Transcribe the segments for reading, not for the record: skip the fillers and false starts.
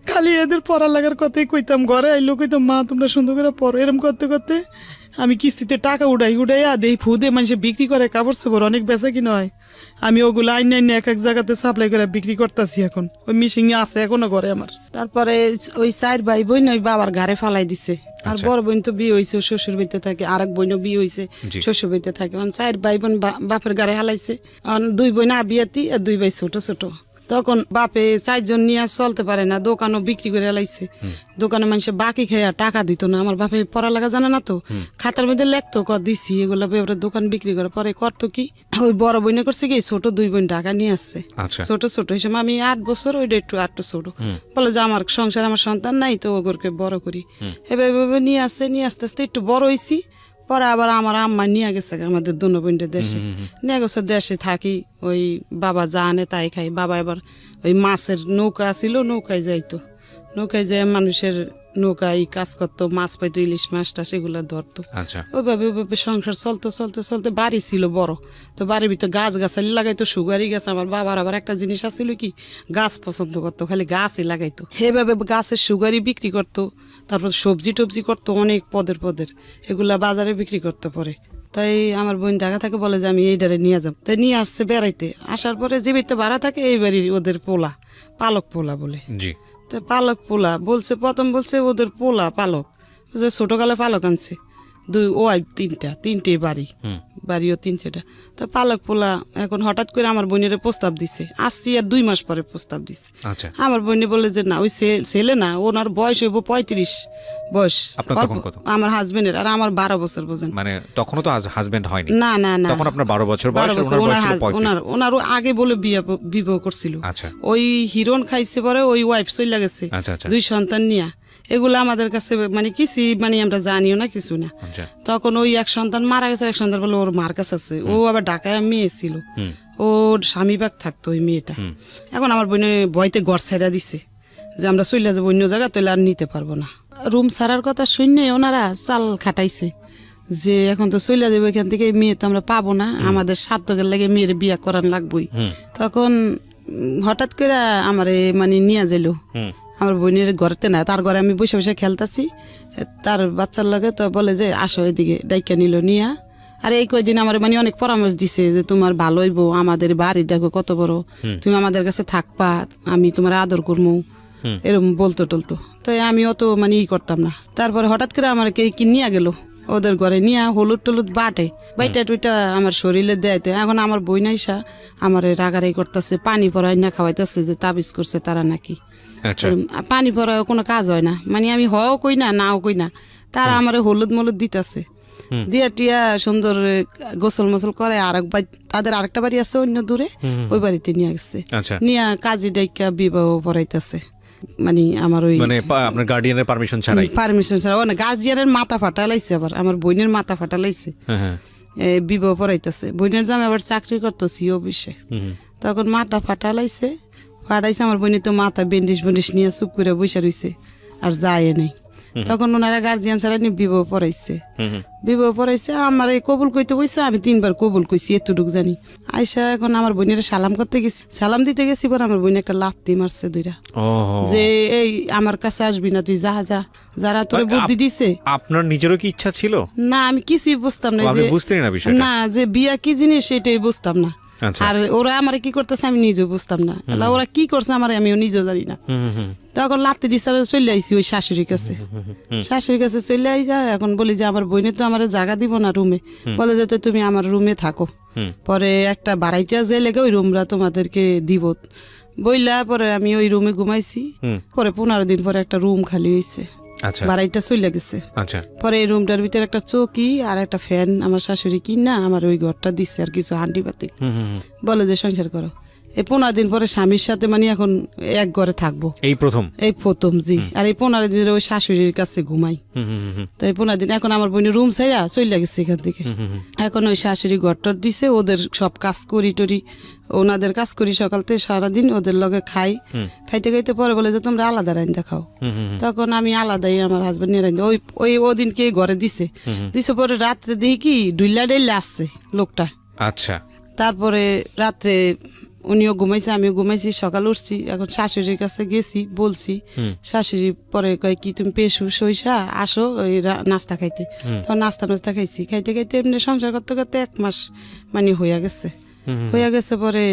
খালি এদের পড়ালেখার কথাই কইতাম, ঘরে আইলো কইতাম মা তোমরা সুন্দর করে পড়ো। এরম করতে করতে আমি কিস্তিতে টাকা উড়াইয়া দেই ফুদে মানুষে বিক্রি করে, কাপড় চোপড় অনেক বেচা কিনা হয়। আমি ওগুলো আইন এক এক জায়গাতে সাপ্লাই করে বিক্রি করতেছি এখন। ওই মিশিং আছে এখনো ঘরে আমার। তারপরে ওই 4 ভাই বোন ওই বাবার ঘরে ফালাই দিছে। আর বড় বোন তো বিয়ে হয়েছে, শ্বশুর বাড়িতে থাকে। আরেক বোনও বিয়ে হয়েছে, শ্বশুর বাড়িতে থাকে। 4 ভাই বোন বাপের ঘরে হালাইছে। 2 বোন আবিয়াতি আর 2 ভাই ছোট ছোট। তখন বাপে 4 জন নিয়ে চলতে পারে না, দোকানও বিক্রি করে লাইছে। দোকানে মানুষে বাকি খেয়ে টাকা দিত না। আমার বাপে পড়ালেখা জানে না তো, খাতার মধ্যে লেখতো দিছি এগুলো, দোকান বিক্রি করে। পরে করতো কি, ওই বড় বোনে করছে কি, ছোট 2 বোন টাকা নিয়ে আসছে। ছোট ছোট এই সময় আমি 8 বছর, ওইটা একটু 8 ছোট। বলে যে আমার সংসার, আমার সন্তান নাই তো, ওগুলোকে বড় করি। এভাবে নিয়ে আসছে। নিয়ে আস্তে আস্তে একটু বড় হয়েছি। পরে আবার আমার আম্মা নিয়ে গেছে আমাদের দুনো বোনটা দেশে। নিয়ে গেছে, দেশে থাকি। ওই বাবা যা আনে তাই খাই। বাবা এবার ওই মাছের নৌকা ছিল, নৌকায় যাইতো। নৌকায় যায় মানুষের নৌকায় কাজ করতো, মাছ পাইতো, ইলিশ মাছটা সেগুলো ধরতো। ওইভাবে সংসার চলতে চলতে চলতে বাড়ি ছিল বড়। তো বাড়ির ভিতরে গাছ গাছালি লাগাইতো, সুগারি গাছ। আমার বাবার আবার একটা জিনিস আছিল কি, গাছ পছন্দ করতো, খালি গাছই লাগাইতো। সেভাবে গাছের সুগারি বিক্রি করতো। তারপর সবজি টবজি করতো অনেক পদের। এগুলা বাজারে বিক্রি করতে পারে। তাই আমার বোন ঢাকা থেকে বলে যে আমি এই ডারে নিয়ে যাব। তাই নিয়ে আসছে বেড়াইতে। আসার পরে যে বাড়িতে ভাড়া থাকে এই বাড়ির ওদের পোলা, পালক পোলা বলে। তো পালক পোলা বলছে, প্রথম বলছে ওদের পোলা পালক, ছোটকালে পালক আনছে। 2 ওয়াইফ 3টে বাড়িও 3-4টা। তো পালক পোলা এখন হঠাৎ করে আমার বোনের প্রস্তাব দিছে। আসছি আর 2 মাস পরে প্রস্তাব দিছে। আমার বোনে বলে যে না, ওই ছেলে না, ওনার বয়স হইব 35 বয়স। আমার হাজবেন্ডের। আর আমার 12 বছর। বোঝেন, মানে তখনও তো হাজবেন্ড হয়নি। না না না, তখন আপনার 12 বছর বয়স। ওনারও আগে বলে বিবাহ করছিল। ওই হিরোন খাইছে, পরে ওই ওয়াইফ চলে গেছে 2 সন্তান নিয়ে। এগুলো আমাদের কাছে মানে কিছু মানে আমরা জানিও না, কিছু না। তখন ওই এক সন্তান মারা গেছে, এক সন্তান বলে ওর মার কাছে আছে। ও আবার ঢাকায় মেয়ে ছিল, ওর স্বামী বাগ থাকতো ওই মেয়েটা। এখন আমার বোনে ভয়তে ঘর ছেড়া দিছে যে আমরা চলে যাবো অন্য জায়গা, তাহলে আর নিতে পারবো না। রুম ছাড়ার কথা শুনে ওনারা চাল খাটাইছে যে এখন তো চলে যাবো এখান থেকে, মেয়ে তো আমরা পাবো না, আমাদের সার্থকের লাগে মেয়ের বিয়া করান লাগবই। তখন হঠাৎ করে আমার মানে নিয়ে যাইল আমার বোনের ঘরেতে না, তার ঘরে আমি বসে বসে খেলতেছি, তার বাচ্চার লাগে। তো বলে যে আসো এদিকে, ডাইকা নিল নিয়া। আর এই কয়দিন আমার মানে অনেক পরামর্শ দিছে যে তোমার ভালো হইব, আমাদের বাড়ি দেখো কত বড়, তুমি আমাদের কাছে থাকবা, আমি তোমার আদর করবো, এরকম বলতো টলতো। তাই আমি অত মানে করতাম না। তারপরে হঠাৎ করে আমার কি নিয়ে গেল ওদের ঘরে, নিয়ে হলুদ টলুদ বাইটা টুইটা আমার শরীরে দেয়তে। এখন আমার বই নাইসা আমার রাগারাই করতেছে, পানি পরাই না খাওয়াইতেছে যে তাবিজ করছে তারা নাকি। পানি পরা কোনো কাজ হয় না, মানে আমি হও কই না, নাও কই না। তারা আমার হলুদ মলুদ দিতেছে, দিয়া টিয়া সুন্দর গোসল মোসল করে। তাদের আরেকটা বাড়ি আছে অন্য দূরে, ওই বাড়িতে নিয়ে গেছে। নিয়ে কাজী ডাইকা বিবাহ পড়াইতেছে। মানে আমার ওই আপনার গার্ডিয়ানের পারমিশন ছাড়া গার্জিয়ানের মাথা ফাটালাইছে, আবার আমার বোনের মাথা ফাটালাইছে। বিবাহ পড়াইতেছে। বোনের জামাই আবার চাকরি করতো সিও অফিসে। তখন মাথা ফাটাইছে। আমার বোনে তো মাথা বেন্ডিস নিয়ে চুপ করে বসে রয়েছে, আর যায় নাই। তখন ওনারা গার্জিয়ান ছাড়া নিয়ে বিবাহ পড়াইছে। আমার এই কবুল কইতে বইছে, আমি 3 বার কবুল কইছি, এতটুকু জানি। আইসা এখন আমার বোনের সালাম করতে গেছি, সালাম দিতে গেছি, পর আমার বোন একটা লাথি মারছে 2টা, যে এই আমার কাছে আসবি না, তুই যা যারা তোরে বুদ্ধি দিছে। আপনার নিজেরও কি ইচ্ছা ছিল? না, আমি কিছুই বুঝতাম না, না যে বিয়া কি জিনিস সেটাই বুঝতাম না। আর ওরা আমার কি করতেছে আমি নিজেও বুঝতাম না, ওরা কি করছে আমার আমিও নিজেও জানি না। তখন লাত্তি দিছে, চলে আইসি ওই শাশুড়ির কাছে। চলে আইসা এখন বলি যে আমার বোনে তো আমার জায়গা দিব না রুমে, বলে যে তুমি আমার রুমে থাকো, পরে একটা বাড়াইটা যে লেগে ওই রুমরা তোমাদেরকে দিব বইলা। পরে আমি ওই রুমে ঘুমাইছি। পরে 15 দিন পরে একটা রুম খালি হয়েছে, বাড়াইটা চলে গেছে। পরে এই রুমটার ভিতরে একটা চৌকি আর একটা ফ্যান আমার শাশুড়ি কিনা আমার ওই ঘরটা দিচ্ছে, আর কিছু হান্ডি পাতিল। বলে যে সংসার করো। এই 15 দিন পরে স্বামীর সাথে মানে এখন এক ঘরে থাকবো, এই প্রথম জি। আর এই 15 দিন ওই শাশুড়ির কাছে ঘুমাই। তো এই 15 দিন এখন আমার বোনের রুম ছাইরা চলে গেছে এখান থেকে। এখন ওই শাশুড়ি ঘরটর দিছে, ওদের সব কাজ করি টরি, ওনাদের কাজ করি সকাল থেকে সারাদিন, ওদের লগে খাইতে খাইতে পরে বলে যে তোমরা আলাদা রাইন্দা খাও। তখন আমি আলাদাই আমার হাজবেন্ড নিয়ে রাইন্দা ওদিনকে ঘরে দিছে। পরে রাত্রে দেখি কি ডুইলা আসছে লোকটা। আচ্ছা। তারপরে রাত্রে উনিও ঘুমাইছে, আমিও ঘুমাইছি। সকাল উঠছি, এখন শাশুড়ির কাছে গেছি, বলছি। শাশুড়ি পরে কয় কি তুমি পেশু সইসা আসো ওই নাস্তা খাইতে। তখন নাস্তা খাইছি, খাইতে খাইতে এমনি সংসার করতে করতে 1 মাস মানে হইয়া গেছে। পরে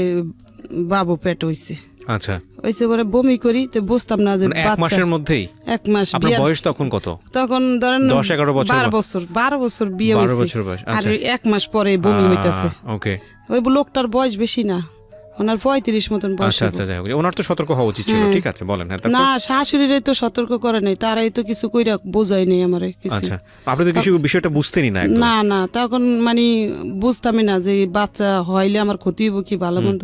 বাবু পেট হইছে। আচ্ছা, হইছে পরে বমি করি, তো বুঝতাম না যে 1 মাসের মধ্যেই। 1 মাস। আপনার বয়স তখন কত? তখন ধরেন 10-11 বছর। 12 বছর বিয়ে হয়েছে। 12 বছর বয়স। আর আচ্ছা, 1 মাস পরে বমি হইতাছে। ওকে। ওই লোকটার বয়স বেশি না, ওনার 35 মতন বয়স। আচ্ছা, যাই হোক, ওনার তো সতর্ক হওয়া উচিত ছিল। ঠিক আছে, বলেন। হ্যাঁ, না, শাশুড়িরে তো সতর্ক করে নাই, তারাই তো কিছু কইরা বোঝাই নাই আমারে কিছু। আচ্ছা, আপনি তো কিছু বিষয়টা বুঝতেনই না একদম। না, তখন মানে বুঝতামই না যে বাচ্চা হইলে আমার ক্ষতি হইব কি ভালো মন্দ।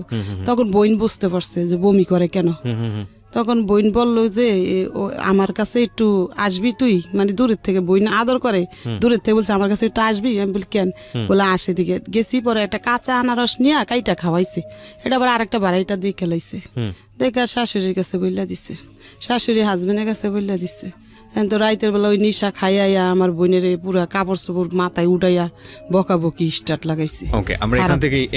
তখন বোন বুঝতে পারছে যে বমি করে কেন। তখন বোন বললো যে আমার কাছে একটু আসবি তুই, মানে দূরের থেকে বোন আদর করে, দূরের থেকে বলছে আমার কাছে একটু আসবি। আমি বলি কেন, বলে আসে দিকে গেছি। পরে একটা কাঁচা আনারস নিয়ে কাইটা খাওয়াইছে, এটা আবার আরেকটা বাড়াইটা দিয়ে খেলাইছে। দেখা শাশুড়ির কাছে বইলা দিছে, শাশুড়ি হাজবেন্ডের কাছে বইলা দিছে। তো রাইতের বেলা ওই নিশা খাইয়া আমার বোনের পুরা কাপড় চোপড় মাথায় উঠাইয়া বকাবকি স্টার্ট লাগাইছে। ওকে, আমরা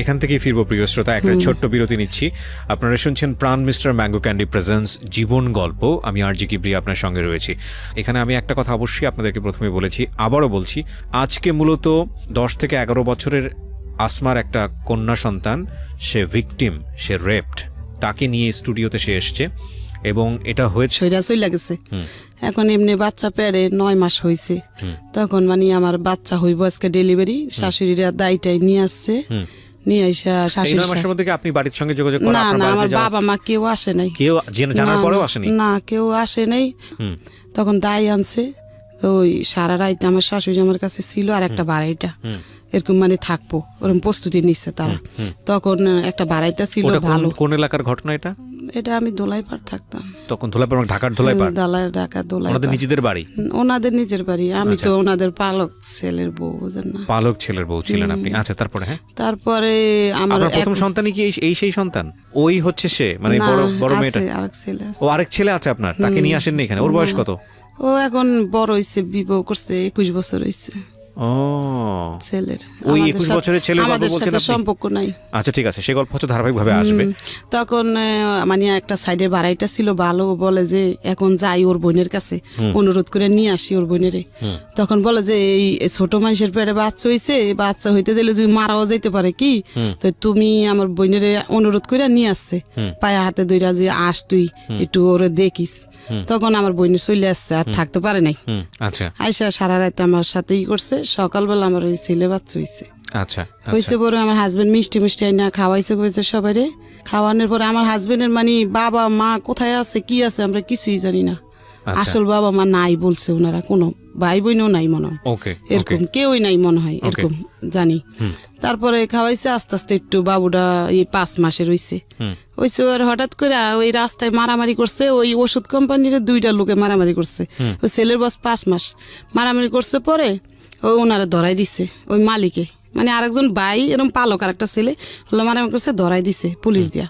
এখান থেকেই ফিরবো প্রিয় শ্রোতা। একটা ছোট্ট বিরতি নিচ্ছি। আপনারা শুনছেন প্রাণ মিস্টার ম্যাঙ্গো ক্যান্ডি প্রেজেন্টস জীবন গল্প। আমি আরজি কিবরিয়া আপনার সঙ্গে রয়েছি। এখানে আমি একটা কথা অবশ্যই আপনাদেরকে প্রথমে বলেছি, আবারও বলছি, আজকে মূলত 10 থেকে 11 বছরের আসমার একটা কন্যা সন্তান, সে ভিকটিম, সে রেপড, তাকে নিয়ে স্টুডিওতে সে এসছে এবং এটা হয়েছে সইরা চইলা গেছে। এখন এমনি বাচ্চা পেড়ে 9 মাস হয়েছে। তখন মানে আমার বাচ্চা হইব আজকে ডেলিভারি, শাশুড়িরা দায়টাই নিয়ে আসছে। নিয়ে আইসা শাশুড়ি 9 মাসের মধ্যে কি আপনি বাড়ির সঙ্গে যোগাযোগ করেন? না, আমার বাবা মা কেউ আসে নাই। কেউ জানার পরেও আসেনি? না, কেউ আসে নাই। তখন দায় আনছে। তো ওই সারা রাইতে আমার শাশুড়ি আমার কাছে ছিল, আর একটা বাড়াইটা এরকম মানে থাকবো ওরকম প্রস্তুতি নিচ্ছে তারা। তখন একটা বাড়াইটা ছিল ভালো। কোন এলাকার ঘটনা এটা? এটা আমি দোলাইপাড় থাকতাম তখন। দোলাইপাড়, ঢাকার দোলাইপাড়? ঢাকা দোলাইপাড়। ওনাদের নিজেদের বাড়ি? ওনাদের নিজের বাড়ি। আমি তো ওনাদের পালক ছেলের বউ, বুঝেন না? পালক ছেলের বউ ছিলেন আপনি। আচ্ছা, তারপরে? হ্যাঁ, তারপরে আমার প্রথম সন্তানই কি সেই সন্তান? ওই হচ্ছে সে, মানে বড় মেয়েটা? আরেক ছেলে আছে। ও, আরেক ছেলে আছে আপনার? তাকে নিয়ে আসেননি এখানে? ওর বয়স কত? ও এখন বড় হইছে, বিবাহ করছে, 21 বছর হইছে। ও, ছেলের ওই 21 বছরের ছেলের গল্প বলছেন আপনি? সম্পর্ক নাই। আচ্ছা, ঠিক আছে, সে গল্প হচ্ছে ধারাবাহিকভাবে আসবে। তখন মানে একটা সাইডে বাড়াইটা ছিল ভালো, বলে যে এখন যাই ওর বোনের কাছে, অনুরোধ করে নিয়ে আসি ওর বোনেরে। তখন বলে যে এই ছোট মানুষের পেটে বাচ্চা হইছে, বাচ্চা হইতে দিলে তুমি মারাও যাইতে পারে কি, তো তুমি আমার বোনেরে অনুরোধ করে নিয়ে আসছে, পায়ে হাতে ধইরা যে আস তুই একটু ওরে দেখিস। তখন আমার বোনে চলে আসছে, আর থাকতে পারে নাই। আচ্ছা, আইসা সারা রাত আমার সাথে করছে। সকালবেলা আমার ওই ছেলে বাচ্চা হইছে। আচ্ছা, হয়েছে পরে আমার হাজবেন্ড মিষ্টি আইনা খাওয়াইছে সবাই। খাওয়ানোর পরে আমার হাজবেন্ডের মানে বাবা মা কোথায় আছে কি আছে আমরা কিছুই জানি না। আসল বাবা মা নাই বলছে ওনারা, কোনো ভাই বোনও নাই মনে হয়, এরকম কেউই নাই মনে হয়, এরকম জানি। তারপরে খাওয়াইছে, আস্তে আস্তে একটু বাবুটা 5 মাসের হইছে। আর হঠাৎ করে ওই রাস্তায় মারামারি করছে, ওই ওষুধ কোম্পানির 2টা লোকে মারামারি করছে। ওই ছেলের বয়স 5 মাস। মারামারি করছে, পরে ওনারা ধরাই দিছে ওই মালিকে, মানে আরেকজন ভাই এরকম পালক আর একটা ছেলে হলো মারামারি করছে, ধরাই দিছে পুলিশ দিয়া।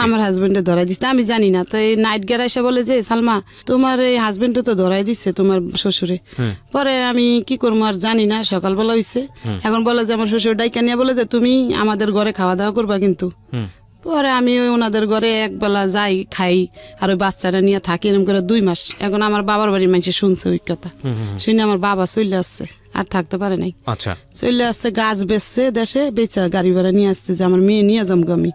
আমার হাজবেন্ডে ধরাই দিছে, আমি জানি না। তো এই নাইট গেট এসে বলে যে সালমা তোমার এই হাজবেন্ডে তো ধরাই দিছে তোমার শ্বশুরে। পরে আমি কি করবো আর জানি না, সকালবেলা হইছে। এখন বলে যে আমার শ্বশুর ডাইকা নিয়ে বলে যে তুমি আমাদের ঘরে খাওয়া দাওয়া করবা কিন্তু। পরে আমি ওই ওনাদের ঘরে একবেলা যাই, খাই, আর ওই বাচ্চাটা নিয়ে থাকি এরকম করে 2 মাস। এখন আমার বাবার বাড়ির মানুষ শুনছে ওই কথা, শুনে আমার বাবা চলে আসছে, আর থাকতে পারে নাই। আচ্ছা, চলে আসছে, গাছ বেচছে দেশে, বেচা গাড়ি ভাড়া নিয়ে আসছে যে আমার মেয়ে নিয়ে যাম আমি।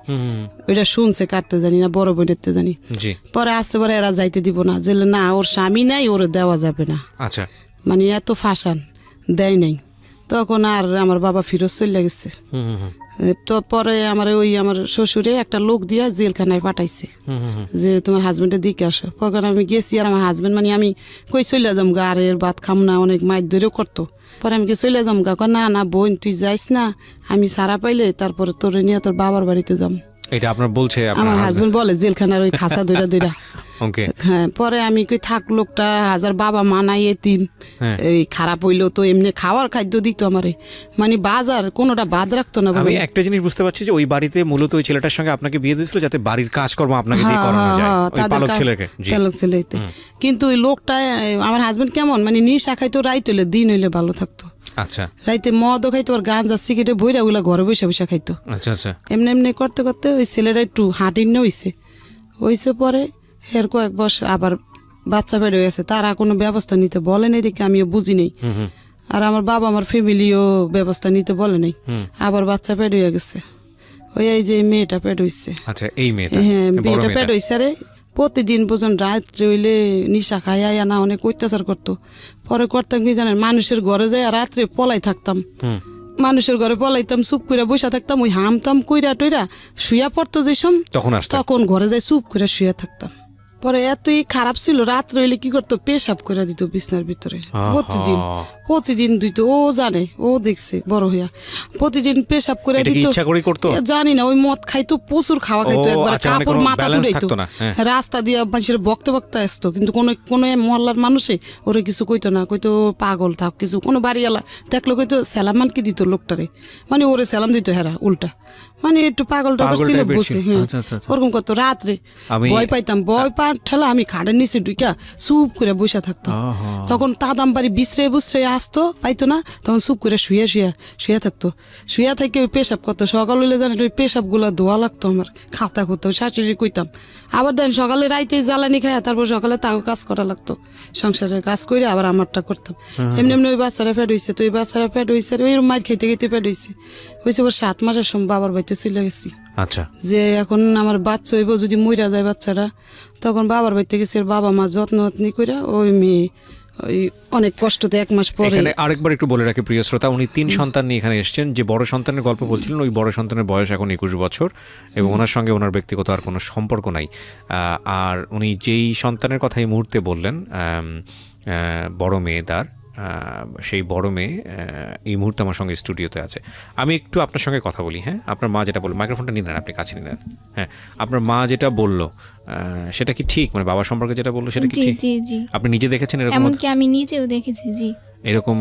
ওইটা শুনছে, কাটতে জানি না, বড় বোনেরতে জানি। পরে আসছে, পরে এরা যাইতে দিব না, যে না ওর স্বামী নাই, ওর দেওয়া যাবে না। আচ্ছা, মানে এত ফাঁসান দেয় নাই। তখন আর আমার বাবা ফিরত চলে গেছে। তো পরে আমার শ্বশুরে একটা লোক দিয়া জেলখানায় পাঠাইছে যে তোমার হাজবেন্ডের দিকে আসো। তখন আমি গেছি, আর আমার হাজবেন্ড মানে আমি কই চলে যাম গা, আর এর ভাত খাম না, অনেক মাইর ধরেও করতো। পরে আমি চলে যাম গা, না বোন তুই যাইস না, আমি সারা পাইলে তারপরে তোরে নিয়ে তোর বাবার বাড়িতে যাম। এটা আপনার বলছে? আমার হাজবেন্ড বলে জেলখানার ওই খাসা দইরা। হ্যাঁ, পরে আমি কই থাক, লোকটা হাজার বাবা মানাই এতিম, এই খারাপ হইলো তো এমনি খাওয়ার খাদ্য দিত আমারে, মানে বাজার কোনোটা বাদ রাখতো না। আমি একটা জিনিস বুঝতে পারছি যে ওই বাড়িতে মূলত ওই ছেলেটার সঙ্গে আপনাকে বিয়ে দিয়েছিল যাতে বাড়ির কাজকর্ম আপনাকে দিয়ে করানো যায়, ওই পালক ছেলেকে। পালক ছেলেতে। কিন্তু ওই লোকটা আমার হাজবেন্ড কেমন মানে নিশা খাইতো, রাইত হইলে দিন হইলে ভালো থাকতো। আচ্ছা রাইতে মদও খাইতো আর গাঁজা সিগারেটে বইরা ওগুলা ঘরে বসে বসে খাইতো। আচ্ছা আচ্ছা এমনি এমনি করতে করতে ওই ছেলেটা একটু হাঁটিন্ন হয়েছে পরে এর কয়েক বছর আবার বাচ্চা বেড়ে গেছে, তারা কোনো ব্যবস্থা নিতে বলে নাই দেখে আমিও বুঝি নেই। আর আমার বাবা আমার ফ্যামিলিও ব্যবস্থা নিতে বলে নাই। আবার বাচ্চা পেট হয়ে গেছে, ওই এই যে মেয়েটা পেট হইছে। আচ্ছা এই মেয়েটা, হ্যাঁ মেয়েটা পেট হইছে। আরে প্রতিদিন পর্যন্ত রাত্রে হইলে নিশা খাই আয়া না অনেক অত্যাচার করতো। পরে করতাম কি জানেন, মানুষের ঘরে যাই রাত্রে পলাই থাকতাম, মানুষের ঘরে পলাইতাম, চুপ করে বসে থাকতাম, ওই হামতাম কইরা টইরা শুয়া পড়তো যেসব তখন ঘরে যাই চুপ করে শুয়ে থাকতাম। পরে এতই খারাপ ছিল, রাত্রে হইলে কি করতো পেশাব করে দিত বিছনার ভিতরে প্রতিদিন দিত। ও জানে, ও দেখছে বড় হইয়া প্রতিদিন পেশাব করে দিত। জানি না, ওই মদ খাইতো, প্রচুর খাওয়া খাইতো, একবার কাপড় মাথা তুলাইতো, রাস্তা দিয়ে মানুষের বকতে বকতে আসতো। কিন্তু কোনো কোনো মহল্লার মানুষে ওরে কিছু কইতো না, কইতো পাগল থাক কিছু। কোনো বাড়িওয়ালা দেখলো কইতো সালাম মান কি দিত লোকটারে, মানে ওরে সালাম দিত হেরা উল্টা, মানে একটু পাগল টাগল ছিল বসে। হ্যাঁ ওরকম করতো। রাত্রে ভয় পাইতাম, ভয় পা ঠেলা আমি খাটের নিচে ঢুকা চুপ করে বসে থাকতাম। তখন তাদাম বাড়ি বিশ্রে বুসরে আসতো, পাইতো না, তখন চুপ করে শুয়ে থাকতো। শুয়ে থেকে ওই পেশাব করতো। সকাল হইলে জানি ওই পেশাব গুলা ধোয়া লাগতো আমার, খাতা করতো, শাশুড়ি কইতাম। আবার দেন সকালে রাইতে জ্বালানি খায়, তারপর সকালে তাও কাজ করা লাগতো, সংসারের কাজ করে আবার আমারটা করতাম। এমনি এমনি ওই বাচ্চারা ফেট হয়েছে, তো ওই বাচ্চারা ফেট হয়েছে, ওই মার খেতে খেতে ফেট হয়েছে। হয়েছে ওর 7 মাসের সময় বাবার বাড়িতে চলে গেছি। আচ্ছা যে এখন আমার বাচ্চা হইব, যদি মইরা যায় বাচ্চাটা, তখন বাবার বাড়িতে গেছে। বাবা মা যত্ন করে ওই মেয়ে ওই অনেক কষ্টতে 1 মাস পরে। এখানে আরেকবার একটু বলে রাখি প্রিয় শ্রোতা, উনি 3 সন্তান নিয়ে এখানে এসেছেন। যে বড় সন্তানের গল্প বলছিলেন, ওই বড় সন্তানের বয়স এখন 21 বছর এবং ওনার সঙ্গে ওনার ব্যক্তিগত আর কোনো সম্পর্ক নাই। আর উনি যেই সন্তানের কথা এই মুহূর্তে বললেন, বড় মেয়ে তার, সেই বড় মেয়ে এই মুহূর্তে আমার সঙ্গে স্টুডিওতে আছে। আমি একটু আপনার সঙ্গে কথা বলি। হ্যাঁ, আপনার মা যেটা বললো, মাইক্রোফোনটা নিয়ে নেন, আপনি কাছে নিয়ে নেন। হ্যাঁ, আপনার মা যেটা বললো সেটা কি ঠিক? মানে বাবার সম্পর্কে যেটা বললো সেটা কি ঠিক? জি জি, আপনি নিজে দেখেছেন এরকম? এমনকি আমি নিজেও দেখেছি। জি, এরকম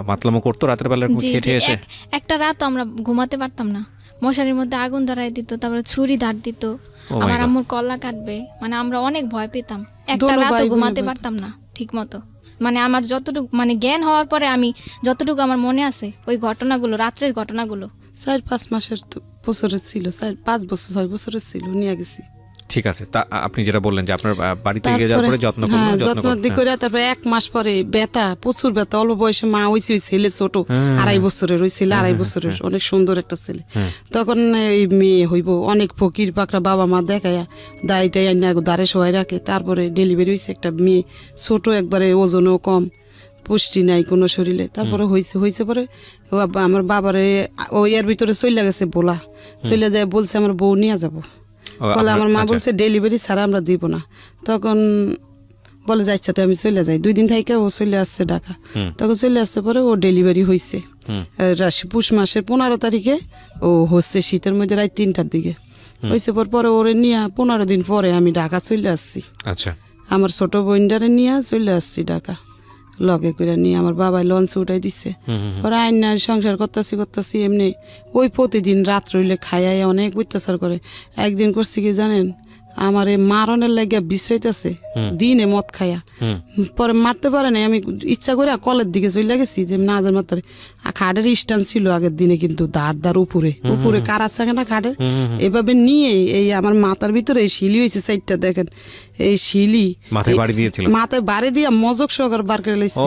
মাতলামো করতো রাতের বেলা এরকম খেটে এসে? একটা রাত আমরা ঘুমাতে পারতাম না, মশারির মধ্যে আগুন ধরাই দিত, তারপরে ছুরি ধার দিত, আমার আম্মুর কল্লা কাটবে, মানে আমরা অনেক ভয় পেতাম। একটা রাত ঘুমাতে পারতাম না ঠিক মতো। মানে আমার যতটুকু মানে জ্ঞান হওয়ার পরে আমি যতটুকু আমার মনে আছে ওই ঘটনাগুলো, রাত্রের ঘটনাগুলো। 4-5 মাসের বছরের ছিল, 4-5 বছর 6 বছরের ছিল, নিয়ে গেছি। ঠিক আছে, তা আপনি যেটা বললেন যে আপনার বাড়িতে গিয়ে যাওয়ার পরে যত্ন করে, তারপরে 1 মাস পরে ব্যথা, প্রচুর ব্যথা। অল্প বয়সে মা হয়েছে, ওই ছেলে ছোট 2.5 বছরের, ওই ছেলে 2.5 বছরের, অনেক সুন্দর একটা ছেলে। তখন এই মেয়ে হইব, অনেক ফকির পাকড়া বাবা মা দেখায়া দায়টাই আইনা দাঁড়ে সবাই রাখে। তারপরে ডেলিভারি হয়েছে একটা মেয়ে, ছোট একবারে, ওজনও কম, পুষ্টি নাই কোনো শরীরে। তারপরে হয়েছে পরে আমার বাবারে ওই এর ভিতরে চলে গেছে, চলে যায়, বলছে আমার বউ নিয়ে যাবো। বলে আমার মা বলছে ডেলিভারি ছাড়া আমরা দিব না। তখন বলে যাচ্ছে, তো আমি চলে যাই। 2 দিন থেকে ও চলে আসছে ঢাকা। তখন চলে আসছে পরে ও ডেলিভারি হয়েছে পুষ মাসের 15 তারিখে। ও হচ্ছে শীতের মধ্যে রাত 3টার দিকে হয়েছে। পরে ওরে নিয়ে 15 দিন পরে আমি ঢাকা চলে আসছি। আচ্ছা, আমার ছোট বোনটারে নিয়ে চলে আসছি ঢাকা, লগে করে নিয়ে আমার বাবাই লঞ্চ উঠাই দিচ্ছে। ওরা আইন না সংসার করতেছি এমনি। ওই প্রতিদিন রাত রইলে খাইয়াই অনেক অত্যাচার করে। একদিন করছি কি জানেন, আমার মারণের লাগিয়া বিশ্রাইতেছে দিনে মদ খাইয়া, পরে মারতে পারে নাই। আমি ইচ্ছা করে কলের দিকে চলে গেছি যে না যার মাত্রে। খাটের স্ট্যান্ড ছিল আগের দিনে, কিন্তু দাঁড় উপরে কারা থাকে না খাটের, এভাবে নিয়ে এই আমার মাথার ভিতরে এই শিলি হয়েছে 4টা, দেখেন এই শিলি মাথায় বাড়ি দিয়া মজক সহকার বার করে লাইছে।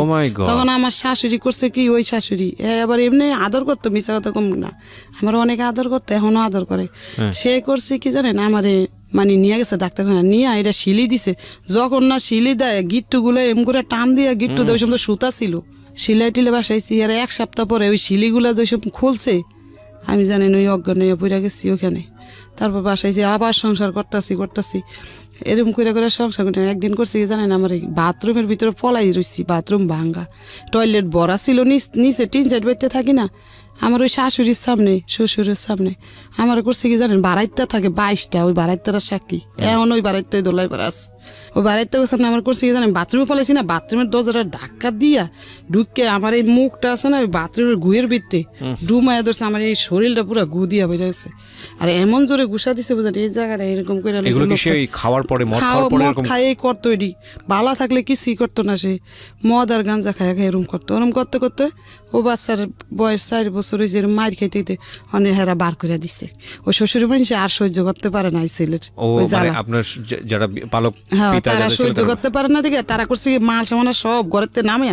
তখন আমার শাশুড়ি করছে কি, ওই শাশুড়ি আবার এমনি আদর করতো, মিশা কথা কম না, আমার অনেক আদর করতো, এখনো আদর করে। সে করছে কি জানেন, আমারে মানে নিয়ে গেছে ডাক্তারখানা, নিয়ে এটা শিলি দিছে। যখন না শিলি দেয়, গিট্টুগুলো এম করে টান দিয়ে গিট্টু দেয়, ওই সময় সুতা ছিল, সিলাই টিলে বাসাইছি। আর 1 সপ্তাহ পরে ওই শিলিগুলা যেসব খুলছে, আমি জানেন ওই অজ্ঞান হয়ে পড়ে গেছি ওখানে। তারপর বাসাইছি, আবার সংসার করতেছি এরকম করে সংসার করতে। একদিন করছি কি জানেন, আমার এই বাথরুমের ভিতরে পলাই রয়েছি, বাথরুম ভাঙ্গা, টয়লেট ভরা ছিল, নিচে টিন সাইড বাড়িতে থাকি না, আমার ওই শাশুড়ির সামনে শ্বশুরের সামনে আমার করছে কি জানেন, বাড়াইতে থাকে 22টা, ওই বাড়াইতারা সাক্ষী এখন ওই বাড়াইতে দোলাই পারা আছে। ওই বাড়াইতে সামনে আমার করছে কি জানেন, বাথরুমে পালাইছি না, বাথরুমের দরজাটা ধাক্কা দিয়া ঢুকে আমার এই মুখটা আছে না ওই বাথরুমের গুয়ের ভিত্তে ডুমায়া ধরছে, আমার এই শরীরটা পুরো গু দিয়া বের হয়েছে। আর এমন জোরে গুসা দিছে বুঝলেন, এই জায়গাটা এরকম করে এগুলো কি সে খাওয়ার পরে মদ খাওয়ার পরে এরকম খাইয়েই করতো, এটি বালা থাকলে কিছুই করতো না, সে মদ আর গাঞ্জা খাইয়া খাই এরকম করতো। ওরকম করতে করতে ও বাচ্চার বয়স 4 বছর হয়েছে, এরকম মার খাইতে খাইতে অনেক হেরা বার করে দিছে। ওই শ্বশুর মানুষ আর সহ্য করতে পারে না এই ছেলের ওই জ্বালা। আপনার যারা পালক হ্যাঁ, পিতা তারা যারা ছিল সহ্য করতে পারে না দেখে তারা করছে কি, মাল সামানা সব ঘরেতে নামে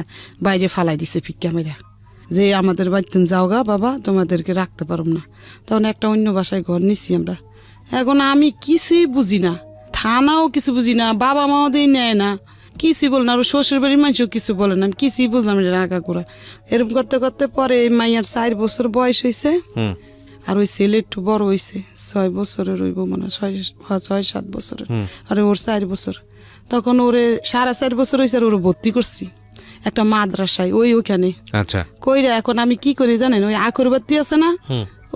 বাইরে ফালাই দিছে ফিক্কা মেরা, যে আমাদের বাড়িতে যাও গা বাবা, তোমাদেরকে রাখতে পারব না। তখন একটা অন্য বাসায় ঘর নিছি আমরা। এখন আমি কিছুই বুঝি না, থানাও কিছু বুঝি না, বাবা মাও দিয়ে নেয় না, কিছুই বলে না, আর শ্বশুর বাড়ির মানুষও কিছু বলে না, আমি কিছুই বুঝলাম না রাগা করা। এরকম করতে করতে পরে এই মাইয়ার 4 বছর বয়স হয়েছে, আর ওই ছেলে একটু বড় হয়েছে, 6 বছরের হইব মানে 6-7 বছরের, আর ওর 4 বছর। তখন ওরে 4.5 বছর হয়েছে, আর ওরে ভর্তি করছি একটা মাদ্রাসায় ওইখানে। আচ্ছা, কইরা এখন আমি কি করি জানেন, ওই আখর বাতি আছে না,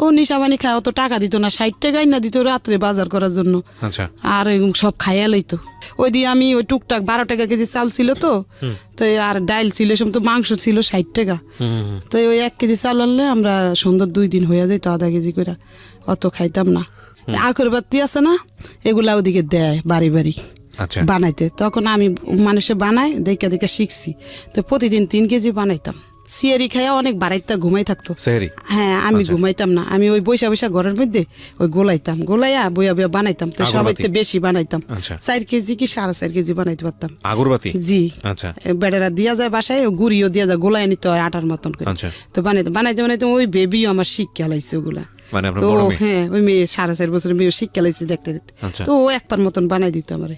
ও নিশাবানি খায়, অত টাকা দিত না, 60 টাকাই না দিত রাত্রে বাজার করার জন্য। আচ্ছা, আর সব খাইয়া লইতো। ওই দিয়ে আমি ওই টুকটাক 12 টাকা কেজি চাল ছিল তো, তো আর ডাইল ছিল, সব তো মাংস ছিল 60 টাকা। তো ওই 1 কেজি চাল আনলে আমরা সুন্দর 2 দিন হইয়া যেত, আধা কেজি করে, অত খাইতাম না। আখর বাতি আছে না, এগুলা ওদিকে দেয় বাড়ি বাড়ি আচ্ছা, বানাইতে। তখন আমি মানুষে বানাই দেখে দেখে শিখছি, তো প্রতিদিন 3 কেজি বানাইতাম। সিয়ারি খাইয়া অনেক বাড়াইতে ঘুমাই থাকতো। সেহরি? হ্যাঁ, আমি ঘুমাইতাম না, আমি ওই বৈশা বৈশা ঘরের মধ্যে ওই গোলাইয়া বইয়া বইয়া বানাইতাম, তো সবাইতে বেশি বানাইতাম। 4 কেজি কি 4.5 কেজি বানাইতে পারতাম আগরবাতি। জি, আচ্ছা, বেড়ারা দিয়া যায় বাসায়, গুড়িও দিয়া যায়, গোলায় নিতে হয় আটার মতন করে। তো বানাইতে বানাইতে ওই বেবিও আমার শিক্ষা লাইছে ওগুলা। তো হ্যাঁ, ওই মেয়ে 4.5 বছরের মেয়ে শিক্ষা লাইছে দেখতে দেখতে। তো ও একবার মতন বানাই দিত আমারে,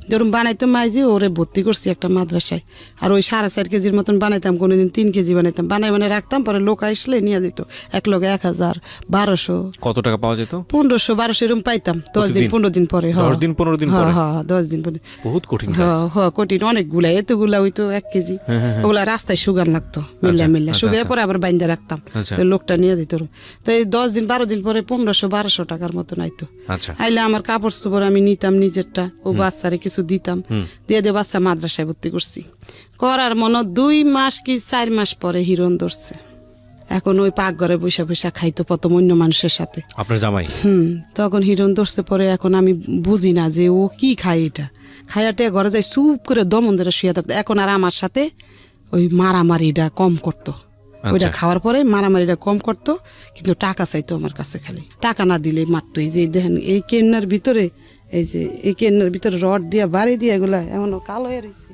যেরকম বানাইতো মাইজি ওরে ভর্তি করছি একটা মাদ্রাসায়। আর ওই 4.5 কেজির মতন বানাইতাম, কোনোদিন 3 কেজি বানাইতাম, বানাই রাখতাম, পরে লোক আসলে নিয়ে যেত, এক লোক 1000, 1200। কত টাকা পাওয়া যেত? 1500-1200 এরকম পাইতাম 10 দিন 15 দিন পরে। 10 দিন 15 দিন পরে? হ্যাঁ, 10 দিন পরে। বহুত কঠিন। হ্যাঁ, কঠিন অনেকগুলা, এতগুলা হইতো 1 কেজি। ওগুলা রাস্তায় সুগার লাগতো, মিল্লা সুগার পরে আবার বাইন্দা রাখতাম, তো লোকটা নিয়ে যেত। তো এই 10 দিন 12 দিন পরে 1500-1200 টাকার মতন আইতো। আইলে আমার কাপড় চোপড় আমি নিতাম নিজেরটা, ও বাচ্চারে কিছু দিতাম, দিয়ে বাচ্চা মাদ্রাসায় ভর্তি করছি। করার মনে 2 মাস কি 4 মাস পরে হিরণ ধরছে। এখন ওই পাক ঘরে বৈশা বৈশা খাইতো প্রথম অন্য মানুষের সাথে, আপনার জামাই। তখন হিরণ ধরছে পরে, এখন আমি বুঝি না যে ও কি খায়, এটা খাইয়াটে ঘরে যাই চুপ করে দমন ধরে শুয়ে থাকতো। এখন আর আমার সাথে ওই মারামারিটা কম করতো, ওইটা খাওয়ার পরে মারামারিটা কম করতো, কিন্তু টাকা চাইতো আমার কাছে, খালি টাকা না দিলে মারতো। এই যে দেখেন এই কেন্নার ভিতরে, এই যে এই কেন্নার ভিতরে রড দিয়া বাড়ি দিয়া এগুলা এমনও কালো হয়ে রয়েছে,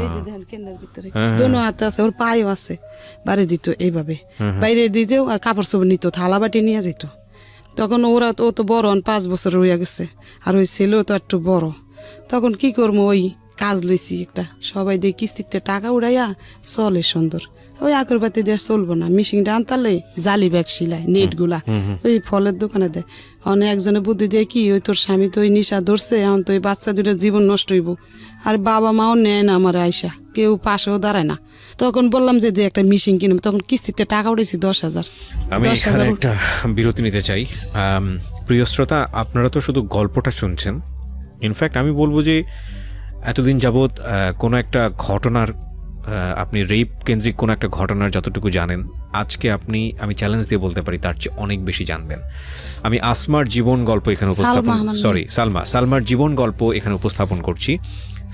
এই যে দেখেন কেন্নার ভিতরে দোনো হাতে আছে, ওর পায়েও আছে, বাড়ি দিত এইভাবে, বাইরে দিতেও। আর কাপড় চোপড় নিত, থালা বাটি নিয়ে যেত। তখন ও তো বড়, 5 বছর হইয়া গেছে, আর ওই ছেলেও তো একটু বড়। তখন কি করবো, ওই কাজ লইছি একটা, সবাই দিয়ে কিস্তিতে টাকা উড়াইয়া চলে সুন্দর। ওই আগরবাতি দিয়ে চলবো না, মেশিনটা আনতালে জালি ব্যাগ সিলাই, নেট গুলা ওই ফলের দোকানে দেয়। অনেক একজনে বুদ্ধি দিয়ে কি, ওই তোর স্বামী তো ওই নিশা ধরছে, এখন তো ওই বাচ্চা দুটো জীবন নষ্ট হইব, আর বাবা মাও নেয় না আমার আয়সা, কেউ পাশেও দাঁড়ায় না। তখন বললাম যে একটা মেশিন কিনবো, তখন কিস্তিতে টাকা উঠেছি 10,000। আমি এখানে একটা বিরতি নিতে চাই। প্রিয় শ্রোতা, আপনারা তো শুধু গল্পটা শুনছেন, ইনফ্যাক্ট আমি বলবো যে এতদিন যাবৎ কোনো একটা ঘটনার, আপনি রেপ কেন্দ্রিক কোনো একটা ঘটনার যতটুকু জানেন, আজকে আমি চ্যালেঞ্জ দিয়ে বলতে পারি তার চেয়ে অনেক বেশি জানবেন। আমি আসমার জীবন গল্প এখানে সালমার জীবন গল্প এখানে উপস্থাপন করছি।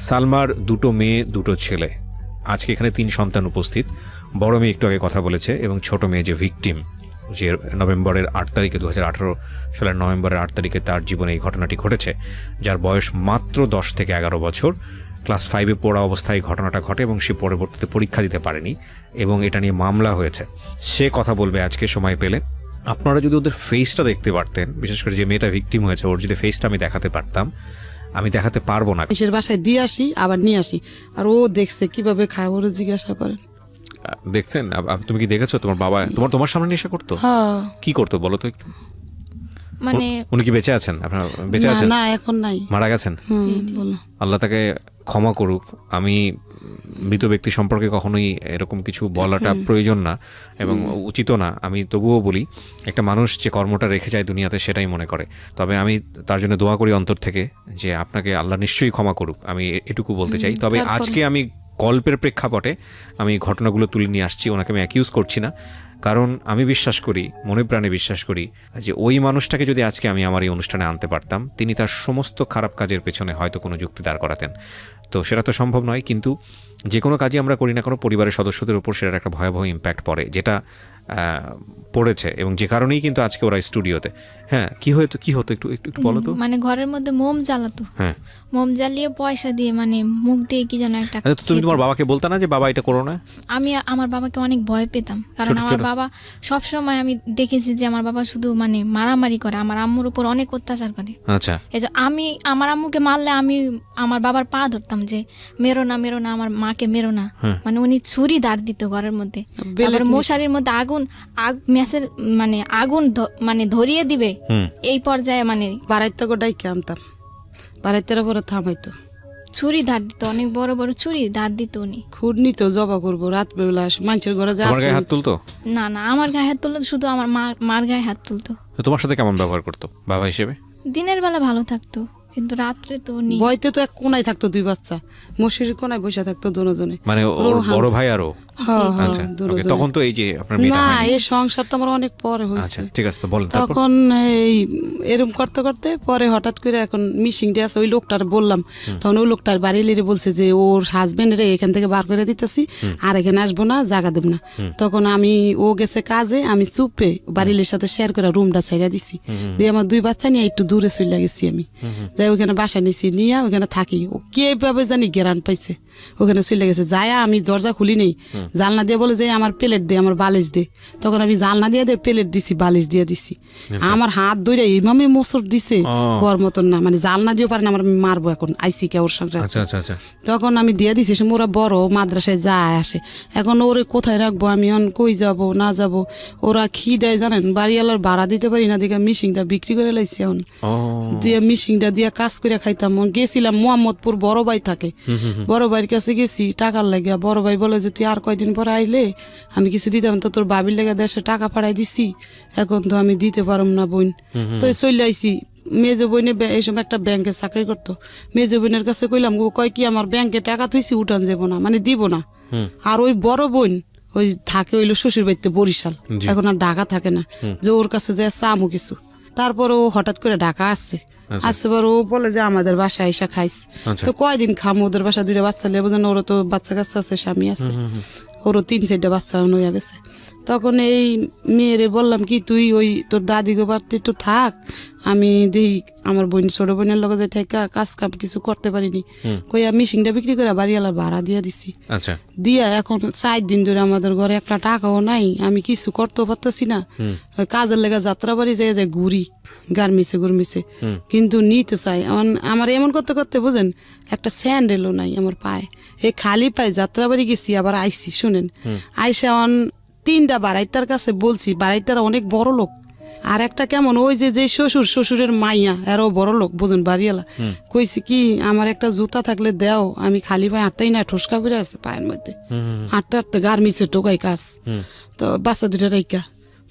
সালমার 2 মেয়ে 2 ছেলে, আজকে এখানে 3 সন্তান উপস্থিত। বড় মেয়ে একটু আগে কথা বলেছে, এবং ছোট মেয়ে যে ভিকটিম, যে নভেম্বরের 8 তারিখে 2018 সালের নভেম্বরের 8 তারিখে তার জীবনে এই ঘটনাটি ঘটেছে, যার বয়স মাত্র 10 থেকে 11 বছর। ক্লাস 5-এ পড়া অবস্থায় ঘটনাটা ঘটে, এবং সে পরবর্তীতে পরীক্ষা দিতে পারেনি, এবং এটা নিয়ে মামলা হয়েছে। সে কথা বলবে আজকে সময় পেলে। আপনারা যদি ওদের ফেসটা দেখতে পারতেন, বিশেষ করে যে মেয়েটা ভিকটিম হয়েছে, ওর যদি ফেসটা আমি দেখাতে পারতাম। আমি দেখাতে পারবো না, নিজের বাসায় দিয়ে আসি আবার নিয়ে আসি, আর ও দেখছে কিভাবে খায়, ওর জিজ্ঞাসা করেন। দেখছেন? তুমি কি দেখেছো তোমার বাবা তোমার সামনে নেশা করতো? কি করতো বলো তো একটু। মানে উনি কি বেঁচে আছেন? আপনার বেঁচে আছেন? না, এখন নাই, মারা গেছেন। আল্লাহ তাকে ক্ষমা করুক। আমি মৃত ব্যক্তি সম্পর্কে কখনোই এরকম কিছু বলাটা প্রয়োজন না এবং উচিত না। আমি তবুও বলি, একটা মানুষ যে কর্মটা রেখে যায় দুনিয়াতে সেটাই মনে করে। তবে আমি তার জন্য দোয়া করি অন্তর থেকে যে আপনাকে আল্লাহ নিশ্চয়ই ক্ষমা করুক, আমি এটুকু বলতে চাই। তবে আজকে আমি গল্পের প্রেক্ষাপটে আমি ঘটনাগুলো তুলে নিয়ে আসছি, ওনাকে আমি অ্যাকিউজ করছি না, কারণ আমি বিশ্বাস করি, মনে প্রাণে বিশ্বাস করি যে ওই মানুষটাকে যদি আজকে আমি আমার এই অনুষ্ঠানে আনতে পারতাম, তিনি তার সমস্ত খারাপ কাজের পেছনে হয়তো কোনো যুক্তি দাঁড় করাতেন। তো সেটা তো সম্ভব নয়, কিন্তু যে কোনো কাজই আমরা করি না কোনো, পরিবারের সদস্যদের উপর সেটার একটা ভয়াবহ ইম্প্যাক্ট পড়ে, যেটা পড়েছে, এবং যে কারণেই কিন্তু আজকে ওরা স্টুডিওতে। হ্যাঁ, কি হতো একটু বলো তো। মানে ঘরের মধ্যে মোম জ্বালাতো, হ্যাঁ, মোম জ্বালিয়ে পয়সা দিয়ে মানে মুখ দিয়ে কি যেন একটা তো তুমি তোমার বাবাকে বলতে না যে বাবা এটা করো না? আমি আমার বাবাকে অনেক ভয় পেতাম, কারণ আমার বাবা সবসময় আমি দেখেছি যে আমার বাবা শুধু মানে মারামারি করে, আমার আম্মুর উপর অনেক অত্যাচার করে। আচ্ছা, এই যে আমি আমার আম্মুকে মারলে আমি আমার বাবার পা ধরতাম যে মেরো না, আমার মাকে মেরো না। মানে উনি ছুরি দাঁড় দিত ঘরের মধ্যে, তারপরে মশারির মধ্যে ম্যাসের মানে আগুন মানে ধরিয়ে দিবে, এই পর্যায়ে মানে বাড়াইতে ডাইকে আনতাম, বাড়াইতে পরে থামাইতো, ছুরি ধার দিত, অনেক বড় বড় ছুরি ধার দিত উনি। খুঁড় নিত, জবা করবো রাত বেলা, মানুষের ঘরে যা হাত তুলতো না, আমার গায়ে হাত তুলতো, শুধু আমার মার গায়ে হাত তুলতো। তোমার সাথে কেমন ব্যবহার করতো বাবা হিসেবে? দিনের বেলা ভালো থাকতো, কিন্তু রাত্রে তো উনি বইতে তো এক কোনায় থাকতো, দুই বাচ্চা মশারির কোনায় বসে থাকতো দুজনে, মানে ওর বড় ভাই আরো। আচ্ছা, তখন তো এই যে আপনার মেয়েটা না, হয়নি। এই সংসার তো আমার অনেক পরে হয়েছে। আচ্ছা, ঠিক আছে, তো বলেন। তখন এই এরম করতে করতে পরে হঠাৎ করে এখন মিশিং ডে আছে, ওই লোকটার বললাম, তখন ওই লোকটার বাড়ি লিরে বলছে যে ওর হাজবেন্ডরে এখান থেকে বার করে দিতেছি, আর এখানে আসবো না, জায়গা দেব না। তখন আমি, ও গেছে কাজে, আমি চুপে বাড়ির সাথে শেয়ার করে রুমটা ছাইড়া দিছি, দিয়ে আমার দুই বাচ্চা নিয়ে একটু দূরে চলে গেছি আমি, যাই ওখানে বাসা নিছি, নিয়ে ওখানে থাকি। ও কিভাবে জানি গেরান পাইছে, ওখানে চলে গেছে, যায় আমি দরজা খুলি নেই, জানলা দিয়ে বলে যে আমার প্লেট দে, আমার বালিশ দে। তখন আমি জানলা দিয়ে প্লেট দিছি, বালিশ দিয়ে দিছি, আমার হাত ধরে এইভাবে মোচড় দিছে, হওয়ার মতন না, মানে জানলা দিয়ে পারে না, আমার মারবো এখন আইসি কে ওর সঙ্গে। তখন আমি দিয়ে দিছি, সে ওরা বড় মাদ্রাসায় যায় আসে, এখন ওরে কোথায় রাখবো আমি, কই যাব না যাব, ওরা খিদায় জানেন, বাড়িওয়ালার ভাড়া দিতে পারি না, দেখে মিশিংটা বিক্রি করে লাইছি, এখন দিয়ে মিশিংটা দিয়ে কাজ করে খাইতাম। গেছিলাম মোহাম্মদপুর, বড় ভাই থাকে, বড় ভাইয়ের কাছে গেছি টাকার লাগিয়া, বড় ভাই বলে যে তুই আর কয়দিন পরে আইলে আমি কিছু দিতাম, তো তোর বাবির লেগে দেশে টাকা পাঠাই দিছি, এখন তো আমি দিতে পারম না বোন। তো চলে আইসি, মেজো বোনে এই সময় একটা ব্যাংকে চাকরি করতো, মেজো বোনের কাছে কইলাম, ও কয় কি আমার ব্যাংকে টাকা তুইছি, উঠান যাব না, মানে দিব না। আর ওই বড় বোন ওই থাকে হইলো শ্বশুর বাড়িতে বরিশাল, এখন আর ঢাকা থাকে না, যে ওর কাছে যে চামু কিছু। তারপর ও হঠাৎ করে ঢাকা আসছে, আসছে পর ও বলে যে আমাদের বাসায় এসে খাইস। তো কয়দিন খাম, ওদের বাসা দুইটা বাচ্চা লেবো, যেন ওরা তো বাচ্চা কাচ্চা আছে, স্বামী আছে, ওরও 3-4টা বাচ্চা হয়ে গেছে। তখন এই মেয়েরে বললাম কি তুই ওই তোর দাদিকে বাড়তে একটু থাক, আমি দেখি আমার বোন ছোট বোনের লগে যে থেকে কাজ কাম কিছু করতে পারিনি, কইয়া মিশিংটা বিক্রি করে বাড়িওয়ালার ভাড়া দিয়ে দিছি। আচ্ছা, দিয়া এখন 4 দিন ধরে আমাদের ঘরে একটা টাকাও নাই, আমি কিছু করতেও পারতেছি না, কাজের লেগে যাত্রা বাড়ি যায় যে ঘুরি গার্মিসে, কিন্তু নিতে চাই। আমার এমন করতে করতে বুঝেন একটা স্যান্ডেলও নাই আমার পায়ে, এই খালি পায়ে যাত্রা বাড়ি গেছি, আবার আইসি শুনেন, আইসা 3টা বাড়াইটার কাছে বলছি, বাড়াইটারা অনেক বড় লোক, আর একটা কেমন ওই যে শ্বশুরের মাইয়া এরও বড় লোক বুঝুন বাড়িওয়ালা, কইছি কি আমার একটা জুতা থাকলে দেও, আমি খালি পায়ে হাঁটতেই না, ঠোসকা করে আছে পায়ের মধ্যে, হাঁটতে হাঁটতে গার্মিসে টোকাই কাজ, তো বাচ্চা 2টা রাইকা।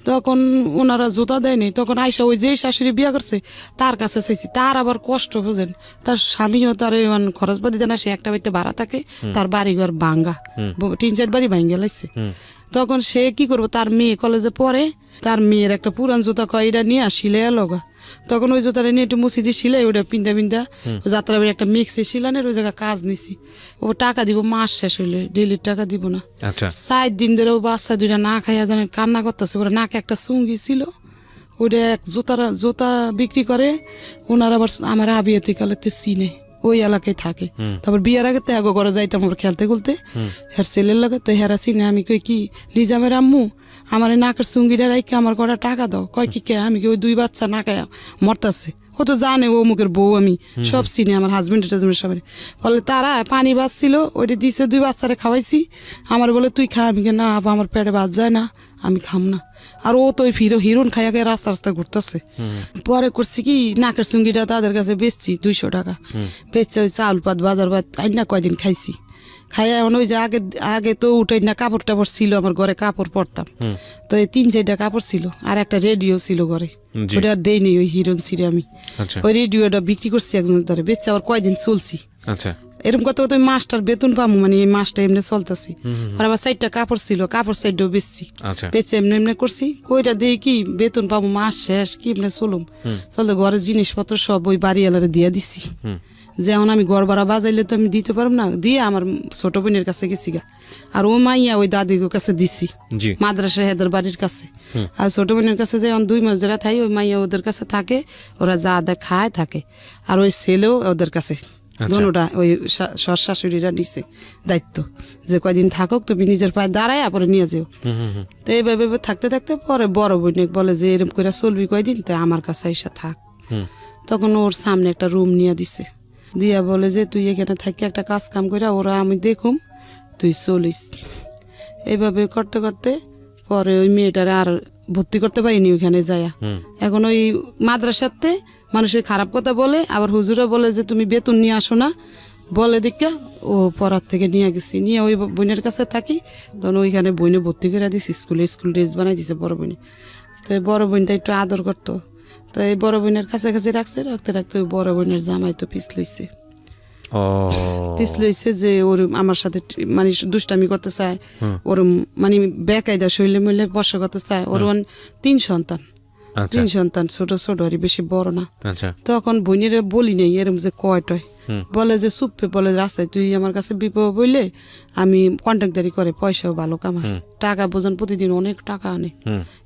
তখন ওনারা জুতা দেয়নি, তখন আইসা ওই যে শাশুড়ি বিয়া করছে তার কাছে চাইছি, তার আবার কষ্ট বুঝেন, তার স্বামীও তার খরচ পাতি দেয় না, সে একটা বাড়িতে ভাড়া থাকে, তার বাড়িঘর ভাঙ্গা, 3-4 বাড়ি ভাঙ্গা লাগছে। তখন সে কি করবো, তার মেয়ে কলেজে পড়ে, তার মেয়ের একটা পুরান জুতা কয় এটা নিয়ে সিলাই লগা, তখন ওই জুতাটা নিয়ে একটু মুছি দিয়ে সিলাই, ওটা পিন্দা যাত্রা বাড়ি একটা মিক্সে শিলানের ওই জায়গায় কাজ নিছি, ও টাকা দিব মাস শেষ হইলে, ডেলির টাকা দিব না। 4 দিন ধরে ও বাচ্চা 2টা না খাইয়া জানেন কান্না করতেছে, ওরা নাকে একটা চুঙ্গি ছিল, ওইটা এক জুতা বিক্রি করে, ওনার আবার আমার আবিয়াতে কালেতে চিনে, ওই এলাকায় থাকে। তারপর বিয়ের আগে তো এগো ঘরে যাইতাম আমরা খেলতে খুলতে, হের ছেলের লাগে, তো হেরা চিনে। আমি কই কি নিজামের আম্মু আমার নাকের চুঙ্গিটা রাইকে আমার কটা টাকা দাও, কয় কি কে, আমি কি ওই 2 বাচ্চা না খায়া মরতাছে, ও তো জানে ও মুখের বউ, আমি সব চিনি, আমার হাজবেন্ড সবাই বলে, তারা পানি বাঁচছিল ওইটা দিছে, 2 বাচ্চারে খাওয়াইছি, আমার বলে তুই খা, আমি না আপা আমার পেটে বাদ যায় না, আমি খাম না। আর ও তো ওই হিরোন খাইয়া খাইয়া রাস্তা রাস্তা ঘুরতেছে। পরে করছি কি নাকের চুঙ্গিটা তাদের কাছে বেচছি 200 টাকা, বেচছে ওই চাউল পাত বাজার পাত আইনা কয়দিন খাইছি। খাইয়া এখন ওই যে আগে তো উঠে না কাপড় টাপড় ছিল, আমার ঘরে কাপড় পরতাম, তো এই 3-4টা কাপড় ছিল আর একটা রেডিও ছিল ঘরে, ওটা আর দেয়নি ওই হিরোন ছিঁড়ে আমি। ওই রেডিওটা বিক্রি করছি একজনের ধরে, বেচছে আবার কয়দিন চলছি। এরকম কত কত মাসটার বেতন পাবো, মানে এই মাসটা এমনি চলতেছি। আর আবার 4টা কাপড় ছিল, কাপড় সাইডও বেচছি, বেচে এমনি এমনি করছি। কইটা দিয়ে কি বেতন পাবো, মাস শেষ কি এমনি চলুম চলতে ঘরের জিনিসপত্র সব ওই বাড়িওয়ালারে দিয়ে দিছি। যেমন আমি ঘর ভাড়া বাজাইলে তো আমি দিতে পারবো না, দিয়ে আমার ছোট বোনের কাছে গেছি গা, আর ও মাইয়া ওই দাদির কাছে দিছি মাদ্রাসা হেদের বাড়ির কাছে। আর ছোট বোনের কাছে যেমন 2 মাস ধরে থাই, ওই মাইয়া ওদের কাছে থাকে, ওরা যা দেয় খায় থাকে। আর ওই ছেলেও ওদের কাছে, দোনোটা ওই শাশুড়িরা নিছে দায়িত্ব যে কয়দিন থাকুক, তুমি নিজের পায়ে দাঁড়ায় পরে নিয়ে যাও। তো এইভাবে থাকতে থাকতে পরে বড় বোনে বলে যে এরকম করে চলবি কয়দিন, তাই আমার কাছে এসে থাক। তখন ওর সামনে একটা রুম নিয়ে দিছে, দিয়া বলে যে তুই এখানে থাকি একটা কাজ কাম করে ওরা আমি দেখুম, তুই চলিস। এইভাবে করতে করতে পরে ওই মেয়েটার আর ভর্তি করতে পারিনি ওইখানে যায়া। এখন ওই মাদ্রাসাতে মানুষের খারাপ কথা বলে, আবার হুজুরা বলে যে তুমি বেতন নিয়ে আসো না বলে দেখে ও পড়ার থেকে নিয়ে গেছি, নিয়ে ওই বোনের কাছে থাকি। তখন ওইখানে বইনে ভর্তি করে দিছি, স্কুল ড্রেস বানাই দিছে বড় বোনে। তো এই বড় বোনটা একটু আদর করতো, তো এই বড় বোনের কাছাকাছি রাখতে রাখতে ওই বড় বোনের জামাই তো পিছ লইছে যে ওর আমার সাথে মানে দুষ্টামি করতে চায়, ওর মানে বেকায়দা শৈলে মইলে বর্ষা করতে চায়। ওর 3 সন্তান, 3 সন্তান, ছোট ছোট আর বেশি বড় না। তখন বোনের বলি নেই এরম যে কয়টয়, বলে যে চুপে বলে রাস্তায় তুই আমার কাছে বিপদ বললে আমি কন্ট্রাক্টদারি করে পয়সাও ভালো কামাই, টাকা বোঝান প্রতিদিন অনেক টাকা আনে,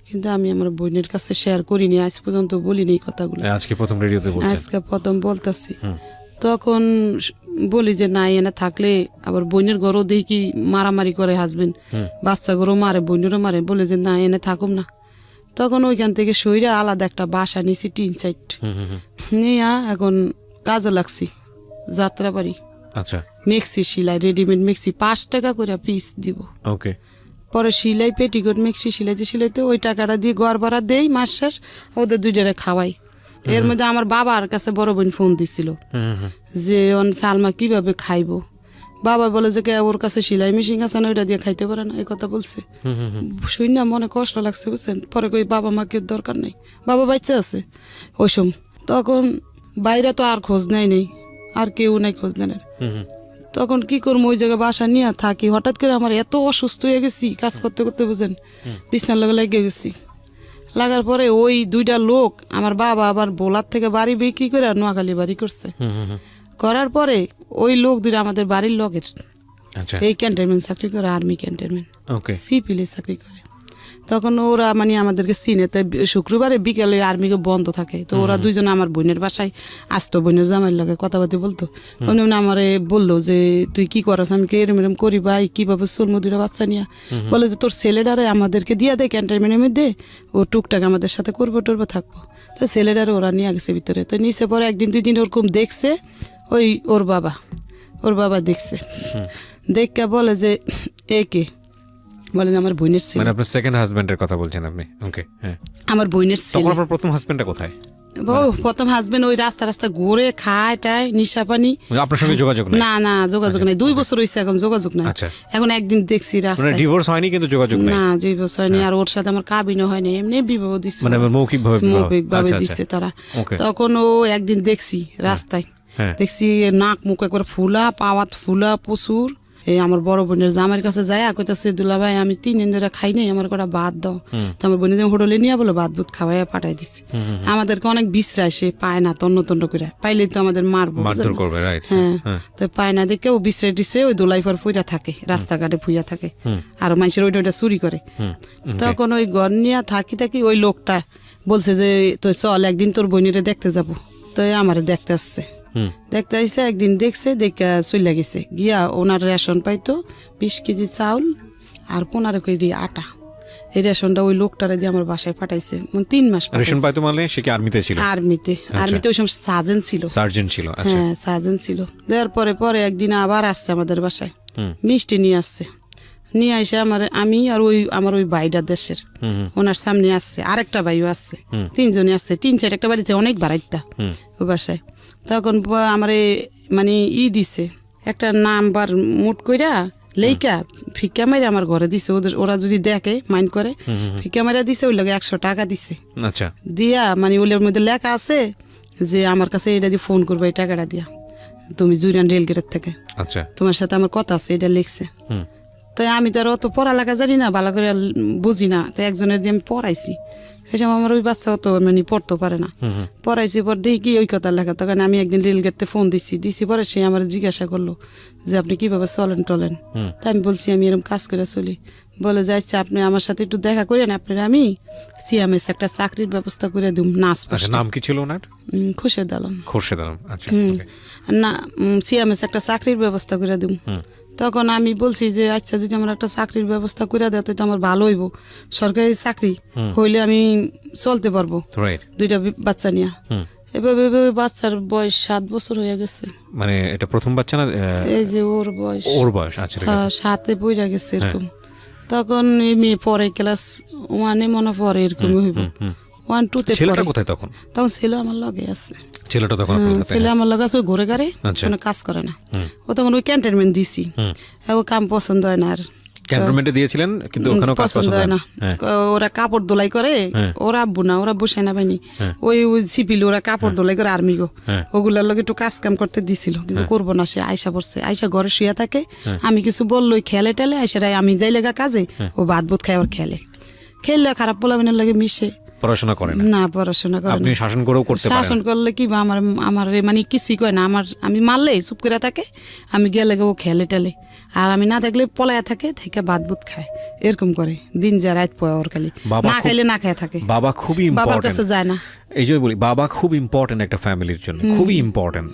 কিন্তু আমি আমার বোনের কাছে শেয়ার করিনি, আজ পর্যন্ত বলিনি এই কথাগুলো, আজকে প্রথম রেডিওতে বলছেন, আজকে প্রথম বলতাছি। তখন বলি যে না এনে থাকলে আবার বোনের ঘরও দেখি মারামারি করে হাসবেন, বাচ্চা ঘরও মারে বোনেরও মারে, বলে যে না এনে থাকুম না। তখন ওইখান থেকে সইরা আলাদা একটা বাসা নিছি, 3 সাইড নিয়ে এখন কাজে লাগছি যাত্রাবাড়ি। মেক্সি সেলাই, রেডিমেড মেক্সি 5 টাকা করে পিস দিব। পরে সিলাই পেটিকোট মেক্সি সিলাইতে ওই টাকাটা দিয়ে ঘর ভাড়া দেই, মাস শেষ ওদের 2টারে খাওয়াই। এর মধ্যে আমার বাবার কাছে বড় বোন ফোন দিছিল যে সালমা কিভাবে খাইবো। বাবা বলে যে ওর কাছে সেলাই মেশিন আছে না, ওইটা দিয়ে খাইতে পারে না, এই কথা বলছে। শুই না মনে কষ্ট লাগছে বুঝছেন। পরে কই বাবা মাকে দরকার নেই, বাবা বাচ্চা আছে ওই সময়। তখন বাইরে তো আর খোঁজ নেই, আর কেউ নাই খোঁজ নেন। তখন কি করবো, ওই জায়গায় বাসা নিয়ে থাকি। হঠাৎ করে আমার এত অসুস্থ হয়ে গেছি, কাজ করতে করতে বুঝেন বিছনার লগে লেগে গেছি। লাগার পরে ওই 2টা লোক আমার বাবা আবার বোলার থেকে বাড়ি বিক্রি করে নোয়াখালী বাড়ি করছে। করার পরে ওই লোক 2টা আমাদের বাড়ির লোকের এই ক্যান্টনমেন্ট চাকরি করে, আর্মি ক্যান্টনমেন্ট সিপিলে চাকরি করে। তখন ওরা মানে আমাদেরকে চিনে, তাই শুক্রবারে বিকেলে আর্মিকে বন্ধ থাকে, তো ওরা 2জন আমার বোনের বাসায় আসতো, বোনের জামাইয়ের লগে কথাবার্তা বলতো। উনি আমারে বললো যে তুই কি করস, আমি কে এরম এরম করি ভাই, কিভাবে চলবো 2টা বাচ্চা নিয়ে। বলে যে তোর ছেলেটারে আমাদেরকে দিয়া দে ক্যান্টনমেন্টের মধ্যে, ও টুকটাক আমাদের সাথে করবো টরবো থাকবো। তো ছেলেটারে ওরা নিয়ে গেছে ভিতরে। তো নিচে পরে 1 দিন 2 দিন ওরকম দেখছে, ওই ওর বাবা দেখছে, দেখে বলে যে একে বলে যে আমার বোনের ছেলে। মানে আপনার সেকেন্ড হাজবেন্ডের কথা বলছেন আপনি? ওকে, হ্যাঁ, আমার বোনের ছেলে। তখন আপনার প্রথম হাজবেন্ডটা কোথায়? প্রথম হাজবেন্ড ওই রাস্তা ঘুরে খায় টায় নিশা পানি। আপনার সঙ্গে যোগাযোগ নাই? না যোগাযোগ নাই, 2 বছর হয়েছে এখন যোগাযোগ নাই। এখন একদিন দেখছি রাস্তায়, ডিভোর্স হয়নি কিন্তু যোগাযোগ নাই? না ডিভোর্স হয়নি, আর ওর সাথে আমার কাবিনও হয়নি, এমনি বিবাহ দিছে, মানে মৌখিকভাবে দিচ্ছে তারা। তখন ও একদিন দেখছি রাস্তায়, দেখছি নাক মুখ একবার ফুলা, পাওয়াত ফুলা প্রচুর। এই আমার বড় বোনের জামাইয়ের কাছে যায়, কইতাছে দুলা ভাই আমি 3 দিন ধরে খাই নাই, আমার কটা ভাত দাও। তো আমার বোনের হোটেলে নিয়ে বলে ভাত বুত খাওয়াই পাঠাই দিচ্ছে। আমাদেরকে অনেক বিশ্রায়, সে পায় না, তন্ন করে পাইলে তো আমাদের মারবো, হ্যাঁ। তো পায় না দেখে ও বিশ্রায় টিশ্রে ওই দোলাই পর ফুইরা থাকে, রাস্তাঘাটে ফুইয়া থাকে, আর মানুষের ওইটা চুরি করে। তখন ওই ঘর নিয়ে থাকি ওই লোকটা বলছে যে তো চল একদিন তোর বোনেরে দেখতে যাবো। তো আমারে দেখতে আসছে, দেখতে আসছে একদিন, দেখছে দেখে চলে গেছে। গিয়া ওনার রেশন পাইতো 20 কেজি চাউল আর 15 কেজি আটা। এই রেশনটা ওই লোকটারে দিয়ে আমার বাসায় পাঠাইছে। 3 মাস রেশন পাইতো। মানে সে কি আর্মিতে ছিল? আর্মিতে ওই সময় সার্জেন্ট ছিল। হ্যাঁ সার্জেন্ট ছিল। দেওয়ার পরে একদিন আবার আসছে আমাদের বাসায়, মিষ্টি নিয়ে আসছে। নিয়ে এসে আমি আর আমার ওই ভাইটা দেশের ওনার সামনে আসছে, আরেকটা ভাইও আসছে, 3 জনই আসছে, 3-4 একটা বাড়িতে অনেক বাড়াইতা ওই বাসায়। তখন আমার মানে দিছে একটা নাম্বার মুট কইরা লেইকা ফিক্কা মাইরা আমার ঘরে দিছে, ওরা যদি দেখে মাইন্ড করে ফিক্কা মাইরা দিছে, ওই লগে 100 টাকা দিছে। আচ্ছা, দিয়া মানে ওইটার মধ্যে লেখা আছে যে আমার কাছে এটা দিয়ে ফোন করবে, এই টাকাটা দিয়া তুমি জুরিয়ান রেলগেটের থেকে, আচ্ছা, তোমার সাথে আমার কথা আছে, এটা লিখছে। তাই আমি তো আর অত পড়ালেখা জানি না, ভালো করে বুঝি না, তো একজনের দিয়ে আমি পড়াইছি। এই সময় আমার ওই বাচ্চা অত মানে পড়তে পারে না, পড়াইছি। পর দেখি কি ওই কথা লেখা। তখন আমি একদিন রেলগেটতে ফোন দিছি পরে সে আমার জিজ্ঞাসা করলো যে আপনি কিভাবে চলেন টলেন। তাই আমি বলছি আমি এরকম কাজ করে চলি। বলে যে আচ্ছা আপনি আমার সাথে একটু দেখা করেন, আপনার আমি সিএমএস একটা চাকরির ব্যবস্থা করে দিম। নাচ নাম কি ছিল ওনার? খোরশেদ আলম। খোরশেদ আলম, আচ্ছা। না সিএমএস একটা চাকরির ব্যবস্থা করে দিম। তখন আমি বলছি যে আচ্ছা যদি আমার একটা চাকরির ব্যবস্থা করে দেয় তো আমার ভালো হইব, সরকারি চাকরি হইলে আমি চলতে পারবো 2টা বাচ্চা নিয়ে। এভাবে বাচ্চার বয়স 7 বছর হয়ে গেছে। মানে এটা প্রথম বাচ্চা না? এই যে ওর বয়স আচ্ছা, 7-এ পড়ে গেছে এরকম। তখন এই মেয়ে পরে ক্লাস 1-এ মনে পড়ে এরকম হইব, 1-2-তে ছেলেটা কোথায় তখন? তখন ছেলে আমার লগে আছে। ছেলেটা তখন ছেলে আমার লগে আছে, ওই ঘুরে ঘাড়ে কোনো কাজ করে না। ও তখন ওই ক্যান্টনমেন্ট দিছি, ও কাম পছন্দ হয় না। আর ক্যান্টনমেন্টে দিয়েছিলেন কিন্তু ওখানেও কাজ পছন্দ হয় না। ওরা কাপড় দোলাই করে, ওরা আব্বু না, ওরা বসে না পাইনি, ওই সিপিল ওরা কাপড় দোলাই করে আর্মি গো, ওগুলার লগে একটু কাজ কাম করতে দিছিল, কিন্তু করবো না। সে আয়সা পড়ছে, আয়সা ঘরে শুয়ে থাকে, আমি কিছু বললো খেলে টেলে আয়সা আমি যাই লেগা কাজে, ও ভাত বুত খায় আর খেললে খারাপ পোলাবিনের লাগে মিশে। পড়াশোনা করে না, পড়াশোনা করে আপনি শাসন করেও করতে পারেন। শাসন করলে কি বা আমার মানে কিছুই কয় না, আমি মারলে চুপ করে থাকে, আমি গেলে ও খেলে টেলে, আর আমি না থাকলে পলায়া থাকে ভাত বুত খায়, এরকম করে দিন যা রাত পয় ওর খালি না খাইলে না খায় থাকে। বাবা খুবই বাবার কাছে যায় না। এই যে বলি বাবা খুব ইম্পর্টেন্ট একটা ফ্যামিলির জন্য, খুবই ইম্পর্টেন্ট।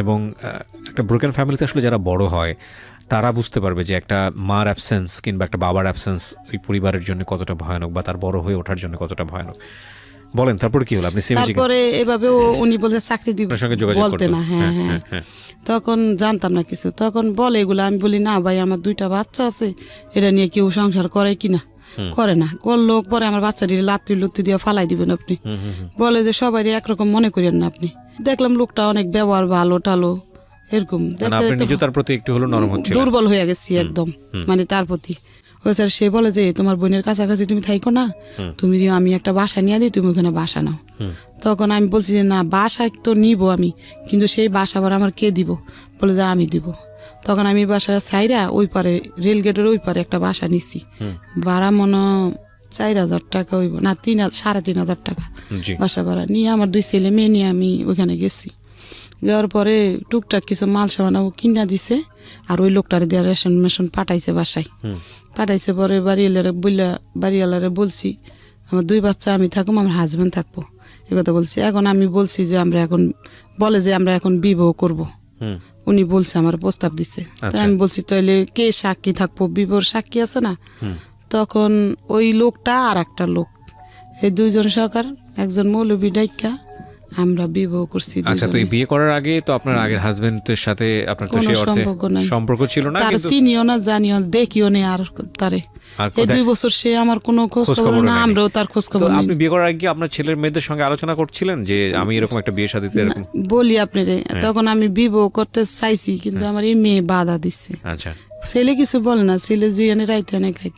এবং একটা ব্রোকেন ফ্যামিলিতে আসলে যারা বড় হয় তারা বুঝতে পারবে যে একটা মার অ্যাবসেন্স কিংবা একটা বাবার অ্যাবসেন্স ওই পরিবারের জন্য কতটা ভয়ানক, বা তার বড় হয়ে ওঠার জন্য কতটা ভয়ানক। বলেন তারপরে কি হলো? আপনি তারপরে এভাবে উনি বলছে চাকরি দিব, বলতে না। হ্যাঁ, তখন জানতাম না কিছু। তখন বলে এগুলো, আমি বলি না ভাই আমার 2টা বাচ্চা আছে, এটা নিয়ে কেউ সংসার করে কিনা? করে না। করলো পরে আমার বাচ্চাটির লাত্তি লুত্তি দিয়ে ফালাই দিবেন আপনি। বলে যে সবাই একরকম মনে করেন না আপনি। দেখলাম লোকটা অনেক ব্যবহার ভালো টালো এরকম, দুর্বল হয়ে গেছি একদম, মানে তার প্রতি। ও স্যার সে বলে যে তোমার বোনের কাছাকাছি তুমি থাইকো না, তুমি আমি একটা বাসা নিয়ে দিই, তুমি ওখানে বাসা নাও। তখন আমি বলছি যে না বাসা তো নিব আমি, কিন্তু সেই বাসা ভাড়া আমার কে দিব? বলে যে আমি দিব। তখন আমি বাসাটা ছাইরা ওই পারে রেলগেটের ওই পারে একটা বাসা নিছি, ভাড়া মনে 4,000 টাকা হইব না, 3,500 টাকা বাসা ভাড়া নিয়ে আমার 2 ছেলে মেয়ে নিয়ে আমি ওইখানে গেছি। যাওয়ার পরে টুকটাক কিছু মাল সামানা কিনা দিছে, আর ওই লোকটারে দিয়ে রেশন মেশন পাঠাইছে বাসায়। পাঠাইছে পরে বাড়িওয়ালারে বলছি আমার 2 বাচ্চা আমি থাকুম, আমার হাজব্যান্ড থাকবো, কথা বলছি। এখন আমি বলছি যে আমরা এখন বিবাহ করব। উনি বলছে আমার প্রস্তাব দিছে। তাই আমি বলছি তাহলে কে সাক্ষী থাকবো? বিবাহর সাক্ষী আছে না? তখন ওই লোকটা আর একটা লোক, এই 2 জন সরকার, একজন মৌলবী ডাইকা আমরা বিবাহ করছি। আচ্ছা, তো এই বিয়ে করার আগে তো আপনার আগের হাজবেন্ডের সাথে আপনার তো সেই অর্থে সম্পর্ক ছিল না, তার চিনিও না জানিও দেখিও না, আর তারে এই 2 বছর সে আমার কোনো খোঁজ খবর না, আমরাও তার খোঁজ খবর না। আপনি বিয়ে করার আগে আপনার ছেলের মেয়েদের সঙ্গে আলোচনা করছিলেন যে আমি এরকম একটা বিয়ে শাদীতে এরকম? বলি আপনারে, তখন আমি বিবাহ করতে চাইছি, কিন্তু আমার এই মেয়ে বাধা দিচ্ছে। আচ্ছা, ছেলে কিছু বলে না, ছেলে জিয়ানে রাইতে অনেক খাই,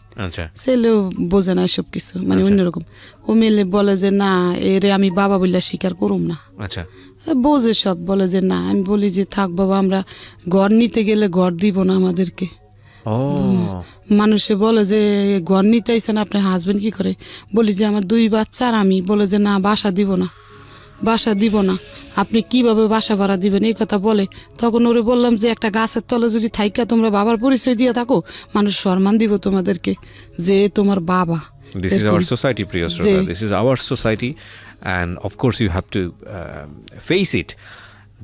ছেলেও বোঝে না সব কিছু, মানে অন্যরকম। ও মেলে বলে যে না এরে আমি বাবা বললে স্বীকার করুম না। আচ্ছা, বোঝে সব, বলে যে না। আমি বলি যে থাক বাবা, আমরা ঘর নিতে গেলে ঘর দিব না আমাদেরকে। মানুষে বলে যে ঘর নিতে আইসেন আপনার হাজবেন্ড কি করে? বলি যে আমার 2 বাচ্চা আর আমি। বলে যে না বাসা দিব না, আপনি কিভাবে বাসা ভাড়া দিবেন এই কথা বলে। তখন ওরে বললাম যে একটা গাছের তলে যদি থাইকা তোমরা বাবার পরিচয় দিয়ে থাকো, মানুষ সম্মান দিব তোমাদেরকে যে তোমার বাবা। This is our society, Priya Shroda. This is our society, and of course you have to face it.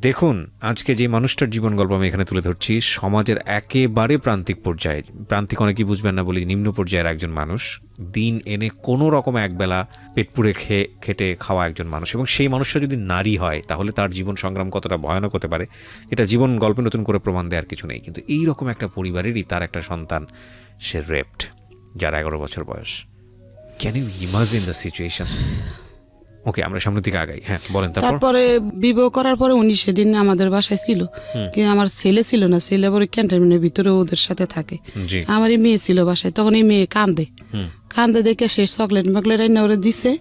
দেখুন আজকে যে মানুষটার জীবন গল্প আমি এখানে তুলে ধরছি, সমাজের একেবারে প্রান্তিক পর্যায়ে, প্রান্তিক অনেকেই বুঝবেন না বলি, নিম্ন পর্যায়ের একজন মানুষ, দিন এনে কোনো রকম একবেলা পেট পুড়ে খেটে খাওয়া একজন মানুষ, এবং সেই মানুষটা যদি নারী হয় তাহলে তার জীবন সংগ্রাম কতটা ভয়ানক হতে পারে এটা জীবন গল্পে নতুন করে প্রমাণ দেওয়ার কিছু নেই। কিন্তু এই রকম একটা পরিবারেরই তার একটা সন্তান সে রেপড, যার 11 বছর বয়স। Can you imagine the situation? Okay, আমরা সামনের দিকে আগাই। হ্যাঁ বলেন। তারপরে বিবাহ করার পরে উনি সেদিন আমাদের বাসায় ছিল, কিন্তু আমার ছেলে ছিল না, ছেলে পরে ক্যান্টনমেন্টের ভিতরে ওদের সাথে থাকে। জি। আমার এই মেয়ে ছিল বাসায়, তখন এই মেয়ে কান্দে দেখে সে চকলেট মকলেট এনে ওরে দিছে।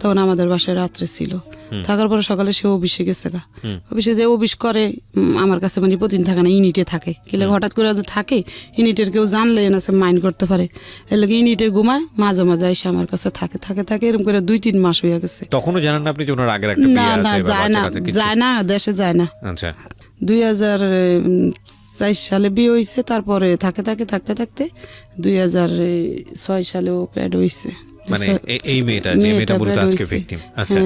তখন আমাদের বাসায় রাত্রে ছিল, থাকার পরে সকালে সে অফিসে গেছে গা। অফিসে যে অফিস করে আমার কাছে মানে প্রতিদিন থাকে না, ইউনিটে থাকে। কিলে হঠাৎ করে থাকে ইউনিটের কেউ জানলে না সে মাইন্ড করতে পারে, এর লাগে ইউনিটে ঘুমায়, মাঝে মাঝে এসে আমার কাছে থাকে এরকম করে 2-3 মাস হয়ে গেছে। তখনও জানেন না আপনি যে ওনার আগের একটা না বিয়ে না আছে বা যায় না, বাচ্চা কাচ্চা কিছু? যায় না, দেশে যায় না। আচ্ছা। 2004 সালে বিয়ে হয়েছে, তারপরে থাকতে থাকতে 2006 সালে ও প্যাড হয়েছে। মানে এই মেয়েটা যে মেয়েটা মূলত আজকে ভিকটিম। আচ্ছা।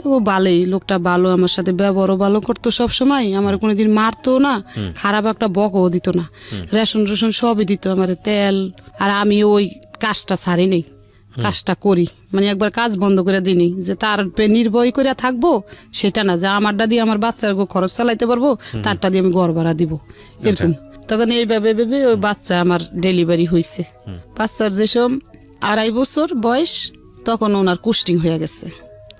ও ভালোই, লোকটা ভালো, আমার সাথে ব্যবহারও ভালো করতো সব সময়, আমার কোনোদিন মারতো না, খারাপ একটা বকও দিত না, রেশন সবই দিত আমার, তেল। আর আমি ওই কাজটা ছাড়ি নেই, কাজটা করি, মানে একবার কাজ বন্ধ করে দিইনি যে তার নির্ভয় করে থাকবো সেটা না, যে আমারটা দিয়ে আমার বাচ্চার খরচ চালাইতে পারবো, তারটা দিয়ে আমি ঘর ভাড়া দিব, এরকম। তখন এইভাবে ভেবে ওই বাচ্চা আমার ডেলিভারি হয়েছে। বাচ্চার যেসব 2.5 বছর বয়স, তখন ওনার কুস্টিং হয়ে গেছে।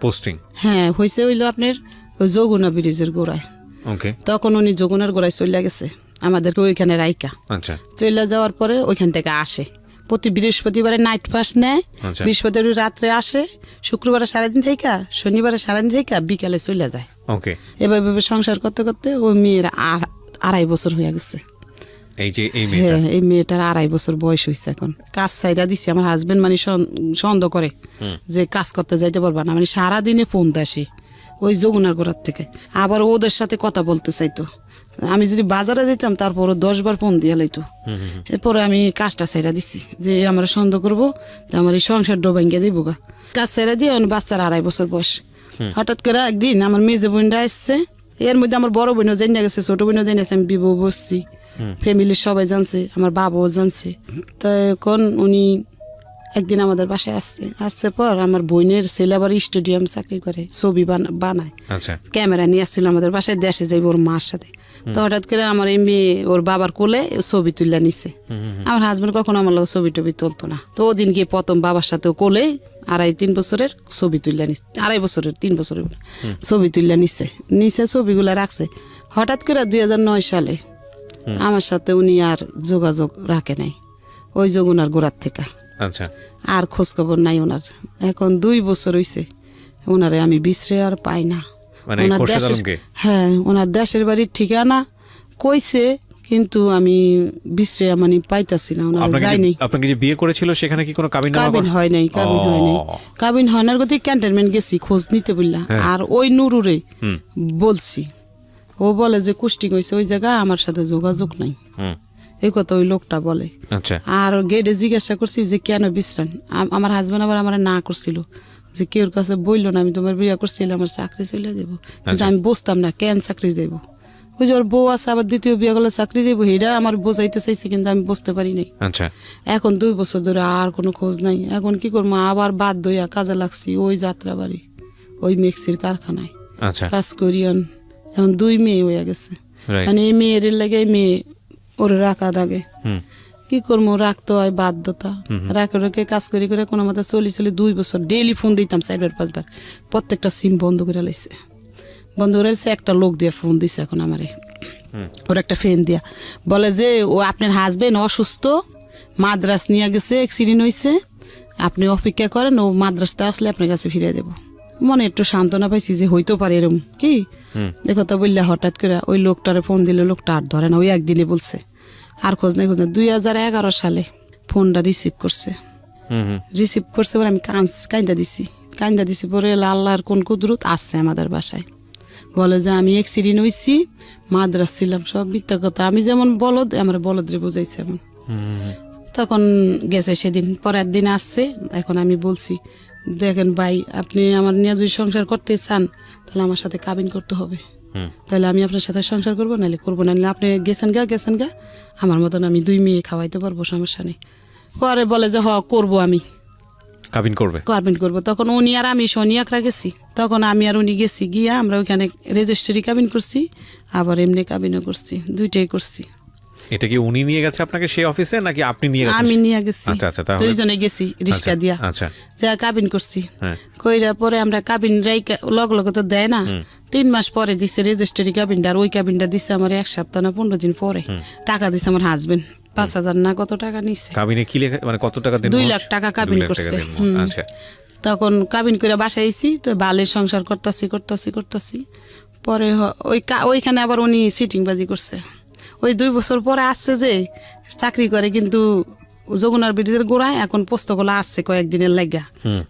পোস্টিং? হ্যাঁ হয়েছে, হইলো আপনার ওই যমুনা ব্রিজের গোড়ায়। ওকে। তখন উনি যমুনার গোড়ায় চলে গেছে, আমাদেরকে ওইখানে রাইকা। আচ্ছা। চলে যাওয়ার পরে ওইখান থেকে আসে, প্রতি বৃহস্পতিবারে নাইট পাস নেয়, বৃহস্পতিবার রাত্রে আসে, শুক্রবারে সারাদিন থেকে, শনিবারে সারাদিন থেকে, বিকালে চলে যায়। ওকে। এভাবে সংসার করতে করতে ওই মেয়ের 2.5 বছর হয়ে গেছে। হ্যাঁ, এই মেয়েটার 2.5 বছর বয়স হয়েছে এখন। কাজ ছাইরা দিছে, আমার হাজবেন্ড মানে সন্দেহ করে যে কাজ করতে যাইতে পারবা না, মানে সারাদিনে ফোন দেয় ওই যমুনার গোড়ার থেকে। আবার ওদের সাথে কথা বলতে চাইতো, আমি যদি বাজারে যেতাম তারপরও 10 বার ফোন দিয়ে লাইতো। এরপরে আমি কাজটা ছাইরা দিছি, যে আমার সন্দেহ করবো আমার এই সংসার ডোবাঙ্গে দেবো গা। কাজ ছাইরা দিয়ে বাচ্চার 2.5 বছর বয়স। হঠাৎ করে একদিন আমার মেজে বোনটা আসছে, এর মধ্যে আমার বড় বোনও জেনে গেছে, ছোট বোনও জেনে গেছে, আমি বিবাহ বসছি, ফ্যামিলির সবাই জানছে, আমার বাবাও জানছে। তো এখন উনি একদিন আমাদের বাসায় আসছে পর আমার বোনের ছেলে আবার স্টেডিয়াম চাকরি করে, ছবি বানায়, ক্যামেরা নিয়ে আসছিল আমাদের বাসায়, দেশে যাইব ওর মার সাথে। তো হঠাৎ করে আমার এই মেয়ে ওর বাবার কোলে ছবি তুলে নিছে। আমার হাজবেন্ড কখনো আমার লোক ছবি টবি তুলতো না, তো ওদিন গিয়ে প্রথম বাবার সাথে কোলে 2.5-3 বছরের ছবি তুলে নিচ্ছে, 2.5 বছরের 3 বছরের ছবি তুলে নিছে ছবিগুলা রাখছে। হঠাৎ করে 2009 সালে আমার সাথে উনি আর যোগাযোগ রাখে নাই, ওই যমুনার গোড়ার থেকে। আচ্ছা। আর খোঁজ খবর নাই ওনার। এখন 2 বছর হইছে, ওনারে আমি বিশ্রে আর পাই না। হ্যাঁ, ওনার দেশের বাড়ির ঠিকানা কইছে, কিন্তু আমি বিশ্রে মানে পাইতাছি না, ওনার যাইনি। আপনাকে যে বিয়ে করেছিল সেখানে কি কোনো কাবিন হয় নাই? কাবিন হয় না, গতি ক্যান্টনমেন্ট গেছি খোঁজ নিতে বললা। আর ওই নুরুরে বলছি, ও বলে যে কুস্টিং হয়েছে ওই জায়গা, আমার সাথে যোগাযোগ নাই, এই কথা ওই লোকটা বলে। আর গেটে জিজ্ঞাসা করছি যে কেন বিশ্রাম, আমার হাজবেন্ড আবার আমার না করছিল যে কেউর কাছে বললো না আমি তোমার বিয়ে করছিলাম, আমার চাকরি চলে যাবো, কিন্তু আমি বুঝতাম না কেন চাকরি যাইব। ওই যে ওর বউ আছে, আবার দ্বিতীয় বিয়ে করলে চাকরি যাবো, এটা আমার বোঝাইতে চাইছে, কিন্তু আমি বুঝতে পারি নাই। এখন 2 বছর ধরে আর কোনো খোঁজ নাই। এখন কি করবো, আবার বাধ্য হইয়া কাজে লাগছি ওই যাত্রা বাড়ি, ওই মিক্সির কারখানায় কাজ করি। এখন 2 মেয়ে হয়ে গেছে, মানে এই মেয়ের লাগে মেয়ে ওরে রাখার আগে কি করবো, রাখতে হয় বাধ্যতা। রেখে কাজ করে কোনো মতো চলি 2 বছর ডেইলি ফোন দিতাম 4-5 বার, প্রত্যেকটা সিম বন্ধ করে লাইছে। একটা লোক দিয়ে ফোন দিছে এখন আমারে, ওর একটা ফ্রেন্ড দিয়া বলে যে ও আপনার হাজবেন্ড অসুস্থ, মাদ্রাস নিয়ে গেছে, অ্যাক্সিডেন্ট হয়েছে, আপনি অপেক্ষা করেন, ও মাদ্রাসতে আসলে আপনার কাছে ফিরে দেবো। মনে একটু সান্ত্বনা পাইছি যে হইতে পারে এরকম কি দেখো। তো বললে হঠাৎ করে ওই লোকটারে ফোন দিলে, লোকটা আর ধরে না, ওই একদিনে বলছে, আর খোঁজ নেই 2011 সালে ফোনটা রিসিভ করছে পরে আমি কান্দা দিছি পরে আল্লাহর কোন কুদরত আসছে আমাদের বাসায়, বলে যে আমি অ্যাক্সিডেন্ট হয়েছি, মাদ্রাস ছিলাম, সব মিথ্যা কথা। আমি যেমন বলদ, আমার বলদরে বুঝাইছে এমন। তখন গেছে সেদিন, পরের দিন আসছে। এখন আমি বলছি দেখেন ভাই, আপনি আমার নিয়ে যদি সংসার করতে চান তাহলে আমার সাথে কাবিন করতে হবে, তাহলে আমি আপনার সাথে সংসার করবো, নাহলে করবো না। আপনি গেছেন গা আমার মতন আমি 2 মেয়ে খাওয়াইতে পারবো, সমস্যা নেই। পরে বলে যে করবো, আমি কাবিন করবো। তখন উনি আর আমি শনিয়াকরা গেছি, তখন আমি আর উনি গেছি, গিয়া আমরা ওইখানে রেজিস্ট্রি কাবিন করছি, আবার এমনি কাবিনও করছি, 2টাই করছি। এটা কি উনি নিয়ে গেছে আপনাকে সেই অফিসে নাকি আপনি নিয়ে গেছেন? আমি নিয়ে গেছি, আচ্ছা আচ্ছা, তাহলে দুইজনে গেছি রিক্সা দিয়া, আচ্ছা যা কাবিন করছি। হ্যাঁ। কইরা পরে আমরা কাবিন লগে তো দেয় না, 3 মাস পরে দিছে রেজিস্ট্রি কাবিনটা, আর ওই কাবিনটা দিছে আমার 1 সপ্তাহ না 15 দিন পরে। টাকা দিছে আমার হাজবেন্ড 5,000 না কত টাকা নিচ্ছে। কাবিনে কি লেখা, মানে কত টাকা দেন? 2 লাখ টাকা কাবিন 2 লাখ টাকা করছে। দেন। আচ্ছা, তখন কাবিন করে বাসায় আইছি, তো বালের সংসার করতেছি পরে ওইখানে আবার উনি সিটিংবাজি করছে। ওই 2 বছর পরে আসছে যে চাকরি করে, কিন্তু যমুনার ব্রিজের গোড়ায় এখন পোস্তগুলো আসছে কয়েকদিনের লাগা।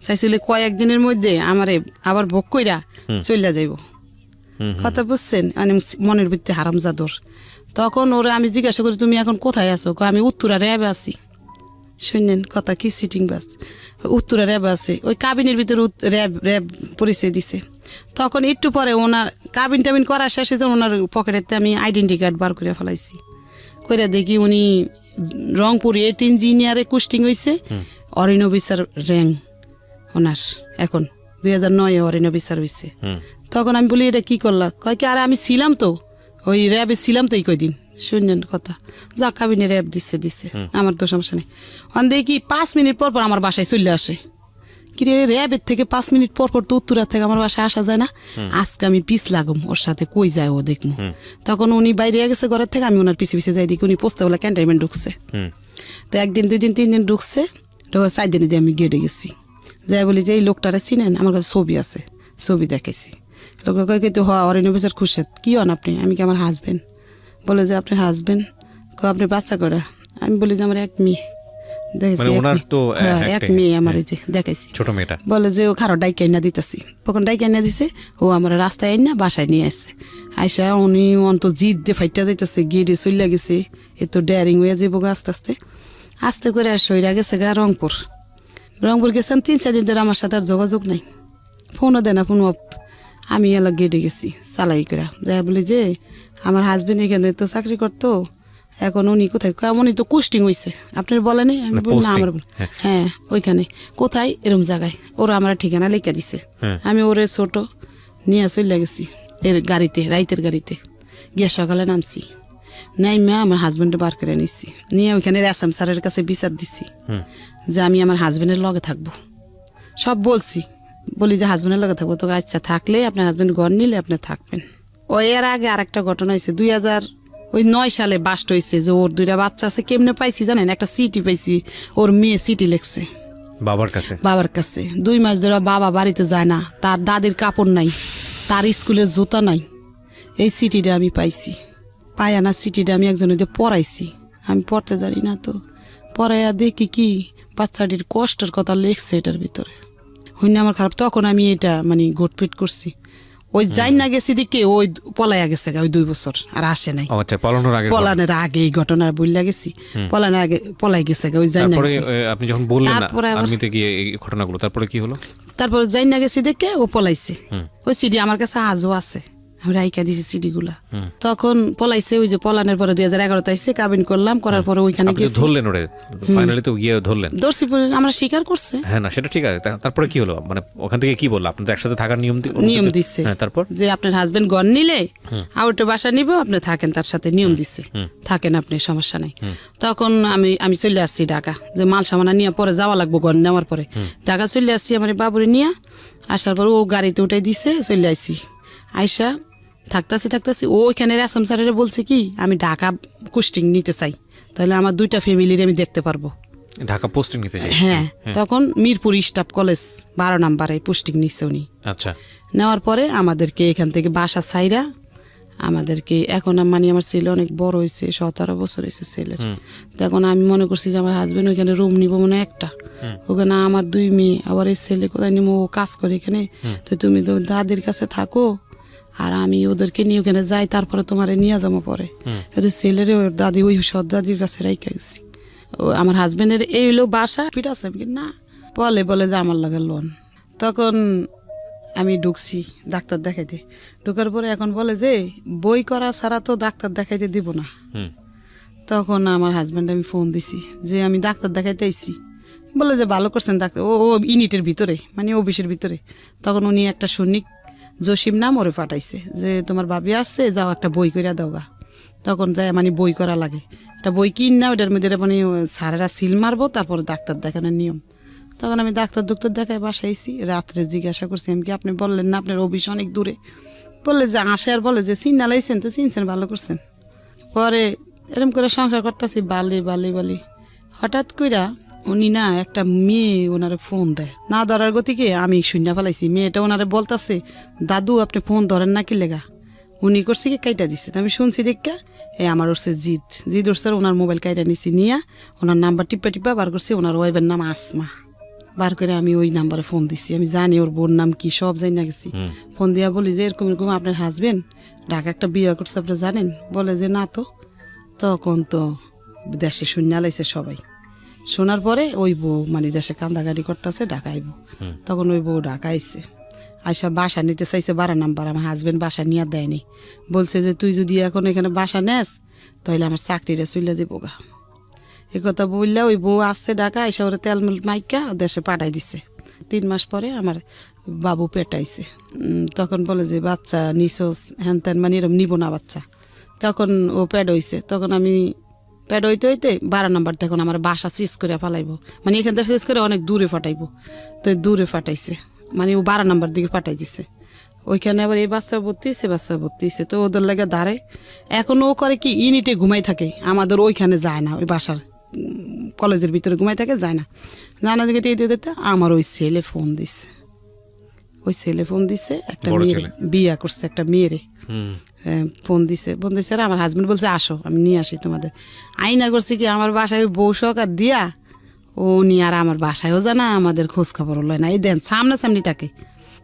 চাইছিল কয়েকদিনের মধ্যে আমারে আবার ভোগ কইরা চলে যাইব, কথা বুঝছেন, মানে মনের ভিত্তি হারামজাদর। তখন ওরা আমি জিজ্ঞাসা করি তুমি এখন কোথায় আছো? আমি উত্তরা র্যাবে আছি। শুনলেন কথা কি সিটিং বাস, উত্তরা র্যাব আছে, ওই কাবিনের ভিতরে র্যাব পরিচয় দিছে। তখন একটু পরে ওনার কাবিন টাবিন করা শেষে যে ওনার পকেটেতে আমি আইডেন্টি কার্ড বার করে ফেলাইছি, করে দেখি উনি রংপুর 8 ইঞ্জিনিয়ারে কুস্টিং হয়েছে, অরিন অফিসার র্যাঙ্ক ওনার এখন 2009 অরিন অফিসার হয়েছে। তখন আমি বলি এটা কি করলা? কয় কি আরে আমি ছিলাম তো ওই র্যাবে ছিলাম তো এই কয়দিন। শুনলেন কথা, যা কাবিনে র্যাব দিচ্ছে আমার তো সমস্যা নেই। অন দেখি 5 মিনিট পর পর আমার বাসায় চলে আসে। কিরে র্যাবের থেকে 5 মিনিট পর পর তো উত্তরার থেকে আমার বাসায় আসা যায় না, আজকে আমি পিস লাগুম ওর সাথে, কই যায় ও দেখবো। তখন উনি বাইরে গেছে ঘরের থেকে, আমি ওনার পিছিয়ে যাই, দেখি উনি পোস্তাওয়ালা ক্যান্টনমেন্ট ঢুকছে। তো 1 দিন 2 দিন 3 দিন ঢুকছে, 4 দিনে দিয়ে আমি গেটে গেছি, যাই বলি যে এই লোকটারে চিনেন, আমার কাছে ছবি আছে, ছবি দেখাইছি। লোকটা কয় কিন্তু অরিন অফিসার খুরশেদ, কি হন আপনি? আমি কি আমার হাজবেন্ড? বলে যে আপনার হাজবেন্ড? আপনি বাচ্চা করে? আমি বলি যে আমার 1 মেয়ে। দেখাইছি এক মেয়ে আমার, এই যে দেখাইছি ছোট মেয়েটা। বলে যে ও খারো ডাইকে না দিতেছি, তখন ডাইকে না দিছে, ও আমার রাস্তায় না বাসায় নিয়ে আসছে। আইসা উনি অন্ত জিদ দিয়ে ফাইটা যাইতেছে, গিয়ে চলে গেছে, এ তো ডেয়ারিং হয়ে যাবো আস্তে আস্তে করে। আর সইরা গেছে গা রংপুর গেছেন 3-4 দিন ধরে আমার সাথে আর যোগাযোগ নাই, ফোনও দেয় না, ফোন অফ। আমি এলাকা গেটে গেছি চালাই করে, যাই বলি যে আমার হাজবেন্ড এখানে তো চাকরি করতো, এখন উনি কোথায়? উনি তো কুস্টিং হয়েছে, আপনার বলেনি? আমি বলি না আমার, হ্যাঁ ওইখানে কোথায় এরম জায়গায়, ওরা আমার ঠিকানা লেখা দিছে। আমি ওরে ছোট নিয়ে চলে গেছি এর গাড়িতে, রাইতের গাড়িতে গিয়ে সকালে নামছি, নাইমা আমার হাজবেন্ডে বার করে নিচ্ছি, নিয়ে ওইখানে এসএম স্যারের কাছে বিচার দিছি যে আমি আমার হাজবেন্ডের লগে থাকবো, সব বলি যে হাজবেন্ডের লগে থাকবো। তো আচ্ছা থাকলে আপনার হাজবেন্ড ঘর নিলে আপনি থাকবেন। ওই এর আগে আরেকটা ঘটনা হয়েছে, 2009 সালে বাস্ট হয়েছে, যে ওর 2টা বাচ্চা আছে। কেমনে পাইছি জানেন? একটা সিটি পাইছি, ওর মেয়ে সিটি লেখছে বাবার কাছে। 2 মাস ধরে বাবা বাড়িতে যায় না, তার দাদির কাপড় নাই, তার স্কুলের জুতা নাই। এই সিটিটা আমি পাইছি, পাই না সিটিটা আমি একজনের দিয়ে পড়াইছি, আমি পড়তে জানি না, তো পড়াইয়া দেখি কি বাচ্চাটির কষ্টের কথা লেখছে এটার ভিতরে। হইনি আমার খারাপ, তখন আমি এটা মানে গোটপিট করছি। ওই যাই না গেছি দিকে ওই পলাইয়া গেছে ওই 2 বছর আর আসে নাই। পলানের আগে এই ঘটনার বইলা গেছি, পলানের আগে পলাই গেছে ওই যাই না গেছি। আপনি যখন বললেন আর্মিতে গিয়ে এই ঘটনাগুলো, তারপরে কি হলো? তারপর যাই না গেছি দেখে ও পলাইছে। ওই সিডি আমার কাছে আজও আছে, আমি রাইকা দিছি সিডিগুলা। তখন পলাইছে, ওই যে পলানের পরে 2011 আইছে, কাবিন করলাম, করার পরে ওইখানে গেছি। ধরলেন ওরে ফাইনালি? তো গিয়ে ধরলেন? দর্শি আমরা স্বীকার করছে। হ্যাঁ না সেটা ঠিক আছে, তারপরে কি হলো? মানে ওখান থেকে কি বললো? আপনাদের একসাথে থাকার নিয়ম দিচ্ছে। তারপর যে আপনার হাজবেন্ড ঘর নিলে আউটে বাসা নিব, আপনি থাকেন তার সাথে, নিয়ম দিচ্ছে, থাকেন আপনি, সমস্যা নাই। তখন আমি চলে আসছি ঢাকা, যে মাল সামানা নিয়ে পরে যাওয়া লাগবো, ঘর নেওয়ার পরে ঢাকা চলে আসছি আমার বাবুরে নিয়ে। আসার পর ও গাড়িতে উঠাই দিছে, চলে আসছি। আইসা থাকতাছি ওইখানে আসাম স্যারেরা বলছে কি আমি ঢাকা পোস্টিং নিতে চাই, তাহলে আমার 2টা ফ্যামিলির আমি দেখতে পারবো। ঢাকা পোস্টিং নিতে চাই? হ্যাঁ। তখন মিরপুর স্টাফ কলেজ 12 নম্বরে পোস্টিং নিচ্ছে উনি। আচ্ছা। নেওয়ার পরে আমাদেরকে এখান থেকে বাসা ছাইরা আমাদেরকে, এখন মানে আমার ছেলে অনেক বড় হয়েছে, 17 বছর হয়েছে ছেলের। তখন আমি মনে করছি যে আমার হাজবেন্ড ওইখানে রুম নিবো মনে একটা, ওখানে আমার 2 মেয়ে, আবার এই ছেলে কোথায় নিবো, ও কাজ করে এখানে, তো তুমি তো দাদির কাছে থাকো আর আমি ওদেরকে নিয়ে ওখানে যাই, তারপরে তোমারে নিয়ে যাবো পরে। ছেলের দাদি ওই সৎ দাদির কাছে রাইখা গেছি। আমার হাজবেন্ডের এই হলো বাসা, ফিট আছে না, বলে যে আমার লাগে লোন। তখন আমি ঢুকছি ডাক্তার দেখাইতে, ঢুকার পরে এখন বলে যে বই করা ছাড়া তো ডাক্তার দেখাইতে দিব না। তখন আমার হাজবেন্ড আমি ফোন দিছি যে আমি ডাক্তার দেখাইতে আইছি, বলে যে ভালো করছেন ডাক্তার, ও ইউনিটের ভিতরে মানে অফিসের ভিতরে। তখন উনি একটা সৈনিক জসিম নাম ওরে পাঠাইছে যে তোমার ভাবি আসছে, যাও একটা বই করে দাও গা। তখন যায় মানে বই করা লাগে, একটা বই কিন না, ওটার মধ্যে মানে স্যারেরা সিল মারবো, তারপর ডাক্তার দেখানোর নিয়ম। তখন আমি ডাক্তার দেখায় বাসায় আইছি। রাত্রে জিজ্ঞাসা করছি আমি কি আপনি বললেন না আপনার অফিস অনেক দূরে? বললে যে আসে আর বলে যে চিন্না লাইছেন তো চিনছেন, ভালো করছেন। পরে এরকম করে সংসার করতেছি বালি হঠাৎ কইরা উনি না একটা মেয়ে ওনারে ফোন দেয়, না ধরার গতিকে আমি শূন্য ফেলাইছি। মেয়েটা ওনারে বলতেছে দাদু আপনি ফোন ধরেন না কি লেগা? উনি করছে কি কাইটা দিচ্ছে। আমি শুনছি দেখা আমার উঠছে জিদ উঠছে, ওনার মোবাইল কাইটা নিছি, নিয়ে ওনার নাম্বার টিপা বার করছি। ওনার ওয়াইফের নাম আসমা। বার করে আমি ওই নাম্বারে ফোন দিছি। আমি জানি ওর বোন নাম কি, সব জানি না গেছি। ফোন দিয়া বলি যে এরকম আপনার হাজবেন্ড ঢাকা একটা বিয়ে করছে, আপনি জানেন? বলে যে না তো। তখন তো দেশে শূন্য লাইছে সবাই। শোনার পরে ওই বউ মানে দেশে কান্দাগাড়ি করতেছে, ঢাকা আইব। তখন ওই বউ ঢাকা আইছে, আইসা বাসা নিতে চাইছে 12 নাম্বার। আমার হাজবেন্ড বাসা নিয়ে দেয়নি, বলছে যে তুই যদি এখন এখানে বাসা নেস তাহলে আমার চাকরিটা চলে যাবো গা। এ কথা বললে ওই বউ আসছে ঢাকা, আইসা ওরা তেল মাইকা দেশে পাঠাই দিছে। 3 মাস পরে আমার বাবু পেটাইছে। তখন বলে যে বাচ্চা নিছোস হ্যান ত্যান, মানে এরকম নিব না বাচ্চা। তখন ও প্যাড হইছে। তখন আমি প্যাড হইতে 12 নাম্বার তখন আমার বাসা চিজ করে ফালাইবো, মানে এখান থেকে চিজ করে অনেক দূরে ফাটাইবো। তো দূরে ফাটাইছে, মানে ও 12 নাম্বার দিকে পাঠাই দিছে। ওইখানে আবার এই বাচ্চা ভর্তি হয়েছে। তো ওদের লাগে দাঁড়ে। এখন ও করে কি ইউনিটে ঘুমাই থাকে, আমাদের ওইখানে যায় না, ওই বাসার কলেজের ভিতরে ঘুমাই থাকে, যায় না। জানা দিকে দিতে আমার ওই ছেলে ফোন দিছে একটা মেয়ে বিয়া করছে, একটা মেয়েরে ফোন দিছে আর আমার হাজবেন্ড বলছে আসো আমি নিয়ে আসি তোমাদের। আইনা করছে কি আমার বাসায় বউ সহকার দিয়া উনি আর আমার বাসায়ও জানা, আমাদের খোঁজ খবর লয় না। এই দেন সামনাসামনি থাকে,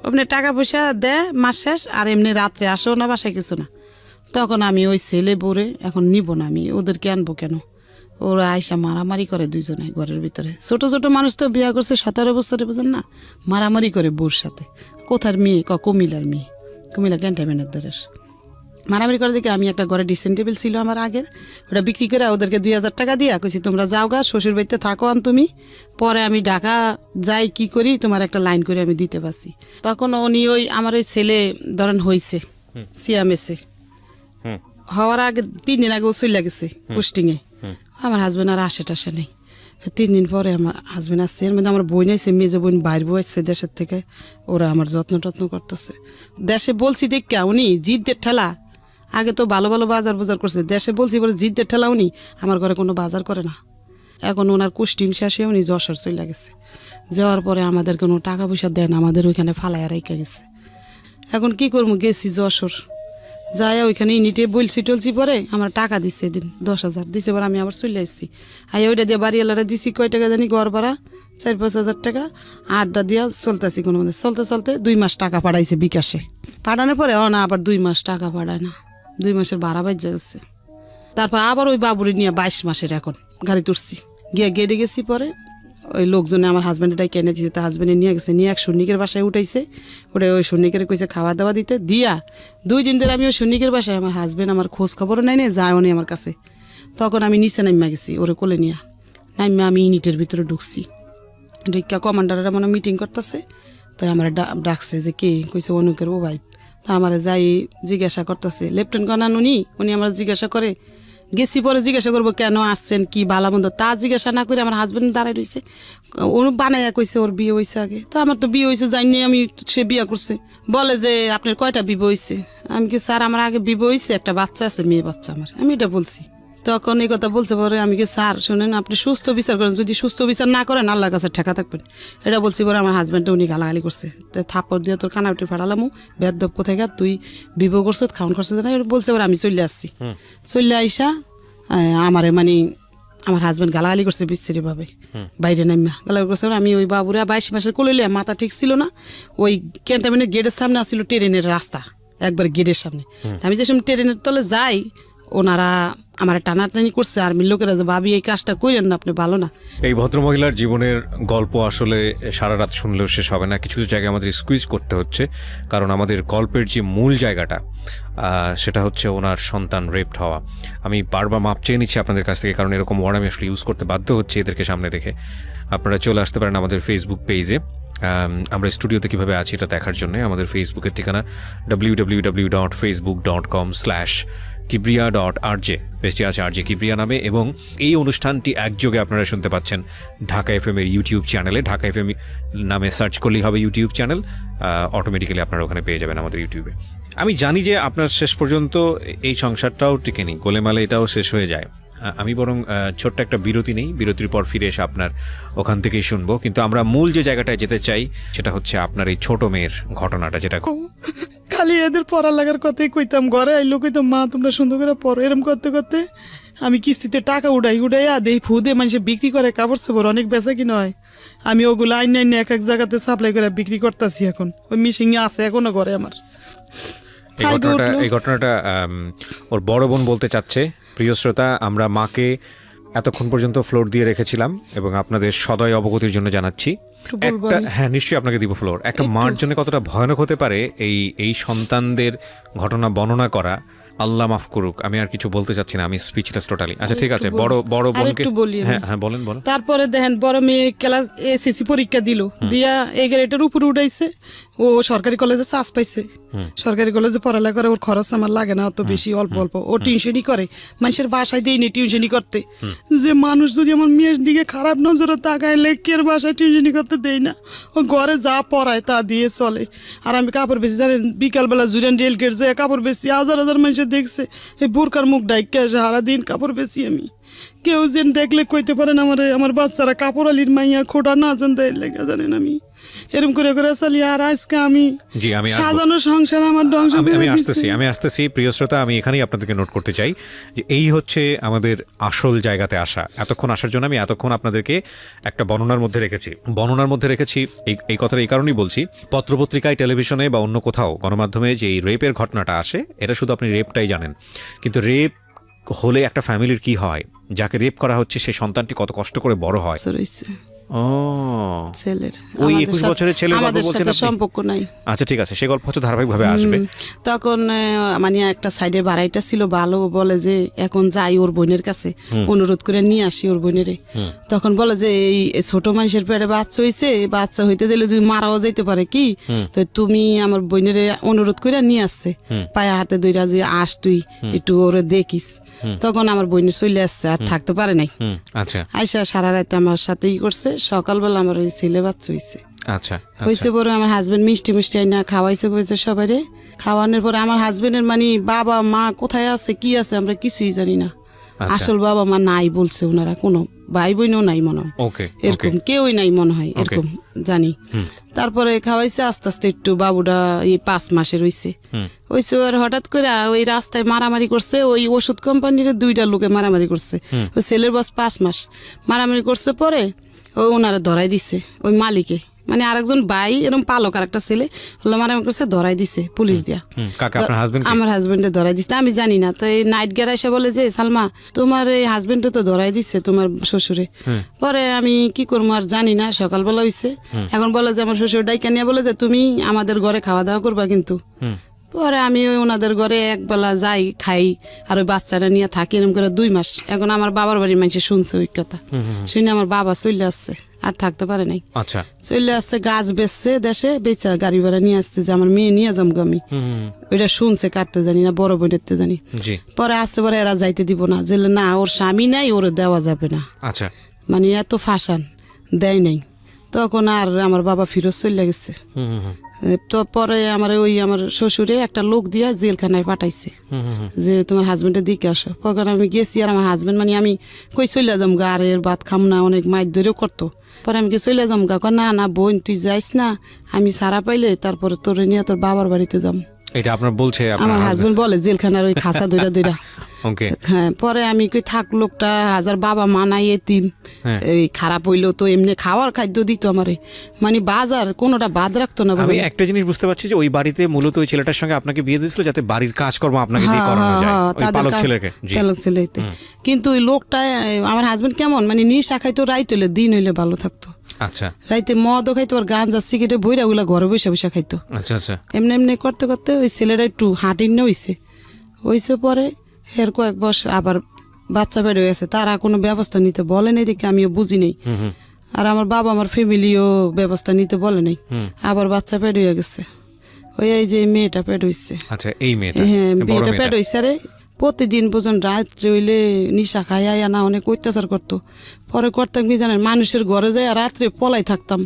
আপনি টাকা পয়সা দেয় মাস শেষ, আর এমনি রাত্রে আসেও না বাসায় কিছু না। তখন আমি ওই ছেলে বোরে এখন নিব না, আমি ওদেরকে আনবো কেন? ওরা আইসা মারামারি করে দুইজনে ঘরের ভিতরে। ছোট ছোট মানুষ তো বিয়ে করছে 17 বছরে, বুঝেন না? মারামারি করে বউর সাথে। কোথার মেয়ে? কুমিল্লার মেয়ে, কুমিল্লা ক্যান্টনমেন্টের দরের। মারামারি করে দেখে আমি একটা ঘরে ড্রেসিং টেবিল ছিল আমার আগের, ওটা বিক্রি করে ওদেরকে 2000 টাকা দিয়া কইছি তোমরা যাও গা, শ্বশুর বাড়িতে থাকো আন তুমি, পরে আমি ঢাকা যাই কি করি তোমার একটা লাইন করে আমি দিতে পারছি। তখন উনি ওই আমার ওই ছেলে ধরেন হয়েছে সিয়ামেসে, হওয়ার আগে 3 দিন আগে ও চলে গেছে পোস্টিংয়ে। আমার হাজবেন্ড আর আসে নেই। 3 দিন পরে আমার হাজবেন্ড আসছে। এর মধ্যে আমার বোন আসছে, মেজে বোন বাইর বউ আসছে দেশের থেকে, ওরা আমার যত্ন করতেছে। দেশে বলছি দেখা উনি জিদ্দের ঠেলা, আগে তো ভালো বাজার করছে, দেশে বলছি বলে জিদ্দের ঠেলা উনি আমার ঘরে কোনো বাজার করে না। এখন ওনার কুষ্টিম শেষ হয়ে উনি যশোর চলে গেছে। যাওয়ার পরে আমাদের কোনো টাকা পয়সা দেন, আমাদের ওইখানে ফালাইয়া রেখে গেছে। এখন কি করবো, গেছি যশোর, যাই ওইখানে ইউনিটে টলছি পরে আমার টাকা দিচ্ছে এদিন 10,000 দিছে, পরে আমি আবার চলে আসছি। ওইটা দিয়ে বাড়িওয়ালারা দিছি কয় টাকা জানি, ঘর ভাড়া 4-5 হাজার টাকা, আড্ডা দিয়া চলতেছি। কোনো মধ্যে চলতে 2 মাস টাকা পাঠাইছে বিকাশে। পাঠানোর পরে না আবার 2 মাস টাকা পাঠায় না, 2 মাসের ভাড়া বাজ্যা গেছে। তারপর আবার ওই বাবুরি নিয়ে 22 মাসের এখন গাড়ি তুলছি, গিয়ে গেটে গেছি। পরে ওই লোকজনে আমার হাজব্যান্ডটাই কিনে দিয়েছে, তো হাজব্যান্ডে নিয়ে গেছে, নিয়ে এক সৈনিকের বাসায় উঠাইছে। ওই সৈনিকের কইছে খাওয়া দাওয়া দিতে, দিয়া 2 দিন ধরে আমি ওই সৈনিকের বাসায়, আমার হাজব্যান্ড আমার খোঁজ খবরও নেয় না, যায়ও নি আমার কাছে। তখন আমি নিচে নামিয়া গেছি ওরে কোলে নিয়ে, নামিয়া আমি ইউনিটের ভিতরে ঢুকছি। ঢুকা কমান্ডাররা মনে মিটিং করতেছে, তাই আমার ডাকছে যে কে, কইছে অনুকের ও ভাই। তা আমার যাই জিজ্ঞাসা করতেছে লেফটেন্ট কর্নার উনি আমার জিজ্ঞাসা করে গেছি। পরে জিজ্ঞাসা করবো কেন আসছেন, কি ভালো মন্দ, তা জিজ্ঞাসা না করে আমার হাজব্যান্ড দাঁড়ায় রয়েছে। ও বানাইয়া কইছে ওর বিয়ে হয়েছে আগে। তো আমার তো বিয়ে হয়েছে জানি আমি, সে বিয়ে করছে। বলে যে আপনার কয়টা বিয়ে হয়েছে? আমি কি স্যার আমার আগে বিয়ে হয়েছে, একটা বাচ্চা আছে, মেয়ে বাচ্চা আমার, আমি এটা বলছি। তখন এই কথা বলছে পরে আমি কি স্যার শোনেন আপনি সুস্থ বিচার করেন, যদি সুস্থ বিচার না করেন আল্লাহর কাছে ঠেকা থাকবেন, এটা বলছি। পরে আমার হাজব্যান্ডটা উনি গালাগালি করছে, তো থাপ্পড় দিয়ে তোর কানা উঠে ফাটালাম, বেদব কোথায় গা তুই বিবাহ করছো, খাওয়ান করছো না, বলছে। এবার আমি চলে আসছি, চলে আইসা আমারে মানে আমার হাজব্যান্ড গালাগালি করছে বিশ্রীভাবে, বাইরে নামিয়া গালাগালি করছে। আমি ওই বাবুরা 22 মাসের কোলে মাথা ঠিক ছিল না, ওই ক্যান্টনমেন্টের গেটের সামনে আসছিল ট্রেনের রাস্তা, একবার গেটের সামনে। আমি যে সময় ট্রেনের তলে যাই, ওনারা আমার টানাটানি করছে, আর্মির লোকেরা যে ভাবি এই কাজটা করেন না, আপনি ভালো না। এই ভদ্রমহিলার জীবনের গল্প আসলে সারা রাত শুনলেও শেষ হবে না। কিছু কিছু জায়গায় আমাদের স্কুইজ করতে হচ্ছে, কারণ আমাদের গল্পের যে মূল জায়গাটা সেটা হচ্ছে ওনার সন্তান রেপড হওয়া। আমি বারবার মাপ চেয়ে নিচ্ছি আপনাদের কাছ থেকে, কারণ এরকম ওয়ার্ড আমি আসলে ইউজ করতে বাধ্য হচ্ছি এদেরকে সামনে রেখে। আপনারা চলে আসতে পারেন আমাদের ফেসবুক পেজে, আমরা স্টুডিওতে কীভাবে আছি এটা দেখার জন্য। আমাদের ফেসবুকের ঠিকানা www.facebook.com/ kibriya.rj, পেজটি আছে RJ কিবরিয়া নামে, এবং এই অনুষ্ঠানটি একযোগে আপনারা শুনতে পাচ্ছেন ঢাকা FM এর ইউটিউব চ্যানেলে। ঢাকা FM নামে সার্চ করলেই হবে ইউটিউব চ্যানেল, অটোমেটিক্যালি আপনারা ওখানে পেয়ে যাবেন আমাদের ইউটিউবে। আমি জানি যে আপনার শেষ পর্যন্ত এই সংসারটাও টিকেনি, গোলেমালে এটাও শেষ হয়ে যায়। আমি বরং ছোট্ট একটা বিরতি নেই, বিরতির পর ফিরে এসে আপনার ওখান থেকেই শুনবো। কিন্তু আমরা মূল যে জায়গাটায় যেতে চাই সেটা হচ্ছে আপনার এই ছোট মেয়ের ঘটনাটা, যেটা খালি এদের পড়ালেখার কথাই কইতাম, ঘরে আইলো কইতাম মা তোমরা সুন্দর করে পড়ো। এরম করতে করতে আমি কিস্তিতে টাকা উড়াইয়া দেই ফুদে মানুষে বিক্রি করে, কাপড় চোপড় অনেক বেচা কিনা হয়। আমি ওগুলো আইন এক এক জায়গাতে সাপ্লাই করে বিক্রি করতেছি। এখন ওই মিশিংয়ে আছে এখনো ঘরে আমার। এই ঘটনাটা ওর বড় বোন বলতে চাচ্ছে। প্রিয় শ্রোতা, আমরা মাকে এতক্ষণ পর্যন্ত ফ্লোর দিয়ে রেখেছিলাম এবং আপনাদের সদয় অবগতির জন্য জানাচ্ছি। হ্যাঁ, নিশ্চয়ই আপনাকে দিব ফ্লোর। একটা মার জন্য কতটা ভয়ানক হতে পারে এই সন্তানদের ঘটনা বর্ণনা করা, আল্লাহ মাফ করুক। আমি আর কিছু বলতে চাচ্ছি না, আমি স্পিচলেস টোটালি। আচ্ছা ঠিক আছে, বড় বোনকে হ্যাঁ বলেন। তারপরে দেখেন বড় মেয়ে ক্লাস এসএসসি পরীক্ষা দিল, দিয়া এই গ্রেডের উপরে উঠাইছে। ও সরকারি কলেজে চান্স পাইছে। সরকারি কলেজে পড়ালেখা করে, ওর খরচ আমার লাগে না অত বেশি, অল্প অল্প। ও টিউশনই করে, মানুষের বাসায় দিই নি টিউশনই করতে। যে মানুষ যদি আমার মেয়ের দিকে খারাপ নজরে তাকাইলে কের বাসায় টিউশনই করতে দেয় না। ও ঘরে যা পড়ায় তা দিয়ে চলে। আর আমি কাপড় বেশি জানেন, বিকালবেলা জুরিয়ান রেল গেট যে কাপড় বেশি, হাজার হাজার মানুষের দেখছে এই বোরকার মুখ ডাইকে আসে, সারাদিন কাপড় বেশি। আমি কেউ যেন দেখলে কইতে পারেন আমার বাচ্চারা কাপড় আলির মাইয়া খোটা না জান দেয় লেগে, জানেন আমি এরকম করে করে চলি। আর আজকে আমি সাজানো সংসার আমার ধ্বংস। আমি আসতেছি প্রিয় শ্রোতা, আমি এখানেই আপনাদেরকে নোট করতে চাই যে এই হচ্ছে আমাদের আসল জায়গাতে আসা। এতক্ষণ আসার জন্য আমি এতক্ষণ আপনাদেরকে একটা বর্ণনার মধ্যে রেখেছি। এই কথাটা এই কারণেই বলছি, পত্রপত্রিকায়, টেলিভিশনে বা অন্য কোথাও গণমাধ্যমে যে এই রেপের ঘটনাটা আসে, এটা শুধু আপনি রেপটাই জানেন, কিন্তু রেপ হলে একটা ফ্যামিলির কি হয়, যাকে রেপ করা হচ্ছে সেই সন্তানটি কত কষ্ট করে বড় হয়। ওই 21 বছরের ছেলের গল্প বলছেন আপনি? সম্পর্ক নাই। আচ্ছা ঠিক আছে, সেই গল্প হচ্ছে ধারাবাহিকভাবে আসবে। তখন মানে একটা সাইডের ভাড়াইটা ছিল ভালো, বলে যে এখন যাই ওর বোনের কাছে, অনুরোধ করে নিয়ে আসি ওর বোনেরে। তখন বলে যে এই ছোট মানুষের পেটে বাচ্চা হইছে, বাচ্চা হইতে দিলে তুমি মারাও যাইতে পারে কি, তো তুমি আমার বোনেরে অনুরোধ করে নিয়ে আসছে, পায়ে হাতে দুইটা যে আস তুই একটু ওরে দেখিস। তখন আমার বোনের চলে আসছে, আর থাকতে পারে নাই। আচ্ছা, আইসা সারা রাতে আমার সাথেই করছে। সকালবেলা আমার ওই ছেলে বাচ্চা হয়েছে। আচ্ছা হয়েছে পরে আমার হাজবেন্ড মিষ্টি আইনা খাওয়াইছে সবাই। খাওয়ানোর পরে আমার হাজবেন্ডের মানে বাবা মা কোথায় আছে কি আছে আমরা কিছুই জানি না। আসল বাবা মা নাই বলছে ওনারা, কোনো ভাই বোনও নাই মনে হয়, এরকম কেউই নাই মনে হয়, এরকম জানি। তারপরে খাওয়াইছে আস্তে আস্তে, একটু বাবুটা 5 মাসের হয়েছে। আর হঠাৎ করে ওই রাস্তায় মারামারি করছে, ওই ওষুধ কোম্পানির 2টা লোকে মারামারি করছে। ওই ছেলের বয়স 5 মাস, মারামারি করছে। পরে ওনারা ধরাই দিছে ওই মালিকে, মানে আরেকজন ভাই এরকম পালক আর একটা ছেলে হলো মারামারি করছে, ধরাই দিছে পুলিশ দিয়া। আমার হাজবেন্ডে ধরাই দিছে, আমি জানি না। তো এই নাইট গের এসে বলে যে সালমা তোমার এই হাজবেন্ডে তো ধরাই দিছে তোমার শ্বশুরে। পরে আমি কি করবো আর জানি না, সকালবেলা হইছে। এখন বলে যে আমার শ্বশুর ডাইকা নিয়ে বলে যে তুমি আমাদের ঘরে খাওয়া দাওয়া করবা কিন্তু। পরে আমি ওই ওনাদের ঘরে একবেলা যাই, খাই, আর ওই বাচ্চাটা নিয়ে থাকি এরকম করে 2 মাস। এখন আমার বাবার বাড়ির মানুষ শুনছে ওই কথা, শুনে আমার বাবা চলে আসছে, আর থাকতে পারে নাই। আচ্ছা, চলে আসছে, গাছ বেচছে দেশে, বেচা গাড়ি ভাড়া নিয়ে আসছে যে আমার মেয়ে নিয়ে যাবো আমি। ওইটা শুনছে, কাটতে জানি না, বড় বোনেরতে জানি। পরে আসছে, পরে এরা যাইতে দিব না, যে না ওর স্বামী নাই, ওরে দেওয়া যাবে না। আচ্ছা, মানে এত ফাঁসান দেয় নাই। তখন আর আমার বাবা ফিরত চলে গেছে। তো পরে আমার শ্বশুরে একটা লোক দিয়া জেলখানায় পাঠাইছে যে তোমার হাজবেন্ডের দিকে আসো। তখন আমি গেছি, আর আমার হাজবেন্ড মানে আমি কই চলে যাম গা, আর এর ভাত খাম না, অনেক মাইর ধরেও করতো। পরে আমি কি চলে যাম গা, না বোন তুই যাইস না, আমি সারা পাইলে তারপরে তোরে নিয়ে তোর বাবার বাড়িতে যাম। এটা আপনার বলছে আমার হাজবেন্ড বলে, জেলখানার ওই খাসা দুইটা। হ্যাঁ, পরে আমি কই থাক, লোকটা হাজার বাবা মা নাই, এতিম, এই খারাপ হইলো তো এমনি খাওয়ার খাদ্য দিত আমারে, মানে বাজার কোনোটা বাদ রাখতো না। আমি একটা জিনিস বুঝতে পারছি যে ওই বাড়িতে মূলত ওই ছেলেটার সঙ্গে আপনাকে বিয়ে দিয়েছিল যাতে বাড়ির কাজকর্ম আপনাকে দিয়ে করানো যায়, ওই পালক ছেলেকে। কিন্তু ওই লোকটা আমার হাজবেন্ড কেমন, মানে নিশা খাইতো রাইত হইলে, দিন হইলে ভালো থাকতো। আচ্ছা, রাইতে মদও খাইতো, আর গাঁজা সিগারেটে বইরা ওগুলা ঘরে বসে বসে খাইতো। আচ্ছা আচ্ছা, এমনি করতে করতে ওই ছেলেটা একটু হাঁটিন হইছে। পরে এর কয়েক বছর আবার বাচ্চা বেড়ে গেছে, তারা কোনো ব্যবস্থা নিতে বলে নাই দেখে আমিও বুঝি নেই। আর আমার বাবা আমার ফ্যামিলিও ব্যবস্থা নিতে বলে নাই। আবার বাচ্চা পেট হয়ে গেছে, ওই এই যে মেয়েটা পেট হইছে। আচ্ছা, এই মেয়েটা, হ্যাঁ মেয়েটা পেট হইছে। আরে প্রতিদিন পর্যন্ত রাত্রে হইলে নিশা খাই আয়া না অনেক অত্যাচার করতো। পরে করতাম কি জানেন, মানুষের ঘরে যাই রাত্রে পলাই থাকতাম,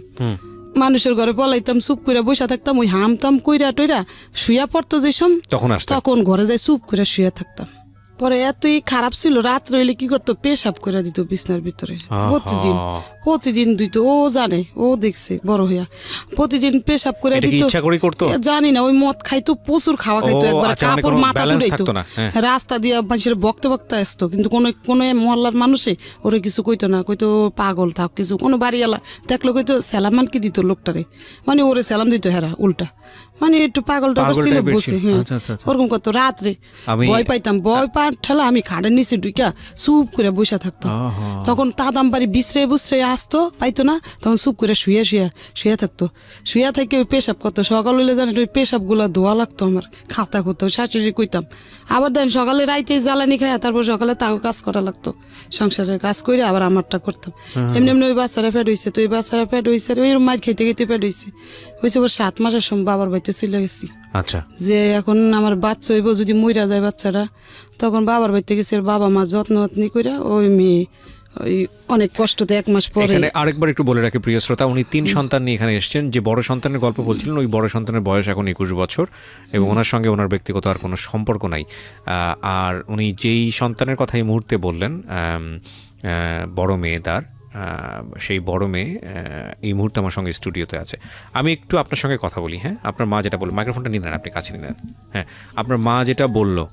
মানুষের ঘরে পলাইতাম, চুপ করে বসে থাকতাম, ওই হামতাম কইরা টইরা শুয়া পড়তো যে তখন ঘরে যাই চুপ করে শুয়ে থাকতাম। পরে এতই খারাপ ছিল, রাত্রে হইলে কি করতো পেশাব করে দিত বিছনার ভিতরে প্রতিদিন দিত। ও জানে, ও দেখছে বড় হইয়া, প্রতিদিন পেশাব করে দিত। জানি না, ওই মদ খাইতো, প্রচুর খাওয়া খাইতো, একবার কাপড় মাথা তুলাইতো, রাস্তা দিয়ে মানুষের বকতে বকতে আসতো, কিন্তু কোনো মহল্লার মানুষে ওরে কিছু কইতো না, কইতো পাগল থাক কিছু। কোনো বাড়িওয়ালা দেখলো কইতো সালামান কি দিত লোকটারে, মানে ওরে সালাম দিত হেরা উল্টা, মানে একটু পাগল টাগল ছিল বসে। হ্যাঁ ওরকম করতো। রাত্রে ভয় পাইতাম, ভয় পা ঠেলা আমি খাটের নিচে ঢুকা চুপ করে বসে থাকতাম। তখন তাদাম বাড়ি বিশ্রে বুসরে আসতো, পাইতো না, তখন চুপ করে শুয়ে থাকতো। শুয়ে থেকে ওই পেশাব করতো। সকাল হইলে জানি ওই পেশাব গুলা ধোয়া লাগতো আমার, খাতা করতো, শাশুড়ি কইতাম। আবার দেন সকালে রাইতে জ্বালানি খায়, তারপর সকালে তাও কাজ করা লাগতো, সংসারের কাজ করে আবার আমারটা করতাম। এমনি এমনি ওই বাচ্চারা ফেট হয়েছে, তো ওই বাচ্চারা ফেট হয়েছে, ওই মার খাইতে খাইতে ফেট হয়েছে। ওর 7 মাসের সময় বাবার বাড়িতে চলে গেছি। আচ্ছা, যে এখন আমার বাচ্চা হইব, যদি মইরা যায় বাচ্চারা, তখন বাবার বাড়িতে গেছে, বাবা মা যত্ন করে ওই মেয়ে ওই অনেক কষ্টতে 1 মাস পরে। আরেকবার একটু বলে রাখি প্রিয় শ্রোতা, উনি 3 সন্তান নিয়ে এখানে এসেছেন। যে বড় সন্তানের গল্প বলছিলেন, ওই বড় সন্তানের বয়স এখন 21 বছর এবং ওনার সঙ্গে ওনার ব্যক্তিগত আর কোনো সম্পর্ক নাই। আর উনি যেই সন্তানের কথা এই মুহূর্তে বললেন, বড় মেয়ে তার, সেই বড় মেয়ে এই মুহূর্তে আমার সঙ্গে স্টুডিওতে আছে। আমি একটু আপনার সঙ্গে কথা বলি। হ্যাঁ, আপনার মা যেটা বলল, মাইক্রোফোনটা নিন, আপনি কাছে নিন। হ্যাঁ, আপনার মা যেটা বললো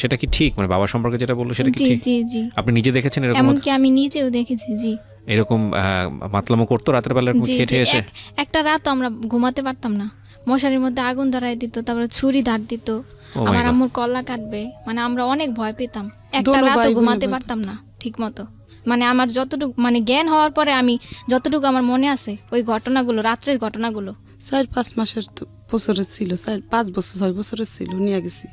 সেটা কি ঠিক? মানে বাবা সম্পর্কে যেটা বললো সেটা কি ঠিক? জি জি, আপনি নিজে দেখেছেন এরকম? এমনকি আমি নিজেও দেখেছি। জি, এরকম মাতলামো করতো রাতের বেলা এরকম খেটে এসে? একটা রাত আমরা ঘুমাতে পারতাম না, মশারির মধ্যে আগুন ধরাই দিত, তারপরে ছুরি ধার দিত, আমার আম্মুর কল্লা কাটবে, মানে আমরা অনেক ভয় পেতাম। একটা রাত ঘুমাতে পারতাম না ঠিক মতো। মানে আমার যতটুকু মানে জ্ঞান হওয়ার পরে আমি যতটুকু আমার মনে আছে ওই ঘটনাগুলো, রাত্রের ঘটনাগুলো। 4-5 মাসের বছরের ছিল, 4-5 বছর 6 বছরের ছিল, নিয়ে গেছি।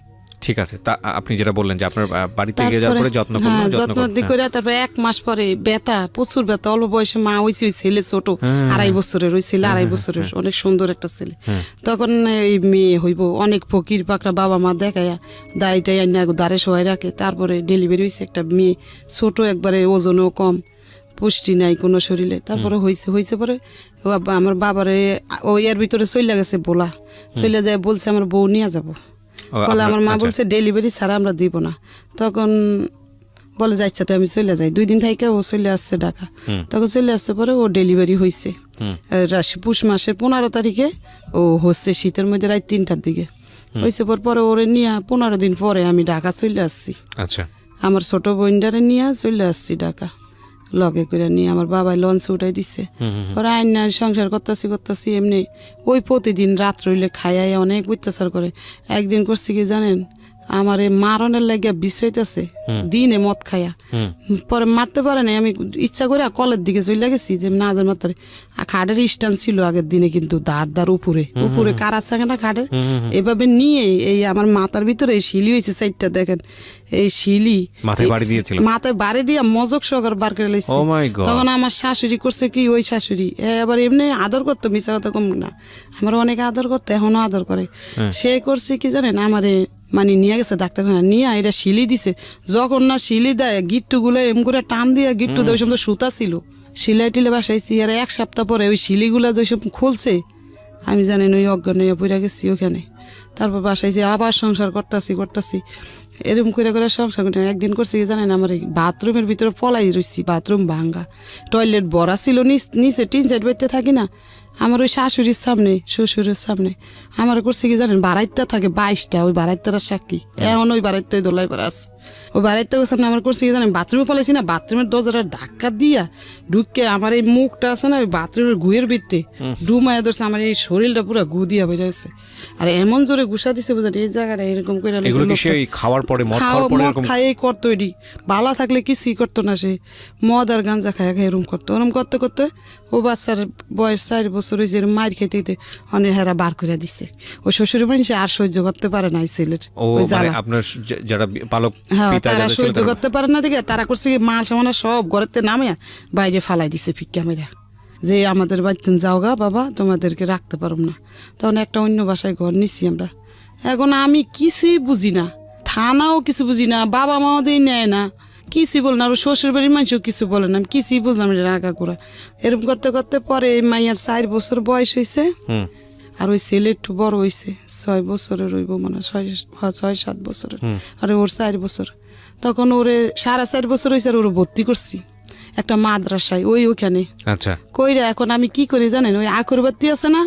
ঠিক আছে, তা আপনি যেটা বললেন যে আপনার বাড়িতে গিয়ে যাওয়ার পরে যত্ন করে, তারপরে 1 মাস পরে ব্যথা, প্রচুর ব্যথা, অল্প বয়সে মা হয়েছে, ওই ছেলে ছোট 2.5 বছরের, ওই ছেলে 2.5 বছরের, অনেক সুন্দর একটা ছেলে। তখন এই মেয়ে হইব, অনেক ফকির পাকড়া বাবা মা দেখায়া দায়টাই আইনা দাঁড়ে সহায় রাখে। তারপরে ডেলিভারি হয়েছে একটা মেয়ে, ছোট একবারে, ওজনও কম, পুষ্টি নাই কোনো শরীরে। তারপরে হয়েছে পরে আমার বাবারে ওই এর ভিতরে চলে গেছে, বলা চলে যায়, বলছে আমার বউ নিয়ে যাবো। বলে আমার মা বলছে ডেলিভারি ছাড়া আমরা দিব না। তখন বলে যাচ্ছে, তো আমি চলে যাই। 2 দিন থেকে ও চলে আসছে ঢাকা। তখন চলে আসছে পরে ও ডেলিভারি হয়েছে পুষ মাসের 15 তারিখে। ও হচ্ছে শীতের মধ্যে রাত 3টার দিকে হয়েছে। পরে ওরে নিয়ে 15 দিন পরে আমি ঢাকা চলে আসছি। আচ্ছা, আমার ছোট বোনটারে নিয়ে চলে আসছি ঢাকা, লগে করে নিয়ে আমার বাবাই লঞ্চ উঠাই দিছে। ওরা আইন সংসার করতেছি এমনি। ওই প্রতিদিন রাত রইলে খাইয়াই অনেক অত্যাচার করে। একদিন করছি কি জানেন, আমার মারণের লাগিয়া বিশ্রাইতেছে দিনে মদ খাইয়া, পরে মারতে পারে না। আমি ইচ্ছা করে কলের দিকে চলে গেছি যে না মারতে। খাটের স্ট্যান্ড ছিল আগের দিনে, কিন্তু দাঁড় উপরে কারা থাকে না খাটের, এভাবে নিয়ে এই আমার মাথার ভিতরে শিলি হয়েছে 4টা, দেখেন এই শিলি মাথায় বাড়ি দিয়া মজক সহকার বার করে লাইছে। তখন আমার শাশুড়ি করছে কি, ওই শাশুড়ি আবার এমনি আদর করতো, মিশা কথা কম না, আমার অনেক আদর করতো, এখনো আদর করে। সে করছে কি জানেন, আমারে মানে নিয়ে গেছে ডাক্তারখানা, নিয়ে এটা শিলি দিছে। যখন না শিলি দেয়, গিট্টুগুলো এম করে টান দিয়ে, গিট্টু ওই সময় সুতা ছিল, সিলাই টিলে বাসাইছি। আর 1 সপ্তাহ পরে ওই শিলিগুলা যেসব খুলছে, আমি জানেন ওই অজ্ঞান হয়ে পড়ে গেছি ওখানে। তারপর বাসাইছি, আবার সংসার করতেছি এরকম করে সংসার করতে। একদিন করছি কি জানেন, আমার এই বাথরুমের ভিতরে পলাই রয়েছি, বাথরুম ভাঙ্গা, টয়লেট ভরা ছিল নিচে, টিন সাইড বাইতে থাকি না, আমার ওই শাশুড়ির সামনে, শ্বশুরের সামনে আমার করছে কি জানেন, বারাইত্যা থাকে 22টা, ওই বারাইত্যার সাক্ষী এখন ওই বারাইত্যায় দোলাই পারা আছে। ওই বারাইত্যা সামনে আমার করছে কি জানেন, বাথরুমে পালাইছি না, বাথরুমের দরজাটা ধাক্কা দিয়া ঢুকে আমার এই মুখটা আছে না, ওই বাথরুমের গুয়ের ভিত্তে ডুমায়া ধরছে, আমার এই শরীরটা পুরো গু দিয়া বেরিয়ে আছে। আর এমন জোরে ঘুষা দিছে বুঝলেন, এই জায়গাটা এরকম করে খাইয়েই করতো। এটি বালা থাকলে কিছুই করতো না, সে মদ আর গাঞ্জা খাইয়া এরকম করতো। ওরম করতে করতে ও বাচ্চার বয়স 4 বছর হয়েছে, মার খেতে অনেক হেরা বার করে দিছে। ওই শ্বশুরের মানুষ আর সহ্য করতে পারে না এই ছেলের ওই জ্বালা। হ্যাঁ, তারা সহ্য করতে পারে না দেখে তারা করছে কি, মা সামানা সব ঘরেতে নামে বাইরে ফালাই দিছে ফিক্কা মেরা, যে আমাদের বাড়িতে যাও গা বাবা, তোমাদেরকে রাখতে পারব না। তখন একটা অন্য বাসায় ঘর নিছি আমরা। এখন আমি কিছুই বুঝি না, থানাও কিছু বুঝি না, বাবা মাও দিয়ে নেয় না, কিছুই বলে না, আর শ্বশুর বাড়ির মানুষও কিছু বলে না, আমি কিছুই বুঝলাম না রাগা করা। এরকম করতে করতে পরে এই মাইয়ার 4 বছর বয়স হয়েছে, আর ওই ছেলে একটু বড় হয়েছে, 6 বছরের হইব মানে 6-7 বছরের, আর ওর 4 বছর। তখন ওরে 4.5 বছর হয়েছে, আর ওরে ভর্তি করছি একটা মাদ্রাসায় ওইখানে। আচ্ছা, কইরা এখন আমি কি করি জানেন, ওই আকরবাতি আছে না,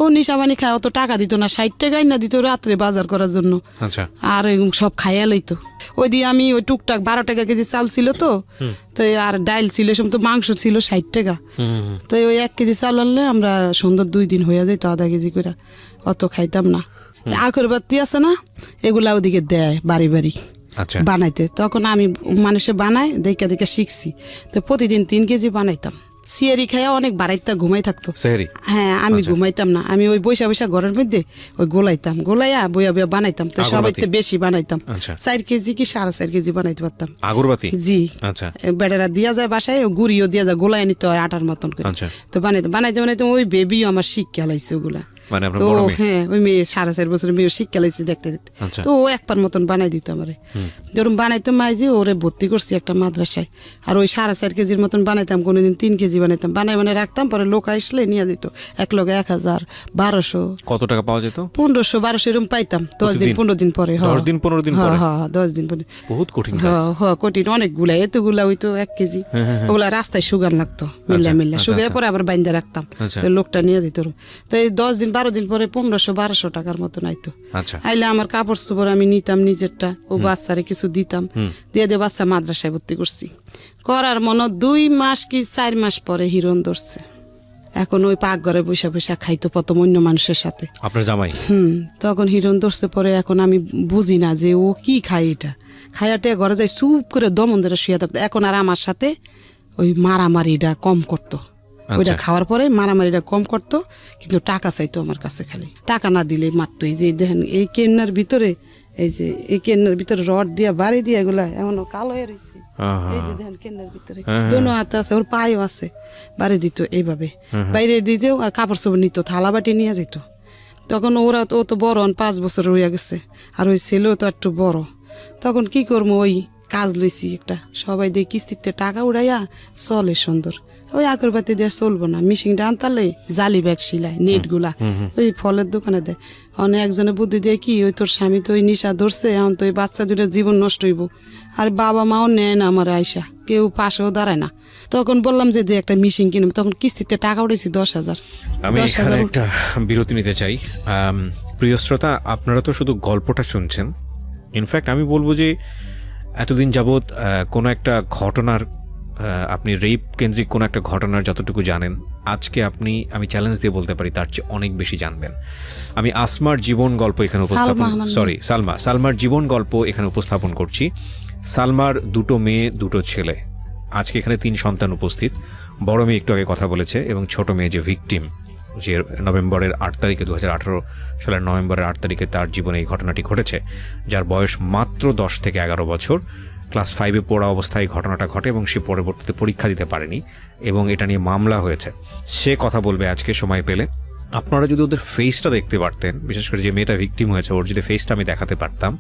ও নিশাবানি খায়, অত টাকা দিত না, 60 টাকাই না দিত রাত্রে বাজার করার জন্য। আচ্ছা, আর এরকম সব খাইয়া লইতো। ওই দিয়ে আমি ওই টুকটাক 12 টাকা কেজি চাল ছিল তো, তো আর ডাইল ছিল, সব তো মাংস ছিল 60 টাকা। তো ওই 1 কেজি চাল আনলে আমরা সুন্দর 2 দিন হইয়া যাইতো, আধা কেজি করে, অত খাইতাম না। আকরবাতি আছে না, এগুলা ওদিকে দেয় বাড়ি বাড়ি আচ্ছা, বানাইতে। তখন আমি মানুষে বানাই দেখে দেখে শিখছি, তো প্রতিদিন 3 কেজি বানাইতাম। সিয়ারি খাইয়া অনেক বাড়াইতে ঘুমাই থাকতো। সেহরি, হ্যাঁ, আমি ঘুমাইতাম না, আমি ওই বৈশা বৈশা ঘরের মধ্যে ওই গোলাইতাম, গোলাইয়া বইয়া বইয়া বানাইতাম। তো সবাইতে বেশি বানাইতাম, 4 কেজি কি 4.5 কেজি বানাইতে পারতাম আগরবাতি। জি, আচ্ছা, বেড়ারা দিয়া যায় বাসায়, গুড়িও দিয়া যায়, গোলায় নিতে হয় আটার মতন করে। আচ্ছা, তো বানাইতে বানাইতে বানাইতে ওই বেবিও আমার শিক্ষা লাইছে ওগুলা। মানে আপনার তো বড় মেয়ে। হ্যাঁ, ওই মেয়ে 4.5 বছরের মেয়ে শিক্ষা লাইছে দেখতে দেখতে। আচ্ছা। তো ও একবার মতন বানাই দিত আমারে, যেরকম বানাইতাম মাইজি ওরে ভর্তি করছি একটা মাদ্রাসায়। আর ওই 4.5 কেজির মতন বানাইতাম, কোনোদিন 3 কেজি বানাইতাম, বানাই রাখতাম, পরে লোক আসলে নিয়ে যেত, এক লগে 1000, 1200, কত টাকা পাওয়া যেত? 1500, 1200 এরকম পাইতাম 10 দিন 15 দিন পরে। 10 দিন 15 দিন পরে? হ্যাঁ, 10 দিন পরে। বহুত কঠিন কাজ। হ্যাঁ, কঠিন অনেকগুলা, এতগুলা হইতো 1 কেজি। ওগুলা রাস্তায় সুগার লাগতো, মিল্লা মিল্লা সুগার, পরে আবার বাইন্দা রাখতাম, তো লোকটা নিয়ে যেত। তো এই 10 দিন 12 দিন পরে 1500-1200 টাকার মতন আইতো। আচ্ছা, আইলে আমার কাপড় চোপড় আমি নিতাম নিজেরটা, ও বাচ্চারে কিছু দিতাম, দিয়ে দিয়ে বাচ্চা মাদ্রাসায় ভর্তি করছি। করার মনে 2 মাস কি 4 মাস পরে হিরণ ধরছে। এখন ওই পাকঘরে বৈশা বৈশা খাইতো প্রথম অন্য মানুষের সাথে, আপনার জামাই। তখন হিরণ ধরছে। পরে এখন আমি বুঝি না যে ও কি খায়, এটা খাইয়াটে ঘরে যাই চুপ করে দমন ধরে শুয়ে থাকতো। এখন আর আমার সাথে ওই মারামারিটা কম করতো, ওইটা খাওয়ার পরে মারামারিটা কম করতো, কিন্তু টাকা চাইতো আমার কাছে, খালি টাকা না দিলে মারতো। এই যে দেখেন এই কেন্নার ভিতরে, এই যে এই কেন্নার ভিতরে রড দিয়া বাড়ি দিয়া এগুলা এমন কালো হয়ে রয়েছে, এই যে দেখেন কেন্নার ভিতরে দোনো হাতে আছে, ওর পায়েও আছে, বাড়ি দিত এইভাবে, বাইরে দিতেও। আর কাপড় চোপড় নিত, থালা বাটি নিয়ে যেত। তখন ওরা ও তো বড়, 5 বছর হইয়া গেছে, আর ওই ছেলেও তো একটু বড়। তখন কি করবো, ওই কাজ লইছি একটা, সবাই দিয়ে কিস্তিতে টাকা উড়াইয়া চলে সুন্দর। ওই আগরবাতি দিয়ে চলবো না, মিশিংটা আনতালে জালি ব্যাগ সিলাই, নেটগুলা ওই ফলের দোকানে দেয়। অনেক একজনে বুদ্ধি দিয়ে কি, ওই তোর স্বামী তো ওই নিশা ধরছে, এখন তো ওই বাচ্চা দুটার জীবন নষ্ট হইব, আর বাবা মাও নেয় না আমার আইসা, কেউ পাশেও দাঁড়ায় না। তখন বললাম যে একটা মিশিং কিনবো, তখন কিস্তিতে টাকা উঠেছি 10,000। আমি এখানে একটা বিরতি নিতে চাই। প্রিয় শ্রোতা, আপনারা তো শুধু গল্পটা শুনছেন, ইনফ্যাক্ট আমি বলবো যে এতদিন যাবৎ কোনো একটা ঘটনার, আপনি রেপ কেন্দ্রিক কোনো একটা ঘটনার যতটুকু জানেন, আজকে আমি চ্যালেঞ্জ দিয়ে বলতে পারি তার চেয়ে অনেক বেশি জানবেন। আমি আসমার জীবন গল্প এখানে সালমার জীবন গল্প এখানে উপস্থাপন করছি। সালমার 2 মেয়ে 2 ছেলে, আজকে এখানে 3 সন্তান উপস্থিত। বড় মেয়ে একটু আগে কথা বলেছে, এবং ছোট মেয়ে যে ভিকটিম, যে নভেম্বরের 8 তারিখে 2018 সালের নভেম্বরের 8 তারিখে তার জীবনে এই ঘটনাটি ঘটেছে, যার বয়স মাত্র 10 থেকে 11 বছর। ক্লাস 5-এ পড়া অবস্থায় ঘটনাটা ঘটে, এবং সে পরবর্তীতে পরীক্ষা দিতে পারেনি, এবং এটা নিয়ে মামলা হয়েছে। সে কথা বলবে আজকে সময় পেলে। আপনারা যদি ওদের ফেসটা দেখতে পারতেন, বিশেষ করে যে মেয়েটা ভিকটিম হয়েছে, ওর যদি ফেসটা আমি দেখাতে পারতাম।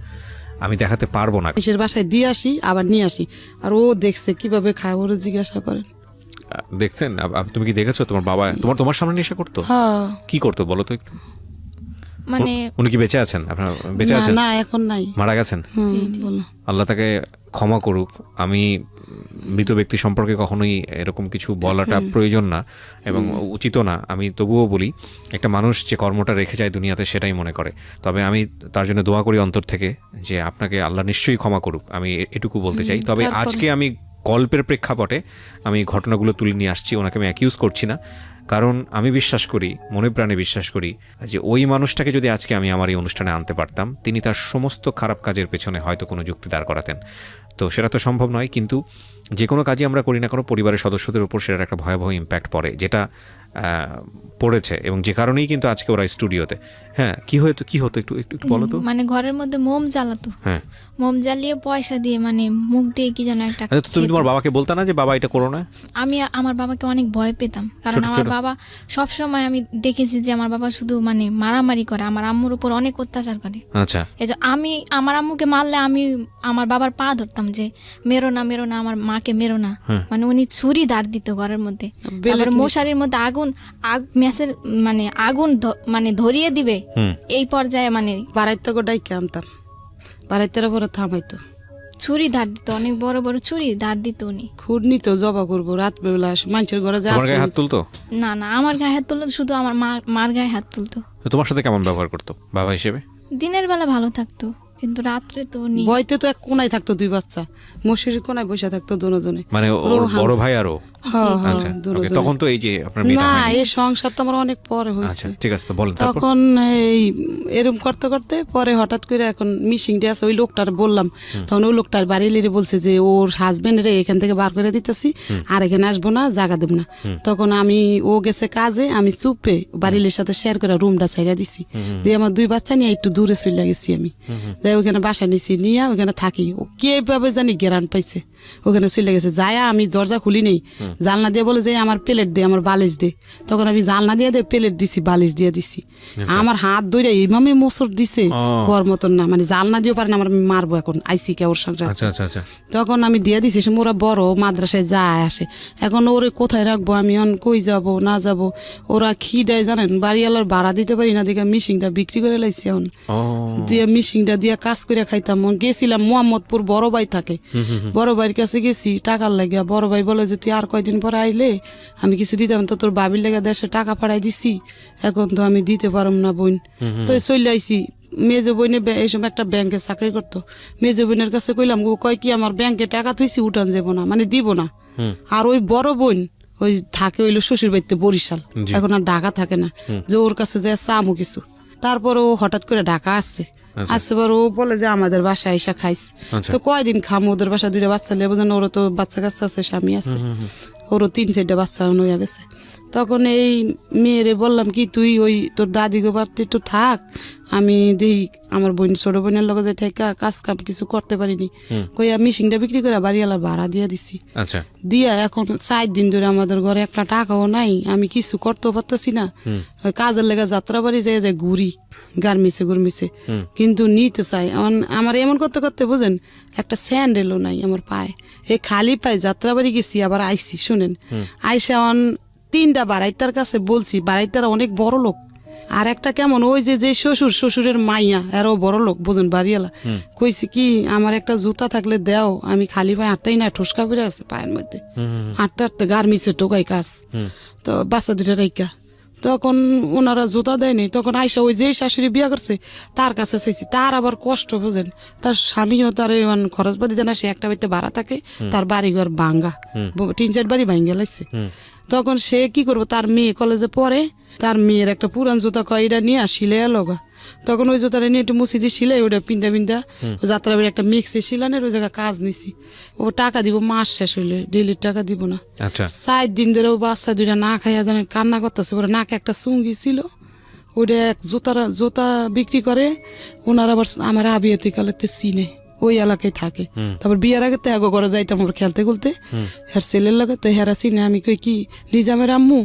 আমি দেখাতে পারবো না, নিজের বাসায় দিয়ে আসি আবার নিয়ে আসি, আর ও দেখছে কিভাবে খায়, ওরা জিজ্ঞাসা করেন। দেখছেন? তুমি কি দেখেছো তোমার বাবা তোমার সামনে নেশা করতো? হ্যাঁ। কি করতো বলো তো একটু? মানে উনি কি বেঁচে আছেন? আপনার বেঁচে আছেন? না, এখন নাই, মারা গেছেন। বলো। আল্লাহ তাকে ক্ষমা করুক। আমি মৃত ব্যক্তি সম্পর্কে কখনোই এরকম কিছু বলাটা প্রয়োজন না এবং উচিতও না। আমি তবুও বলি, একটা মানুষ যে কর্মটা রেখে যায় দুনিয়াতে, সেটাই মনে করে। তবে আমি তার জন্য দোয়া করি অন্তর থেকে যে আপনাকে আল্লাহ নিশ্চয়ই ক্ষমা করুক, আমি এটুকু বলতে চাই। তবে আজকে আমি গল্পের প্রেক্ষাপটে আমি ঘটনাগুলো তুলে নিয়ে আসছি, ওনাকে আমি অ্যাকিউজ করছি না। কারণ আমি বিশ্বাস করি, মনে প্রাণে বিশ্বাস করি যে ওই মানুষটাকে যদি আজকে আমি আমার এই অনুষ্ঠানে আনতে পারতাম, তিনি তার সমস্ত খারাপ কাজের পেছনে হয়তো কোনো যুক্তি দাঁড় করাতেন। তো সেটা তো সম্ভব নয়, কিন্তু যে কোনো কাজই আমরা করি না কোনো, পরিবারের সদস্যদের উপর সেটার একটা ভয়াবহ ইম্প্যাক্ট পড়ে, যেটা পড়েছে, এবং যে কারণেই কিন্তু আজকে ওরা স্টুডিওতে। হ্যাঁ, কি হতো একটু বলো তো। মানে ঘরের মধ্যে মোম জ্বালাতো, হ্যাঁ, মোম জ্বালিয়ে পয়সা দিয়ে, মানে মুখ দিয়ে কি যেন একটা। তুমি তোমার বাবাকে বলতা না যে বাবা এটা করো না? আমি আমার বাবাকে অনেক ভয় পেতাম, কারণ আমার বাবা সবসময় আমি দেখেছি যে আমার বাবা শুধু মানে মারামারি করে, আমার আম্মুর উপর অনেক অত্যাচার করে। আচ্ছা এই যে আমি আমার আম্মুকে মারলে আমি আমার বাবার পা ধরতাম যে মেরো না আমার মাকে মেরো না। মানে উনি ছুরি দাঁড় দিত ঘরের মধ্যে, তারপরে মশারির মধ্যে ম্যাচের মানে আগুন মানে ধরিয়ে দিবে এই পর্যায়ে, মানে বাড়াইতে ডাইকে আনতাম, বাড়াইতে পরে থামাইতো, ছুরি ধার দিত, অনেক বড় বড় ছুরি ধার দিত উনি। খুদ নিত, জবা করবো রাত বেলা মানুষের ঘরে যা তোমার গায়ে হাত তুলতো? না আমার গায়ে হাত তুলতো, শুধু আমার মার গায়ে হাত তুলতো। তো তোমার সাথে কেমন ব্যবহার করতো বাবা হিসেবে? দিনের বেলা ভালো থাকতো, কিন্তু রাত্রে তো উনি বইতে তো এক কোনায় থাকতো, দুই বাচ্চা মশারির কোনায় বসে থাকতো দুজনে। মানে ওর বড় ভাই আরো? আচ্ছা দুজনে। তখন তো এই যে আপনার বিয়েটা না, হয়নি। এই সংসার তো আমার অনেক পরে আচ্ছা হয়েছে। ঠিক আছে, তো বলেন তারপর। তখন এই এরম করতে করতে পরে হঠাৎ করে এখন মিশিংটা আছে, ওই লোকটার বললাম, তখন ওই লোকটার বাড়ি লিরে বলছে যে ওর হাজবেন্ডরে এখান থেকে বার করে দিতেছি, আর এখানে আসবো না, জায়গা দেব না। তখন আমি ও গেছে কাজে, আমি চুপে বাড়ির সাথে শেয়ার করে রুমটা ছাইড়া দিছি, দিয়ে আমার দুই বাচ্চা নিয়ে একটু দূরে চলে গেছি আমি, যাই ওখানে বাসা নিছি, নিয়ে ওখানে থাকি। ও কিভাবে জানি গেরান পাইছে, ওখানে চলে গেছে। যায় আমি দরজা খুলি নেই, জানলা দিয়ে বলে যে আমার প্লেট দে, আমার বালিশ দে। তখন আমি জানলা দিয়ে প্লেট দিছি, বালিশ দিয়ে দিছি। আমার হাত ধরে এইভাবে মোচড় দিছে, হওয়ার মতন না, মানে জানলা দিয়ে পারে না, আমার মারবো এখন আইসি কে ওর সঙ্গে। আচ্ছা আচ্ছা আচ্ছা। তখন আমি দিয়ে দিছি, সে ওরা বড় মাদ্রাসায় যায় আসে, এখন ওরে কোথায় রাখবো আমি, এখন কই যাব না যাব। ওরা খিদায় জানেন, বাড়িওয়ালার ভাড়া দিতে পারি না, দেখে মিশিংটা বিক্রি করে লাইছি। এখন দিয়ে মিশিংটা দিয়ে কাজ করে খাইতাম। গেছিলাম মোহাম্মদপুর, বড় ভাই থাকে, বড় ভাইয়ের কাছে গেছি টাকার লাগিয়া। বড় ভাই বলে যে তুই আর কয়দিন পরে আইলে আমি কিছু দিতাম, তো তোর বাবির লেগে দেশে টাকা পাঠাই দিছি, এখন তো আমি দিতে পারম না বোন। তো চলে আইছি। মেজো বোনে এই সময় একটা ব্যাংকে চাকরি করতো, মেজো বোনের কাছে কইলাম, ও কয় কি আমার ব্যাংকে টাকা তুইছি, উঠান যাবো না, মানে দিব না। আর ওই বড় বোন ওই থাকে হইলো শ্বশুর বাড়িতে বরিশাল, এখন আর ঢাকা থাকে না, যে ওর কাছে যায় চামু কিছু। তারপর ও হঠাৎ করে ঢাকা আসছে, আসছে পর ও বলে যে আমাদের বাসায় আইসা খাইস। তো কয়দিন খামো, ওদের বাসা দুইটা বাচ্চা লেবো, যেন ওরা তো বাচ্চা কাচ্চা আছে, স্বামী আছে, ওরও 3-4টা বাচ্চা হয়ে গেছে। তখন এই মেয়েরে বললাম কি তুই ওই তোর দাদিকে বাড়তে একটু থাক, আমি দেখি আমার বোন ছোট বোনের লগে যাই থাকা, কাজ কাম কিছু করতে পারিনি। কইয়া মিশিংটা বিক্রি করে বাড়িওয়ালার ভাড়া দিয়ে দিছি। আচ্ছা দিয়া এখন 4 দিন ধরে আমাদের ঘরে একটা টাকাও নাই, আমি কিছু করতেও পারতেছি না। কাজের লেগে যাত্রা বাড়ি যায় যায় ঘুরি গার্মিসে, কিন্তু নিতে চাই। আমার এমন করতে করতে বুঝেন একটা স্যান্ডেলও নাই আমার পায়ে, এই খালি পায়ে যাত্রা বাড়ি গেছি, আবার আইসি। শুনেন, আইসা 3টা বাড়াইতার কাছে বলছি, বাড়াইতার অনেক বড় লোক, আর একটা কেমন ওই যে শ্বশুরের মাইয়া এরও বড় লোক, বোঝেন বাড়িওয়ালা। কইছি কি আমার একটা জুতা থাকলে দেও, আমি খালি পায়ে হাঁটতেই না, ঠুসকা করে আছে পায়ের মধ্যে, হাঁটতে হাঁটতে গার্মিসে টোকাই কাজ। তো বাচ্চা দুটা রাইকা, তখন ওনারা জুতা দেয়নি। তখন আইসা ওই যে শাশুড়ি বিয়া করছে তার কাছে চাইছি, তার আবার কষ্ট বুঝেন, তার স্বামীও তার খরচ পাতি দেয় না, সে একটা বাড়িতে ভাড়া থাকে, তার বাড়িঘর ভাঙ্গা, 3-4 বাড়ি ভাঙ্গা লাগছে। তখন সে কি করবো, তার মেয়ে কলেজে পড়ে, তার মেয়ের একটা পুরান জুতা কয় এটা নিয়ে সিলাই লগা। তখন ওই জুতাটা নিয়ে একটু মুছি দিয়ে সিলাই, ওটা পিন্দা যাত্রা বাড়ি একটা মিক্সে সিলানের ওই জায়গায় কাজ নিছি। ও টাকা দিব, মাস শেষ হইলে ডেলির টাকা দিব না। আচ্ছা 4 দিন ধরে ও বাচ্চা দুইটা না খাইয়া জানেন কান্না করতেছে, ওরা নাকে একটা চুঙ্গি ছিল, ওটা এক জুতা বিক্রি করে। ওনার আবার আমার আবিয়াতে কালেতে চিনে, ওই এলাকায় থাকে। তারপর বিয়ের আগে তো এগো ঘরে যাইতাম আমরা খেলতে খুলতে, হের ছেলের লাগে তো হেরা চিনে। আমি কই কি নিজামের আম্মু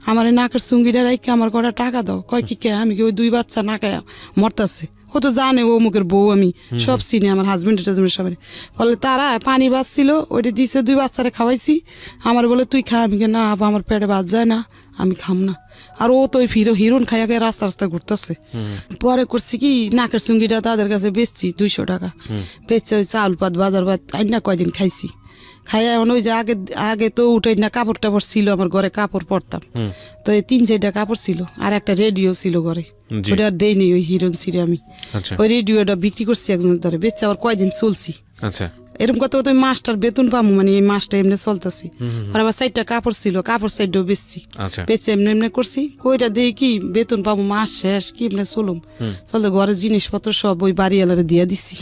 আমার নাকের চুঙ্গিটা রাইকে আমার কটা টাকা দাও। কয় কি কে, আমি কি ওই 2 বাচ্চা না খায়া মরতাছে, ও তো জানে ও মুখের বউ, আমি সব চিনি, আমার হাজবেন্ড সবাই। বলে তারা পানি বাঁচছিল, ওইটা দিয়েছে, 2 বাচ্চারে খাওয়াইছি। আমার বলে তুই খা, আমি না আপা আমার পেটে বাদ যায় না, আমি খাম না। আর ও তো ওই হিরোন খাইয়া খাই রাস্তা ঘুরতেছে। পরে করছি কি নাকের চুঙ্গিটা তাদের কাছে বেচছি 200 টাকা, বেচছে ওই চাউল পাত বাজার ভাত আইনা কয়দিন খাইছি। খাইয়া এখন ওই যে আগে তো উঠাই না, কাপড় টাপড় ছিল আমার ঘরে, কাপড় পরতাম, তো এই 3-4টা কাপড় ছিল, আর একটা রেডিও ছিল ঘরে, ওটা আর দেয়নি ওই হিরোন ছিঁড়ে আমি। ওই রেডিওটা বিক্রি করছি একজনের ধরে, বেচছে আবার কয়দিন চলছি। আচ্ছা এরকম কত ওই মাসটার বেতন পাবো, মানে এই মাসটা এমনি চলতেছি। আর আবার 4টা কাপড় ছিল, কাপড় 4টাও বেচছি, বেচে এমনি করছি। কইটা দিয়ে কি বেতন পাবো, মাস শেষ কি এমনি চলতে ঘরের জিনিসপত্র সব ওই বাড়িওয়ালারে দিয়ে দিছি।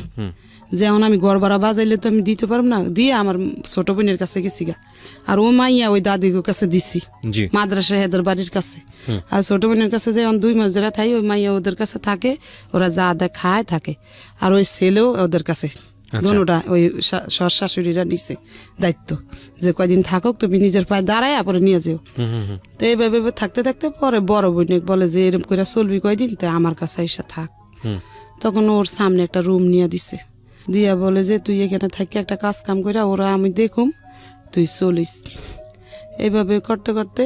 যেমন আমি ঘর ভাড়া বাজাইলে তো আমি দিতে পারবো না, দিয়ে আমার ছোট বোনের কাছে গেছি গা, আর ও মাইয়া ওই দাদির কাছে দিছি মাদ্রাসা হেদের বাড়ির কাছে। আর ছোট বোনের কাছে যে 2 মাস ধরে থাই, ওই মাইয়া ওদের কাছে থাকে, ওরা যা দেয় খায় থাকে, আর ওই ছেলেও ওদের কাছে দোনোটা ওই শাশুড়িরা নিছে দায়িত্ব যে কয়দিন থাকুক তুমি নিজের পায়ে দাঁড়ায় পরে নিয়ে যেও। তো এইভাবে থাকতে থাকতে পরে বড় বোন বলে যে এরকম করে চলবি কয়দিন, তো আমার কাছে এসে থাক। তখন ওর সামনে একটা রুম নিয়ে দিছে, দিয়া বলে যে তুই এখানে থাকি একটা কাজ কাম করে ওরা আমি দেখুম, তুই চলিস। এইভাবে করতে করতে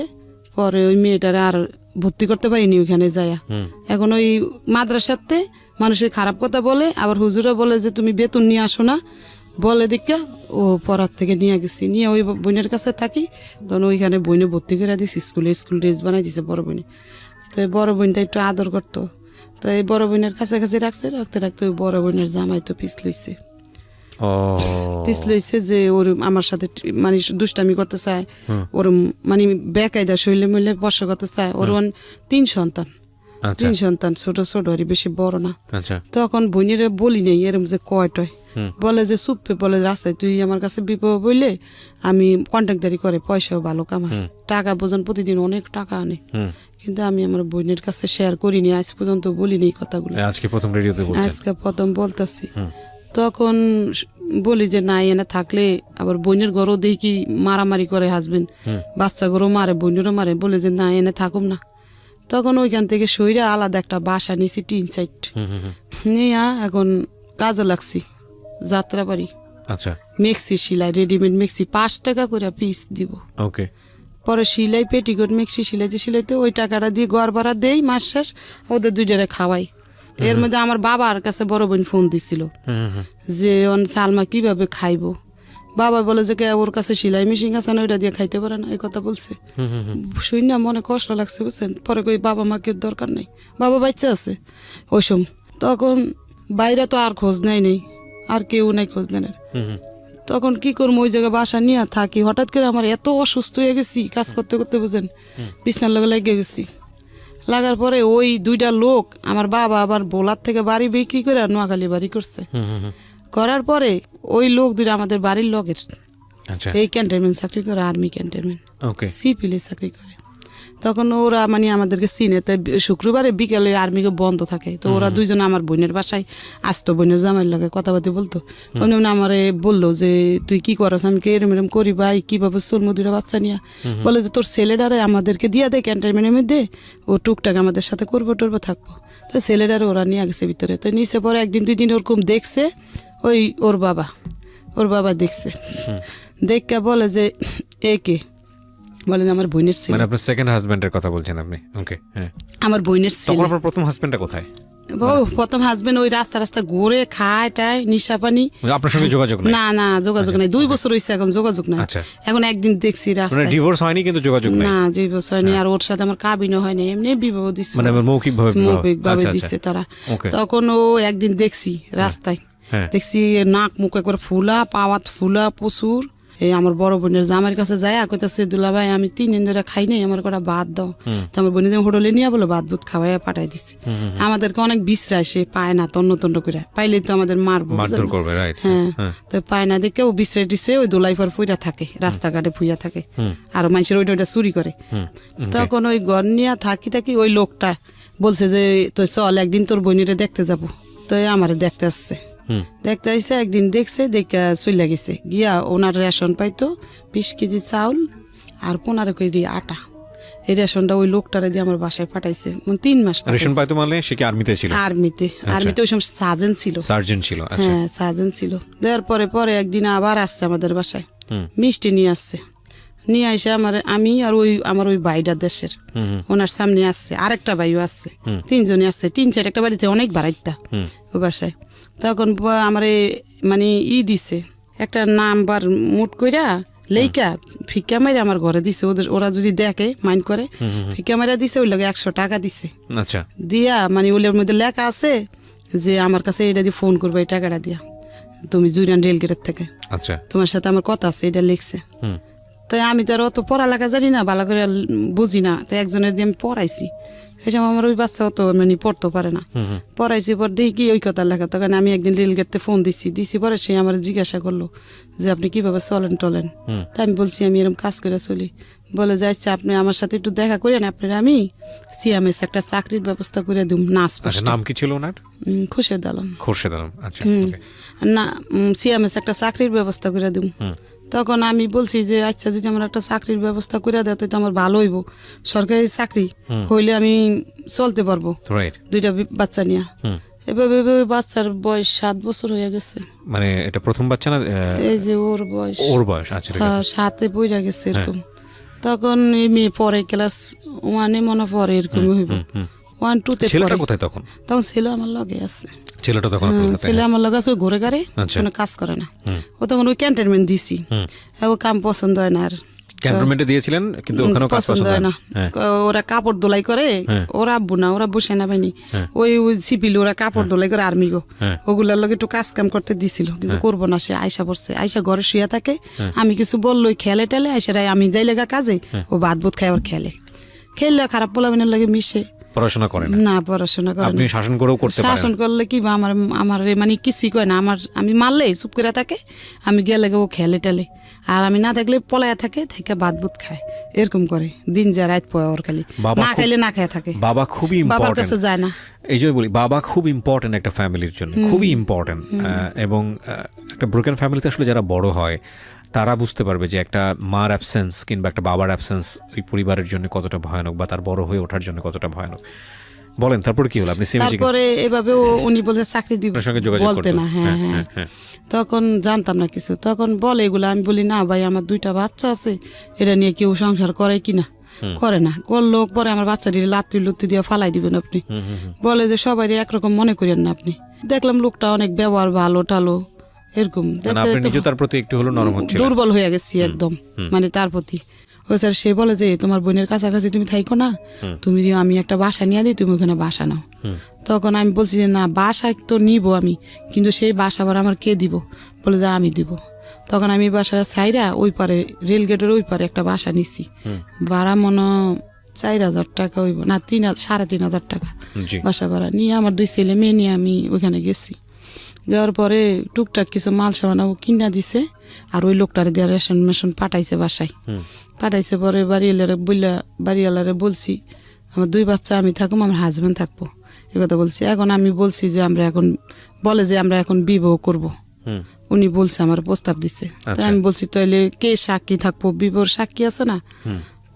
পরে ওই মেয়েটারে আর ভর্তি করতে পারিনি ওইখানে যায়া। এখন ওই মাদ্রাসাতে মানুষের খারাপ কথা বলে, আবার হুজুরা বলে যে তুমি বেতন নিয়ে আসো না বলে দেখা ও পড়ার থেকে নিয়ে গেছি, নিয়ে ওই বোনের কাছে থাকি। তখন ওইখানে বইনে ভর্তি করে দিছি, স্কুল ড্রেস বানাই দিছে বড় বোনে। তো এই বড় বোনটা একটু আদর করতো, তো এই বড় বোনের কাছাকাছি রাখতে রাখতে ওই বড় বোনের জামাই তো পিছ লইছে যে ওর আমার সাথে মানে দুষ্টামি করতে চায়, ওর মানে বেকায়দা শৈলে মিলে বর্ষ করতে চায়। ওর 3 সন্তান, 3 সন্তান, ছোট ছোট আর বেশি বড় না। তখন বোনের বলি নেই এরম যে কয়টয় বলে যে চুপে বলে রাস্তায় তুই আমার কাছে বিপদ বললে আমি কন্ট্রাক্টদারি করে পয়সাও ভালো কামাই, টাকা বোঝান প্রতিদিন অনেক টাকা আনে, কিন্তু আমি আমার বোনের কাছে শেয়ার করিনি, আজ পর্যন্ত বলিনি কথাগুলো, আজকে প্রথম রেডিওতে বলছেন। আজকে প্রথম বলতাছি। তখন বলি যে না এনে থাকলে আবার বোনের ঘরও দেখি মারামারি করে হাসবেন, বাচ্চা ঘরও মারে বোনেরও মারে, বলে যে না এনে থাকুম না। তখন ওইখান থেকে সইরা আলাদা একটা বাসা নিয়েছি, টিন সাইড নিয়ে এখন কাজে লাগছি যাত্রাবাড়ি। আচ্ছা, মেক্সি সিলাই, রেডিমেড মেক্সি 5 টাকা করে পিস দিব। ওকে। পরে সিলাই পেটিকোট মেক্সি সিলাইতে ওই টাকাটা দিয়ে ঘর ভাড়া দেই, মাস শেষ ওদের 2টারে খাওয়াই। এর মধ্যে আমার বাবার কাছে বড় বোন ফোন দিছিল যে সালমা কিভাবে খাইবো। বাবা বলে যে ওর কাছে সেলাই মেশিন আছে না, ওইটা দিয়ে খাইতে পারে না, এই কথা বলছে। শুই না মনে কষ্ট লাগছে বুঝছেন। পরে কই বাবা মাকে দরকার নেই, বাবা বাচ্চা আছে ওই সময়। তখন বাইরে তো আর খোঁজ নেই, আর কেউ নাই খোঁজ নেন। তখন কি করবো, ওই জায়গায় বাসা নিয়ে থাকি। হঠাৎ করে আমার এত অসুস্থ হয়ে গেছি কাজ করতে করতে, বুঝেন, বিছনার লগে লেগে গেছি। লাগার পরে ওই 2টা লোক আমার বাবা আবার বোলার থেকে বাড়ি বিক্রি করে নোয়াখালী বাড়ি করছে। করার পরে ওই লোক 2টা আমাদের বাড়ির লোকের এই ক্যান্টনমেন্ট চাকরি করে, আর্মি ক্যান্টনমেন্ট সিপিএলে চাকরি করে। তখন ওরা মানে আমাদেরকে চিনে, তাই শুক্রবারে বিকেলে আর্মিকে বন্ধ থাকে, তো ওরা 2জন আমার বোনের বাসায় আসতো, বোনের জামাইয়ের লগে কথাবার্তা বলতো। ওখানে আমারে বললো যে তুই কি করস, আমি এরম এরম করি ভাই, কিভাবে চলবো 2টা বাচ্চা নিয়ে। বলে যে তোর ছেলেটারে আমাদেরকে দিয়ে দে ক্যান্টনমেন্টের মধ্যে, ও টুকটাক আমাদের সাথে করবো টরবো থাকবো। তো ছেলেটারে ওরা নিয়ে গেছে ভিতরে। তো নিচে পরে 1 দিন 2 দিন ওরকম দেখছে, ওই ওর বাবা দেখছে, দেখে বলে যে একে বলে যে আমার বোনের ছেলে। মানে আপনার সেকেন্ড হাজবেন্ডের কথা বলছেন আপনি? ওকে, হ্যাঁ, আমার বোনের ছেলে। তখন আপনার প্রথম হাজবেন্ডটা কোথায়? প্রথম হাজবেন্ড ওই রাস্তা ঘুরে খায় টায় নিশা পানি। আপনার সঙ্গে যোগাযোগ নাই? না যোগাযোগ নাই, 2 বছর হইছে এখন যোগাযোগ নাই। এখন একদিন দেখছি রাস্তায়, ডিভোর্স হয়নি কিন্তু যোগাযোগ নাই? না, 2 বছর হয়নি। আর ওর সাথে আমার কাবিনও হয়নি, এমনি বিবাহ দিচ্ছে, মানে মৌখিকভাবে দিচ্ছে তারা। তখন ও একদিন দেখছি রাস্তায়, দেখছি নাক মুখ একবার ফুলা, পাওয়াত ফুলা প্রচুর। এই আমার বড় বোনের জামাইয়ের কাছে যায় কইতাছে দুলা ভাই আমি 3 দিন ধরে খাই নাই, আমার কটা ভাত দাও। তো আমার বোনের হোটেলে নিয়ে বলে ভাত বুত খাওয়াইয়া পাঠাই দিচ্ছে। আমাদেরকে অনেক বিশ্রায়, সে পায় না, তন্ন করে পাইলে তো আমাদের মারবো, হ্যাঁ। তো পায় না দেখে ও বিশ্রায় টিশ্রায় ওই দোলাইফার ফুইরা থাকে, রাস্তাঘাটে ফুইয়া থাকে, আর মানুষের ওইটা চুরি করে। তখন ওই ঘর নিয়ে থাকি ওই লোকটা বলছে যে তুই চল একদিন তোর বোনেরে দেখতে যাবো। তো আমারে দেখতে আসছে, দেখতে আসছে একদিন, দেখছে দেখে চলে গেছে। গিয়া ওনার রেশন পাইতো 20 কেজি চাউল আর 15 কেজি আটা। এই রেশনটা ওই লোকটারে দিয়ে আমার বাসায় পাঠাইছে। 3 মাস রেশন পাইতো। মানে সে কি আর্মিতে ছিল? আর্মিতে ওই সময় সার্জেন্ট ছিল। হ্যাঁ, সার্জেন্ট ছিল। দেওয়ার পরে একদিন আবার আসছে আমাদের বাসায়, মিষ্টি নিয়ে আসছে। নিয়ে এসে আমি আর আমার ওই ভাইটা দেশের ওনার সামনে আসছে, আরেকটা ভাইও আসছে, 3 জনই আসছে। 3-4 একটা বাড়িতে অনেক বাড়াইতা ওই বাসায়। তখন আমার মানে দিছে একটা নাম্বার মুট কইরা লেইকা ফিক্কা মাইরা আমার ঘরে দিছে। ওরা যদি দেখে মাইন্ড করে, ফিক্কা মাইরা দিছে। ওই লগে 100 টাকা দিছে। আচ্ছা, দিয়া মানে ওইটার মধ্যে লেখা আছে যে আমার কাছে এটা দিয়ে ফোন করবে, এই টাকাটা দিয়া তুমি জুরিয়ান রেলগেটের থেকে, আচ্ছা তোমার সাথে আমার কথা আছে, এটা লিখছে। তাই আমি তো আর অত পড়ালেখা জানি না, ভালো করে বুঝি না, তো একজনের দিয়ে আমি পড়াইছি। সেই সময় আমার ওই বাচ্চা অত মানে পড়তে পারে না, পড়াইছি। পর দেখি কি ওই কথা লেখা, তখন আমি একদিন রেলগেটতে ফোন দিছি পরে সে আমার জিজ্ঞাসা করলো যে আপনি কিভাবে চলেন টলেন। তাই আমি বলছি আমি এরকম কাজ করে চলি। বলে যে আচ্ছা আপনি আমার সাথে একটু দেখা করেন, আপনার আমি সিএমএস একটা চাকরির ব্যবস্থা করে দিম নাচ। নাম কি ছিল ওনার? খুরশেদ আলম। খোরশেদ আলম, আচ্ছা। না সিএমএস একটা চাকরির ব্যবস্থা করে দিম। তখন আমি বলছি যে আচ্ছা যদি আমার একটা চাকরির ব্যবস্থা করে দেয় তো আমার ভালো হইব, সরকারি চাকরি হইলে আমি চলতে পারবো দুইটা বাচ্চা নিয়ে। এভাবে বাচ্চার বয়স 7 বছর হয়ে গেছে। মানে এটা প্রথম বাচ্চা না? এই যে ওর বয়স আচ্ছা 7-এ পড়ে গেছে এরকম। তখন এই মেয়ে পরে ক্লাস 1-এ মনে পড়ে এরকমই হইব, 1-2-তে ছেলেটা কোথায় তখন? তখন ছেলে আমার লগে আছে। ছেলেটা তখন ছেলে আমার লগে আছে, ঘুরে ঘাড়ে কোনো কাজ করে না। ও তখন ওই ক্যান্টনমেন্ট দিছি, ও কাম পছন্দ হয় না। আর ক্যান্টনমেন্টে দিয়েছিলেন কিন্তু ওখানেও কাজ পছন্দ হয় না। ওরা কাপড় দোলাই করে, ওরা আব্বু না, ওরা বসে না পাইনি, ওই সিপিল ওরা কাপড় দোলাই করে আর্মি গো, ওগুলার লগে একটু কাজ কাম করতে দিছিল, কিন্তু করবো না। সে আয়সা পড়ছে, আয়সা ঘরে শুয়ে থাকে, আমি কিছু বললো খেলে টেলে আয়সারাই আমি যাই লেগা কাজে, ও ভাত বুত খাই, আবার খেললে খারাপ পোলাবিনের লাগে মিশে। পড়াশোনা করে না, পড়াশোনা করে আপনি শাসন করেও করতে পারেন। শাসন করলে কি বা আমার মানে কিছুই কয় না, আমি মারলে চুপ করে থাকে, আমি গেলে ও খেলে টেলে, আর আমি না থাকলে পলায়া থাকে ভাত বুত খায়, এরকম করে দিন যা রাত পয় ওর খালি না খাইলে না খায় থাকে। বাবা খুবই বাবার কাছে যায় না, এই জন্য বলি বাবা খুব ইম্পর্টেন্ট একটা ফ্যামিলির জন্য, খুবই ইম্পর্টেন্ট। এবং একটা ব্রোকেন ফ্যামিলিতে আসলে যারা বড় হয় তারা বুঝতে পারবে যে একটা মার অ্যাবসেন্স কিংবা একটা বাবার অ্যাবসেন্স ওই পরিবারের জন্য কতটা ভয়ানক, বা তার বড় হয়ে ওঠার জন্য কতটা ভয়ানক। বলেন তারপরে কি হলো? আপনি তারপরে এভাবে উনি বলছে চাকরি দিব, বলতে না। হ্যাঁ, তখন জানতাম না কিছু, তখন বলে এগুলো। আমি বলি না ভাই, আমার 2টা বাচ্চা আছে, এটা নিয়ে কেউ সংসার করে কিনা, করে না, করলো পরে আমার বাচ্চাটি লাত্তি লুত্তি দিয়ে ফালাই দিবেন আপনি। বলে যে সবাই একরকম মনে করেন না আপনি। দেখলাম লোকটা অনেক ব্যবহার ভালো টালো, এরকম দুর্বল হয়ে গেছি একদম, মানে তার প্রতি। ও স্যার সে বলে যে তোমার বোনের কাছাকাছি তুমি থাইকো না, তুমি আমি একটা বাসা নিয়ে দিই, তুমি ওখানে বাসা নাও। তখন আমি বলছি যে না, বাসা তো নিব আমি, কিন্তু সেই বাসা আবার আমার কে দিব? বলে যে আমি দিব। তখন আমি বাসাটা ছাইরা ওই পারে রেলগেটের ওই পারে একটা বাসা নিছি, ভাড়া মনে 4,000 টাকা হইব না, 3,500 টাকা বাসা ভাড়া নিয়ে আমার 2 ছেলে মেয়ে নিয়ে আমি ওইখানে গেছি। যাওয়ার পরে টুকটাক কিছু মাল সামান ও কিনা দিছে, আর ওই লোকটারে দিয়ে রেশন মেশন পাঠাইছে বাসায়। পাঠাইছে পরে বাড়িওয়ালারে বলছি আমার 2 বাচ্চা আমি থাকুম, আমার হাজব্যান্ড থাকবো, এ কথা বলছি। এখন আমি বলছি যে আমরা এখন বিবাহ করব। উনি বলছে আমার প্রস্তাব দিচ্ছে, তাই আমি বলছি তাহলে কে সাক্ষী থাকবো? বিবাহর সাক্ষী আছে না?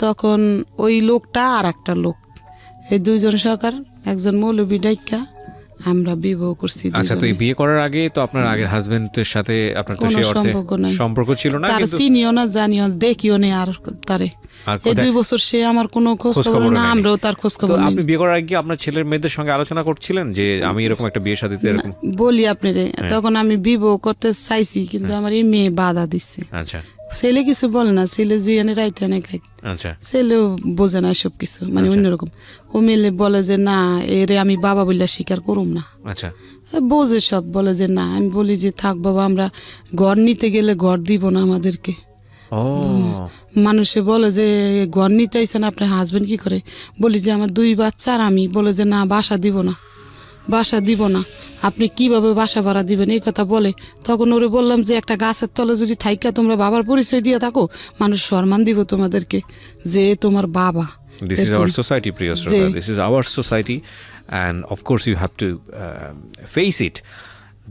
তখন ওই লোকটা আর একটা লোক, এই 2 জন সরকার, একজন মৌলবী ডাইকা আমরা বিবাহ করছি। আচ্ছা, তো এই বিয়ে করার আগে তো আপনার আগের হাজবেন্ডের সাথে আপনার তো সেই অর্থে সম্পর্ক ছিল না, তার চিনিও না জানিও দেখিও না, আর তারে এই 2 বছর সে আমার কোনো খোঁজ খবর না, আমরাও তার খোঁজ খবর না। আপনি বিয়ে করার আগে আপনার ছেলের মেয়েদের সঙ্গে আলোচনা করছিলেন যে আমি এরকম একটা বিয়ে শাদীতে এরকম বলি আপনারে? তখন আমি বিবাহ করতে চাইছি, কিন্তু আমার এই মেয়ে বাধা দিচ্ছে। আচ্ছা, ছেলে কিছু বলে না, ছেলে জিয়ানে রাইতে না খাই, ছেলেও বোঝে না সব কিছু, মানে অন্যরকম। ও মেলে বলে যে না, এরে আমি বাবা বললে স্বীকার করুম না। আচ্ছা, বোঝে সব, বলে যে না। আমি বলি যে থাক বাবা, আমরা ঘর নিতে গেলে ঘর দিব না আমাদেরকে। মানুষে বলে যে ঘর নিতে আইসেন আপনার হাজবেন্ড কি করে? বলি যে আমার 2 বাচ্চা আর আমি। বলে যে না, বাসা দিব না, আপনি কিভাবে বাসা ভাড়া দিবেন, এই কথা বলে। তখন ওরে বললাম যে একটা গাছের তলে যদি থাইকা তোমরা বাবার পরিচয় দিয়ে থাকো, মানুষ সম্মান দিব তোমাদেরকে যে তোমার বাবা। This is our society, Priya Shroda. This is our society, and of course you have to face it.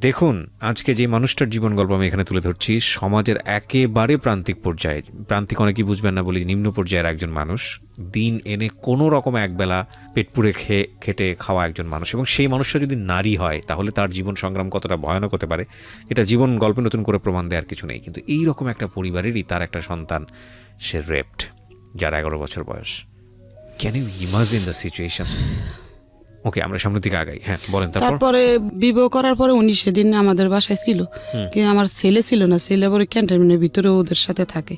দেখুন, আজকে যে মানুষটার জীবন গল্প আমি এখানে তুলে ধরছি, সমাজের একেবারে প্রান্তিক পর্যায়ে, প্রান্তিক অনেকেই বুঝবেন না বলি, নিম্ন পর্যায়ের একজন মানুষ, দিন এনে কোনো রকম একবেলা পেট পুড়ে খেটে খাওয়া একজন মানুষ, এবং সেই মানুষটা যদি নারী হয় তাহলে তার জীবন সংগ্রাম কতটা ভয়ানক হতে পারে এটা জীবন গল্পে নতুন করে প্রমাণ দেওয়ার কিছু নেই। কিন্তু এই রকম একটা পরিবারেরই তার একটা সন্তান, সে রেপড, যার 11 বছর বয়স। Can you imagine the situation? Okay, আমরা সামনের দিকে আগাই। হ্যাঁ, বলেন। তারপরে বিবাহ করার পরে উনি সেদিন আমাদের বাসায় ছিল, কিন্তু আমার ছেলে ছিল না। ছেলে পরে ক্যান্টনমেন্টের ভিতরে ওদের সাথে থাকে।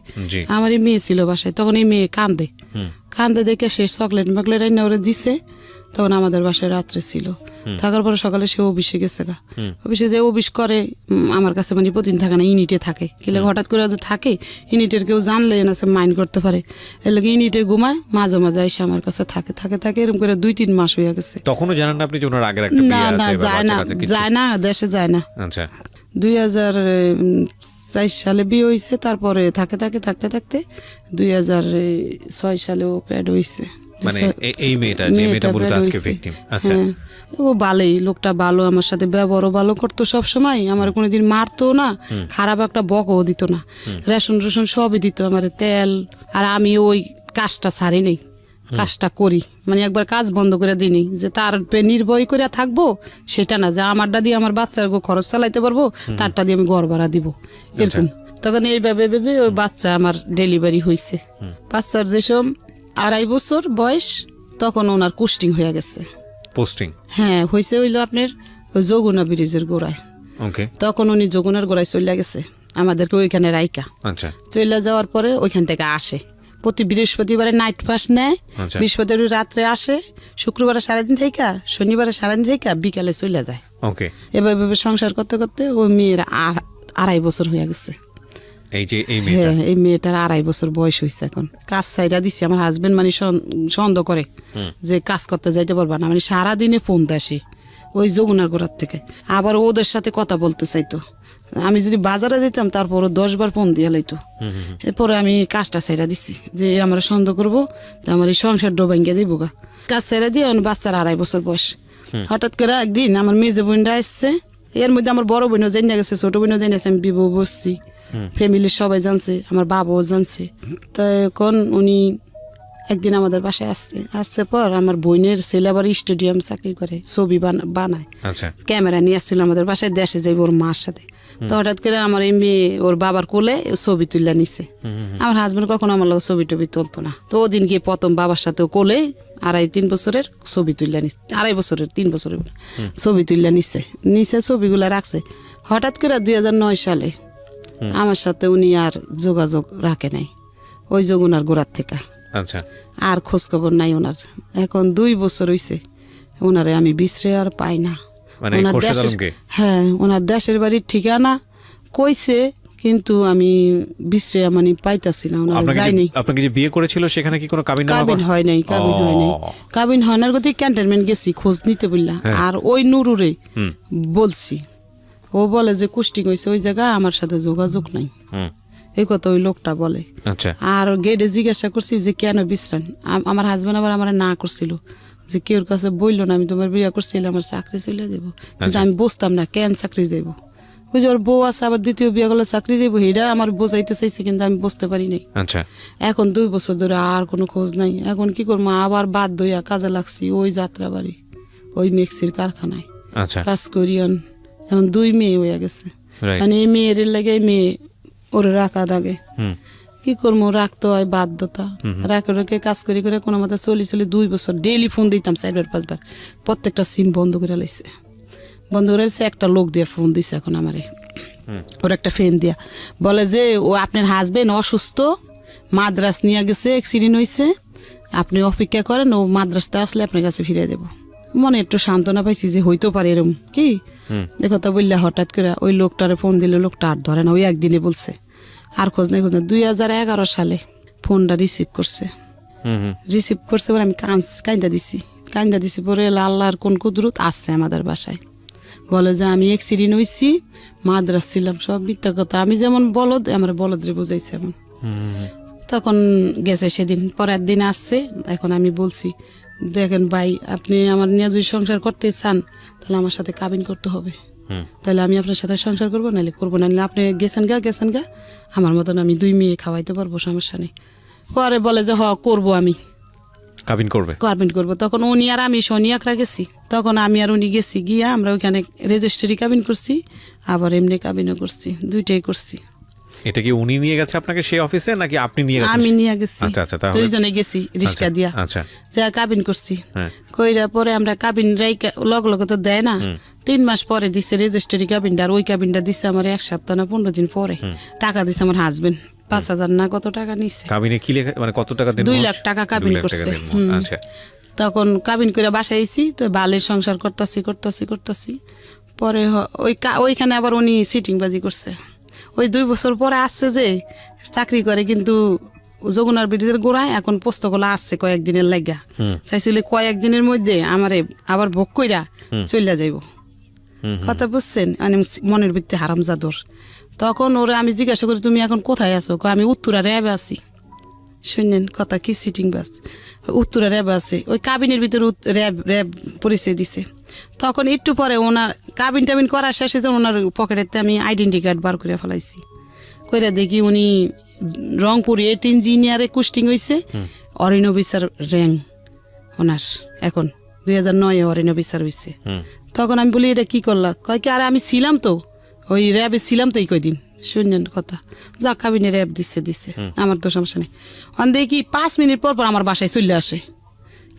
আমার এই মেয়ে ছিল বাসায়। তখন এই মেয়ে কান্দে দেখে সে চকলেট মকলেট এনে ওরে দিছে। তখন আমাদের বাসায় রাত্রে ছিল। থাকার পরে সকালে সে অফিসে গেছে গা। অফিসে যে অফিস করে আমার কাছে মানে প্রতিদিন থাকে না, ইউনিটে থাকে। কিলে হঠাৎ করে যদি থাকে ইউনিটের কেউ জানলে না সে মাইন্ড করতে পারে, এর লাগে ইউনিটে ঘুমায়, মাঝে মাঝে এসে আমার কাছে থাকে থাকে থাকে এরকম করে 2-3 মাস হয়ে গেছে। তখনও জানেন না আপনি যে ওনার আগের একটা না বিয়ে না আছে বা যায় না, বাচ্চা কাচ্চা কিছু? যায় না, দেশে যায় না। আচ্ছা 2004 সালে বিয়ে হয়েছে, তারপরে থাকে থাকে থাকতে থাকতে 2006 সালেও প্যাড হয়েছে। মানে এই মেয়েটা যে মেয়েটা মূলত প্যাড আজকে হইছে। ভিকটিম। আচ্ছা হ্যাঁ, ও ভালোই, লোকটা ভালো, আমার সাথে ব্যবহারও ভালো করতো সব সময়, আমার কোনোদিন মারতো না, খারাপ একটা বকও দিত না, রেশন রেশন সবই দিত আমার, তেল। আর আমি ওই কাজটা ছাড়ি নেই, কাজটা করি, মানে একবার কাজ বন্ধ করে দিই, যে তার নির্ভয় করে থাকবো সেটা না, যে আমারটা দিয়ে আমার বাচ্চার খরচ চালাইতে পারবো, তারটা দিয়ে আমি ঘর ভাড়া দিব, এরকম। তখন এইভাবে ভেবে ওই বাচ্চা আমার ডেলিভারি হয়েছে। বাচ্চার যেসব 2.5 বছর বয়স, তখন ওনার কুস্টিং হয়ে গেছে। পোস্টিং? হ্যাঁ, হয়েছে হইলো আপনার ওই যমুনা ব্রিজের গোড়ায়। ওকে। তখন উনি যমুনার গোড়ায় চলে গেছে, আমাদেরকে ওইখানে রাইকা। আচ্ছা চলে যাওয়ার পরে ওইখান থেকে আসে, প্রতি বৃহস্পতিবারে নাইট পাস নেয়, আচ্ছা। বৃহস্পতিবার রাত্রে আসে, শুক্রবারে সারাদিন থেকে, শনিবারে সারাদিন থেকে বিকালে চলে যায়। ওকে। এভাবে সংসার করতে করতে ওই মেয়ের 2.5 বছর হয়ে গেছে। এই যে এই মেয়েটা? হ্যাঁ, এই মেয়েটার 2.5 বছর বয়স হয়েছে এখন। কাজ সাইডা দিছি, আমার হাজবেন্ড মানে সন্দেহ করে যে কাজ করতে যাইতে পারবা না, মানে সারাদিনে ফোন দেয় ওই যমুনার গোড়ার থেকে, আবার ওদের সাথে কথা বলতে চাইতো। আমি যদি বাজারে যেতাম তারপর 10 বার ফোন দিয়ে লাইতো। এরপরে আমি কাজটা সাইডা দিছি, যে আমরা সন্দেহ করবো, আমার এই সংসার ডোবাঙ্গে দিব গা। কাজ সাইডা দিয়ে বাচ্চার 2.5 বছর বয়স। হঠাৎ করে একদিন আমার মেজে বোনটা আসছে, এর মধ্যে আমার বড় বোনও জেনে গেছে, ছোট বোনও জেনে গেছে, আমি বিবাহ বসছি, ফ্যামিলির সবাই জানছে, আমার বাবাও জানছে। তো এখন উনি একদিন আমাদের বাসায় আসছে পর আমার বোনের ছেলে আবার স্টেডিয়াম চাকরি করে, ছবি বানায়, আচ্ছা ক্যামেরা নিয়ে আসছিল আমাদের বাসায়, দেশে যাইব ওর মার সাথে। তো হঠাৎ করে আমার এই মেয়ে ওর বাবার কোলে ছবি তুলে নিছে। আমার হাজবেন্ড কখনো আমার লোক ছবি টবি তুলতো না, তো ওদিন গিয়ে প্রথম বাবার সাথে কোলে 2.5-3 বছরের ছবি তুলে নিচ্ছে, 2.5 বছরের 3 বছরের ছবি তুলে নিছে ছবিগুলো রাখছে। হঠাৎ করে 2009 সালে আমার সাথে উনি আর যোগাযোগ রাখে নাই, ওই যমুনার গোড়ার থেকে। আচ্ছা। আর খোঁজ খবর নাই ওনার। এখন 2 বছর হইছে, ওনারে আমি বিশ্রে আর পাই না। মানে ওনার খোরশেদ দেশের, আলমকে? হ্যাঁ, ওনার দেশের বাড়ির ঠিকানা কইছে, কিন্তু আমি বিশ্রে মানে পাইতাছি না, ওনার যাইনি। আপনাকে যে বিয়ে করেছিল সেখানে কি কোনো কাবিন হয় নাই, কাবিন হয় না, গতি ক্যান্টনমেন্ট গেছি খোঁজ নিতে বললা। আর ওই নুরুরে বলছি, ও বলে যে কুষ্টিং হয়েছে ওই জায়গায়, আমার সাথে যোগাযোগ নাই, এই কথা ওই লোকটা বলে। আচ্ছা। আর গেটে জিজ্ঞাসা করছি যে কেন বিশ্রাম, আমার হাজবেন্ড আবার আমার না করছিল, যে কেউর কাছে বললো না আমি তোমার বিয়ে করছিল, আমার চাকরি চলে যাবো, কিন্তু আমি বুঝতাম না কেন চাকরি দেবো। ওই যে ওর বউ আছে, আবার দ্বিতীয় বিয়ে করলে চাকরি দেবো, এটা আমার বোঝাইতে চাইছে, কিন্তু আমি বুঝতে পারি নাই। আচ্ছা। এখন 2 বছর ধরে আর কোনো খোঁজ নাই। এখন কি করবো, আবার বাদ দইয়া কাজে লাগছি ওই যাত্রাবাড়ি, ওই মিক্সির কারখানায় আচ্ছা। কাজ করি। এখন 2 মেয়ে হয়ে গেছে, Right. মানে এই মেয়ের লাগে মেয়ে ওরে রাখা লাগে, কি করবো, রাখতে হয় বাধ্যতা। রেখে কাজ করে করে কোনো মতো চলি 2 বছর ডেইলি ফোন দিতাম 4-5 বার, প্রত্যেকটা সিম বন্ধ করে লাইছে, বন্ধ করে লাইছে। একটা লোক দিয়ে ফোন দিছে এখন আমারে, ওর একটা ফ্রেন্ড দিয়া, বলে যে ও আপনার হাজবেন্ড অসুস্থ, মাদ্রাস নিয়ে গেছে, অ্যাক্সিডেন্ট হয়েছে, আপনি অপেক্ষা করেন, ও মাদ্রাসতে আসলে আপনার কাছে ফিরে দেবো। মনে একটু সান্ত্বনা পাইছি যে হইতেও পারে এরকম কি দেখো। তা বললে হঠাৎ করে ওই লোকটারে ফোন দিলে, লোকটা আর ধরে না, ওই একদিনে বলছে, আর খোঁজ নেই। 2011 সালে ফোনটা রিসিভ করছে, পরে আমি কান্দা দিছি পরে আল্লাহর কোন কুদরত আসছে আমাদের বাসায়, বলে যে আমি অ্যাক্সিডেন্ট হয়েছি, মাদ্রাস ছিলাম, সব মিথ্যা কথা। আমি যেমন বলদ, আমার বলদরে বুঝাইছে এমন। তখন গেছে সেদিন, পরের দিন আসছে। এখন আমি বলছি, দেখেন ভাই, আপনি আমার নিয়ে যদি সংসার করতে চান তাহলে আমার সাথে কাবিন করতে হবে, তাহলে আমি আপনার সাথে সংসার করবো, নাহলে করবো না, নাহলে আপনি গেছেন গা আমার মতন আমি 2 মেয়ে খাওয়াইতে পারবো, সমস্যা নেই। পরে বলে যে করবো, আমি কাবিন করবো। তখন উনি আর আমি শনি আকরা গেছি, তখন আমি আর উনি গেছি, গিয়া আমরা ওইখানে রেজিস্ট্রি কাবিন করছি, আবার এমনি কাবিনও করছি, 2টাই করছি। এটা কি উনি নিয়ে গেছে আপনাকে সেই অফিসে, নাকি আপনি নিয়ে গেছেন? আমি নিয়ে গেছি। আচ্ছা আচ্ছা, তাহলে 2জনে গেছি রিক্সা দিয়া। আচ্ছা। যা কাবিন করছি, হ্যাঁ। কইরা পরে আমরা কাবিন রাইকা লগ তো দেয় না, 3 মাস পরে দিছে রেজিস্ট্রি কাবিনটা। আর ওই কাবিনটা দিছে আমার 1 সপ্তাহ না 15 দিন পরে। টাকা দিছে আমার হাজবেন্ড, 5,000 না কত টাকা নিচ্ছে। কাবিনে কি লেখা, মানে কত টাকা দেন? 2 লাখ টাকা কাবিন করছে। আচ্ছা। তখন কাবিন করে বাসায় আইছি, তো বালের সংসার করতেছি। পরে ওইখানে আবার উনি সিটিংবাজি করছে। ওই 2 বছর পরে আসছে যে চাকরি করে, কিন্তু যমুনার ব্রিজের গোড়ায় এখন পোস্তকলা আসছে কয়েকদিনের লাগা। চাইছিল কয়েকদিনের মধ্যে আমারে আবার ভোগ কইরা চলে যাইব। কথা বুঝছেন, মানে মনের ভিত্তি হারামজাদর। তখন ওরা আমি জিজ্ঞাসা করি তুমি এখন কোথায় আছো? আমি উত্তরা র্যাবে আছি। শুনেন কথা কি সিটিং বাস, উত্তরা র্যাবে আছে। ওই কাবিনের ভিতরে র্যাব পরিচয় দিছে। তখন একটু পরে ওনার কাবিন করার শেষে যখন ওনার পকেটেতে আমি আইডেন্টি কার্ড বার করে ফেলাইছি, কইরা দেখি উনি রংপুর 8 ইঞ্জিনিয়ারে কুস্টিং হয়েছে, অরিন অফিসার র্যাঙ্ক ওনার এখন 2009 অরিন অফিসার হয়েছে। তখন আমি বলি এটা কি করলা? কয় কি আরে আমি ছিলাম তো, ওই র্যাবে ছিলাম তো এই কয়দিন। শুনলেন কথা, যা কাবিনে র্যাব দিচ্ছে, আমার তো সমস্যা নেই। দেখি 5 মিনিট পর আমার বাসায় চলে আসে।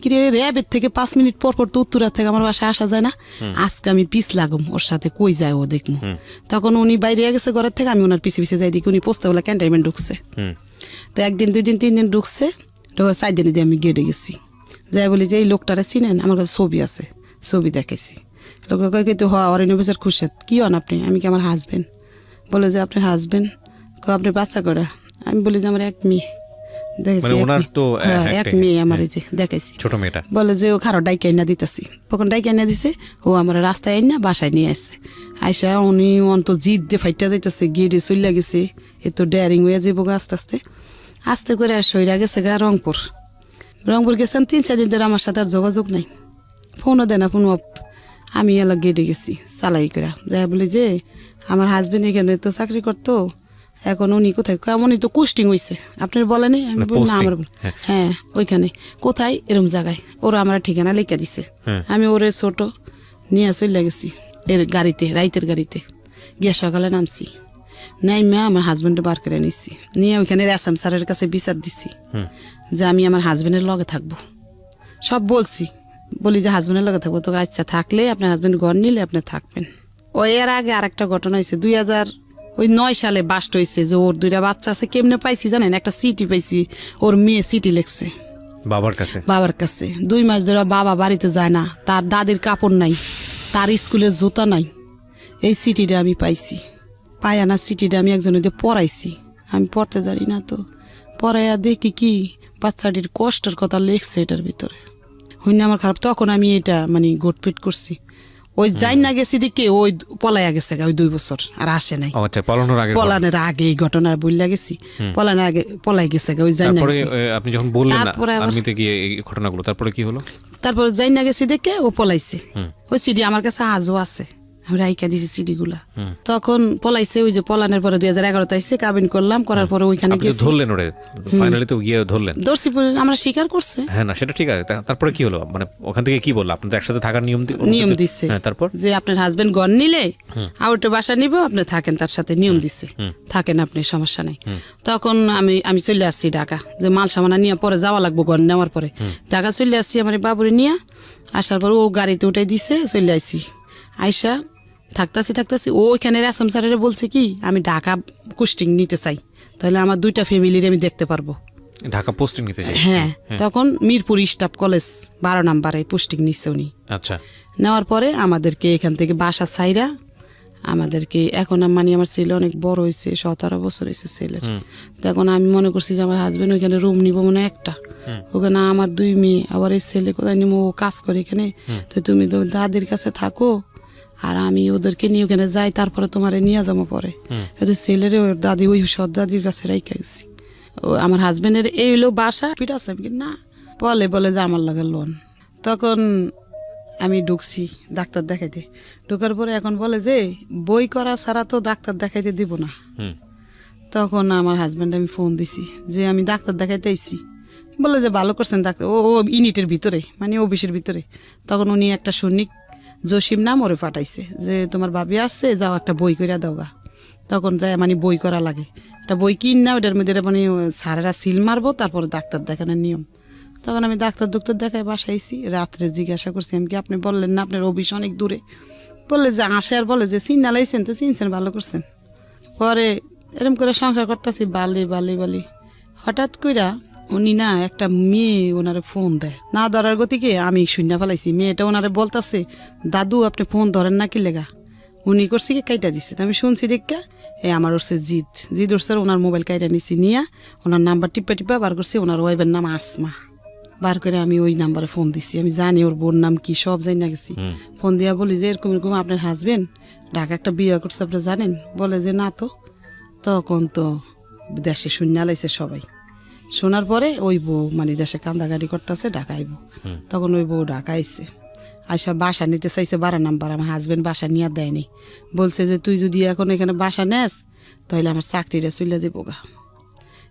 কিরে র্যাবের থেকে 5 মিনিট পর তো উত্তরা থেকে আমার বাসায় আসা যায় না, আজকে আমি পিস লাগুম ওর সাথে, কই যায় ও দেখবো। তখন উনি বাইরে গেছে ঘরের থেকে, আমি ওনার পিছিয়ে যাই, দেখি উনি পোস্তাগুলা ক্যান্টাইনমেন্ট ঢুকছে। তো 1 দিন 2 দিন 3 দিন ঢুকছে, 4 দিনে দিয়ে আমি গেটে গেছি। যাই বলি যে এই লোকটারে চিনেন? আমার কাছে ছবি আছে, ছবি দেখাইছি। লোকটা কয় কিন্তু অরিন অফিসার খুরশেদ। কি হন আপনি? আমি কি আমার হাজবেন্ড? বলে যে আপনার হাজবেন্ড? আপনার বাচ্চা করা? আমি বলি যে আমার 1 মেয়ে। মানে ওনার তো এক মেয়ে আমার, এই যে দেখাইছি ছোট মেয়েটা। বলে যে ও খারো ডাইকে আইনা দিতেছি। তখন ডাইকে আইনা দিছে, ও আমার রাস্তায় আইনা বাসায় নিয়ে আসছে। আইসা উনি অন্ত জিদ দিয়ে ফাইটা যাইতেছে, গেটে চলে গেছে। এ তো ডেয়ারিং হয়ে যাবো আস্তে আস্তে করে সইরা গেছে গা রংপুর গেছেন। 3-4 দিন ধরে আমার সাথে আর যোগাযোগ নাই, ফোনও দেয় না, ফোন অফ। আমি এলা গেটে গেছি চালাই করে, যাই বলি যে আমার হাজবেন্ড এখানে তো চাকরি করতো, এখন উনি কোথায়? উনি তো কুস্টিং হয়েছে, আপনার বলেনি? আমি বলি না আমার, হ্যাঁ ওইখানে কোথায় এরম জায়গায়। ওরা আমার ঠিকানা লিখে দিছে। আমি ওরে ছোট নিয়ে চলে গেছি এর গাড়িতে, রাইতের গাড়িতে গিয়ে সকালে নামছি। নাইমা আমার হাজবেন্ডে বার করে নিচ্ছি, নিয়ে ওইখানে এসএম স্যারের কাছে বিচার দিছি যে আমি আমার হাজবেন্ডের লগে থাকবো। সব বলছি, বলি যে হাজবেন্ডের লগে থাকবো। তো আচ্ছা থাকলে আপনার হাজবেন্ড ঘর নিলে আপনি থাকবেন। ওই এর আগে আরেকটা ঘটনা হয়েছে, 2009 সালে বাস্ট হয়েছে যে ওর 2টা বাচ্চা আছে। কেমনে পাইছি জানেন? একটা চিঠি পাইছি, ওর মেয়ে চিঠি লিখছে বাবার কাছে। 2 মাস ধরে বাবা বাড়িতে যায় না, তার দাদির কাপড় নাই, তার স্কুলের জুতা নাই। এই চিঠিটা আমি পাইছি, পাইয়া না চিঠিটা আমি একজনের দিয়ে পড়াইছি। আমি পড়তে জানি না, তো পড়াইয়া দেখি কি বাচ্চাটির কষ্টের কথা লিখছে এটার ভিতরে। হইনা আমার খারাপ। তখন আমি এটা মানে গোটপিট করছি। ওই যাই না গেছি দিকে ওই পলাইয়া গেছে ওই 2 বছর আর আসে নাই। পলানের আগে এই ঘটনা বললা গেছি, পলানের আগে পলাই গেছে ওই যাই না। আপনি যখন বললেন আর্মিতে গিয়ে এই ঘটনাগুলো, তারপরে কি হলো? তারপর যাই না গেছি দেখে ও পলাইছে। ওই সিডি আমার কাছে আজও আছে, আমি রাইকা দিছি সিডিগুলা। তখন পলাইছে। ওই যে পলানের পরে 2011 আইছে, কাবিন করলাম, করার পরে ওইখানে গেছি। ধরলেন ওরে ফাইনালি তো গিয়ে ধরলেন? দর্শি আমরা স্বীকার করছে। হ্যাঁ না সেটা ঠিক আছে। তারপরে কি হলো? মানে ওখান থেকে কি বললো? আপনাদের একসাথে থাকার নিয়ম দিচ্ছে। তারপর যে আপনার হাজবেন্ড ঘর নিলে আউটে বাসা নিব, আপনি থাকেন তার সাথে, নিয়ম দিচ্ছে, থাকেন আপনি, সমস্যা নাই। তখন আমি চলে আসছি ঢাকা, যে মাল সামানা নিয়ে পরে যাওয়া লাগবো ঘর নেওয়ার পরে। ঢাকা চলে আসছি আমার বাবুরে নিয়ে। আসার পর ও গাড়িতে উঠাই দিছে, চলে আসছি। আইসা থাকতাছি ওইখানে আসাম স্যারের বলছে কি আমি ঢাকা পোস্টিং নিতে চাই, তাহলে আমার 2টা ফ্যামিলির আমি দেখতে পারবো। ঢাকা পোস্টিং নিতে চাই? হ্যাঁ। তখন মিরপুর স্টাফ কলেজ 12 নম্বরে পোস্টিং নিচ্ছে উনি। আচ্ছা। নেওয়ার পরে আমাদেরকে এখান থেকে বাসা ছাইরা আমাদেরকে, এখন মানে আমার ছেলে অনেক বড় হয়েছে, 17 বছর হয়েছে ছেলের। তখন আমি মনে করছি যে আমার হাজবেন্ড ওইখানে রুম নিব মনে একটা, ওখানে আমার 2 মেয়ে, আবার এই ছেলে কোথায় নিবো, ও কাজ করে এখানে, তো তুমি দাদির কাছে থাকো আর আমি ওদেরকে নিয়ে ওখানে যাই, তারপরে তোমারে নিয়ে যাবো পরে। ছেলের ওর দাদি ওই সৎ দাদির কাছে রাইখা গেছি। আমার হাজবেন্ডের এই হলো বাসা পিঠ আছে। আমি না বলে যে আমার লাগে লোন। তখন আমি ঢুকছি ডাক্তার দেখাইতে। ঢোকার পরে এখন বলে যে বই করা ছাড়া তো ডাক্তার দেখাইতে দিব না। তখন আমার হাজবেন্ড আমি ফোন দিছি যে আমি ডাক্তার দেখাইতে আইছি। বলে যে ভালো করছেন ডাক্তার, ও ইউনিটের ভিতরে মানে অফিসের ভিতরে। তখন উনি একটা সৈনিক জসিম নাম ওরে পাঠাইছে যে তোমার ভাবি আসছে, যাও একটা বই করে দাওগা। তখন যায় মানে বই করা লাগে, একটা বই কিন না, ওটার মধ্যে মানে স্যারেরা সিল মারবো, তারপরে ডাক্তার দেখানোর নিয়ম। তখন আমি ডাক্তার দেখায় বাসাইছি। রাত্রে জিজ্ঞাসা করছি আমি কি আপনি বললেন না আপনার অফিস অনেক দূরে? বললে যে আসে, আর বলে যে চিন্না লাইছেন তো চিনছেন, ভালো করছেন। পরে এরকম করে সংসার করতেছি বালি। হঠাৎ কইরা উনি না একটা মেয়ে ওনারে ফোন দেয়, না ধরার গতিকে আমি শূন্য ফেলাইছি। মেয়েটা ওনারে বলতাছে, দাদু আপনি ফোন ধরেন না কি লেগা? উনি করছে কি কাইটা দিছে। আমি শুনছি দেখা আমার উঠছে জিদ উঠছে, ওনার মোবাইল কাইটা নিছি, নিয়ে ওনার নাম্বার টিপা টিপা বার করছি। ওনার ওয়াইফের নাম আসমা। বার করে আমি ওই নাম্বারে ফোন দিছি। আমি জানি ওর বোন নাম কি, সব জানি না গেছি। ফোন দিয়া বলি যে এরকম এরকম আপনার হাজবেন্ড ঢাকা একটা বিয়ে করছে, আপনি জানেন? বলে যে না তো। তখন তো দেশে শূন্য লাইছে সবাই। শোনার পরে ওই বউ মানে দেশে কান্দাগাড়ি করতেছে, ঢাকা আইব। তখন ওই বউ ঢাকা আইছে, আইসা বাসা নিতে চাইছে 12 নাম্বার। আমার হাজবেন্ড বাসা নিয়ে দেয়নি, বলছে যে তুই যদি এখন এখানে বাসা নেস তাহলে আমার চাকরিটা চলে যাবো গা।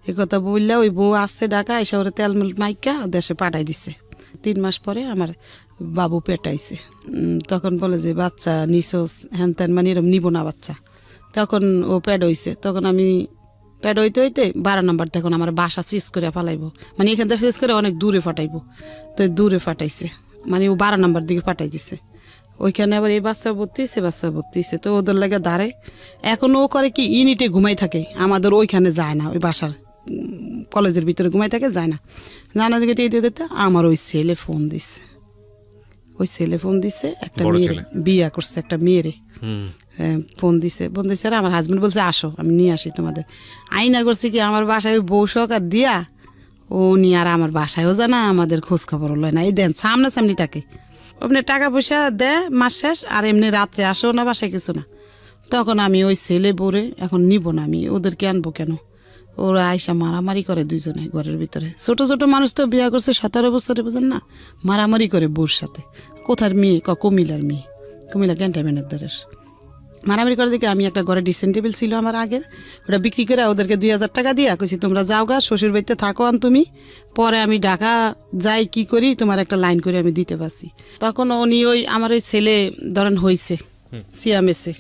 এ কথা বললে ওই বউ আসছে ঢাকা, আইসা ওরা তেলমেল মাইকা দেশে পাঠাই দিছে। 3 মাস পরে আমার বাবু পেটাইছে। তখন বলে যে বাচ্চা নিছোস হ্যান ত্যান, মানে এরকম নিব না বাচ্চা। তখন ও প্যাড হইছে। তখন আমি প্যাড হইতে হইতে 12 নাম্বার তখন আমার বাসা চিজ করে ফালাইবো, মানে এখান থেকে চিজ করে অনেক দূরে ফাটাইবো। তো দূরে ফাটাইছে, মানে ও 12 নাম্বার দিকে ফাটাই দিছে। ওইখানে আবার এই বাচ্চা ভর্তি হয়েছে। তো ওদের লাগে দাঁড়ে। এখন ও করে কি ইউনিটে ঘুমাই থাকে, আমাদের ওইখানে যায় না, ওই বাসার কলেজের ভিতরে ঘুমাই থাকে, যায় না। জানা দিকে দিতে আমার ওই ছেলে ফোন দিছে। একটা মেয়ে বিয়া করছে, একটা মেয়েরে ফোন দিছে। আর আমার হাজবেন্ড বলছে আসো আমি নিয়ে আসি তোমাদের। আইনা করছে কি আমার বাসায় বউ সহকার দিয়া ও নিয়ে আর আমার বাসায়ও জানা, আমাদের খোঁজ খবর লয় না। এই দেন সামনাসামনি থাকে, আপনি টাকা পয়সা দেয় মাস শেষ, আর এমনি রাত্রে আসেও না বাসায় কিছু না। তখন আমি ওই ছেলে বোরে এখন নিব না, আমি ওদেরকে আনবো কেন? ওরা আইসা মারামারি করে দুইজনে ঘরের ভিতরে। ছোট ছোট মানুষ তো বিয়ে করছে 17 বছরে, বুঝেন না? মারামারি করে বউর সাথে। কোথার মেয়ে? কুমিল্লার মেয়ে, কুমিল্লা ক্যান্টনমেন্টের দ্বারের। মারামারি করে দেখে আমি একটা ঘরে ড্রেসিং টেবিল ছিল আমার আগের, ওটা বিক্রি করে ওদেরকে 2000 টাকা দিয়া কইছি তোমরা যাও গা, শ্বশুর বাড়িতে থাকো আন তুমি, পরে আমি ঢাকা যাই কি করি তোমার একটা লাইন করে আমি দিতে পারছি। তখন উনি ওই আমার ওই ছেলে ধরেন হয়েছে সিয়ামেসে,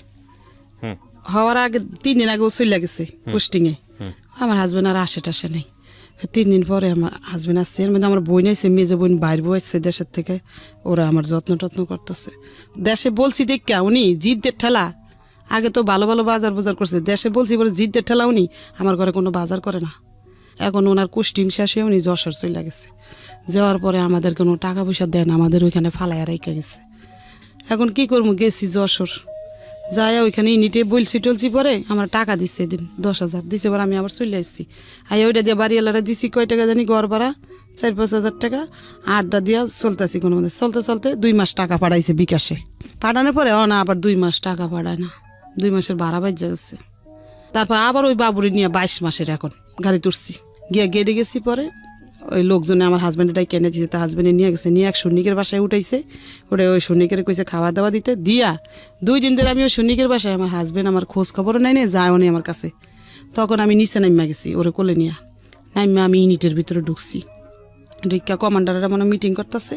হওয়ার আগে 3 দিন আগে ও চলে গেছে পোস্টিংয়ে। আমার হাজবেন্ড আর আসে নেই। 3 দিন পরে আমার হাজবেন্ড আসছে। এর মধ্যে আমার বোন আছে, মেজো বোন বাইর বউ আসছে দেশের থেকে, ওরা আমার যত্ন করতেছে। দেশে বলছি দেখা উনি জিদ্দের ঠেলা, আগে তো ভালো ভালো বাজার করছে, দেশে বলছি বলে জিদ্দের ঠেলা উনি আমার ঘরে কোনো বাজার করে না। এখন ওনার কুষ্টিম শেষে উনি যশোর চলে গেছে। যাওয়ার পরে আমাদের কোনো টাকা পয়সা দেয় না, আমাদের ওইখানে ফালাইয়া রেখে গেছে। এখন কি করবো, গেছি যশোর, যাই ওইখানে ইউনিটে টলছি পরে আমার টাকা দিচ্ছে এদিন 10,000 দিছে। পরে আমি আবার চলে আসছি। আই ওইটা দিয়ে বাড়িওয়ালারা দিছি কয় টাকা জানি, ঘর ভাড়া 4-5 হাজার টাকা, আড্ডা দিয়া চলতেছি। কোনো মধ্যে চলতে 2 মাস টাকা পাঠাইছে বিকাশে। পাঠানোর পরে না আবার 2 মাস টাকা পাঠায় না, 2 মাসের ভাড়া বাজ্যা গেছে। তারপর আবার ওই বাবুরি নিয়ে 22 মাসের এখন গাড়ি তুলছি, গিয়ে গেটে গেছি। পরে ওই লোকজনে আমার হাজব্যান্ডটাই কিনে দিয়েছে, তো হাজব্যান্ডে নিয়ে গেছে, নিয়ে এক সৈনিকের বাসায় উঠাইছে। ওটা ওই সৈনিকের কইছে খাওয়া দাওয়া দিতে, দিয়া 2 দিন ধরে আমি ওই সৈনিকের বাসায়, আমার হাজব্যান্ড আমার খোঁজ খবরও নাই, যায়ও নি আমার কাছে। তখন আমি নিচে নামিয়া গেছি ওরে কোলে নিয়ে, নামিয়া আমি ইউনিটের ভিতরে ঢুকছি। ঢুকা কমান্ডারেরা মনে মিটিং করতেছে,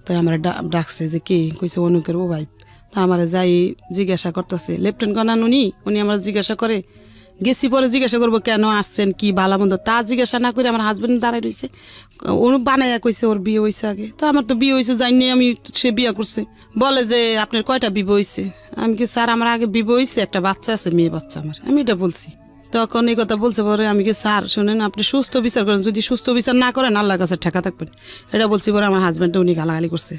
তাই আমার ডাকছে যে কে, কইছে অনুকের ও ভাই। তা আমার যাই জিজ্ঞাসা করতেছে, লেফটেন্যান্ট কর্নেল উনি আমার জিজ্ঞাসা করে। গেছি পরে জিজ্ঞাসা করবো কেন আসছেন, কি ভালো মন্দ, তা জিজ্ঞাসা না করে আমার হাজব্যান্ড দাঁড়াই রয়েছে। ও বানাইয়া কইছে ওর বিয়ে হয়েছে আগে। তো আমার তো বিয়ে হয়েছে জানি আমি, সে বিয়ে করছে। বলে যে আপনার কয়টা বিয়ে হয়েছে? আমি কি স্যার আমার আগে বিয়ে হয়েছে, একটা বাচ্চা আছে, মেয়ে বাচ্চা আমার, আমি এটা বলছি। তখন এই কথা বলছে পরে আমি কি স্যার শোনেন, আপনি সুস্থ বিচার করেন, যদি সুস্থ বিচার না করেন আল্লাহর কাছে ঠেকা থাকবেন, এটা বলছি। পরে আমার হাজব্যান্ডটা উনি গালাগালি করছে।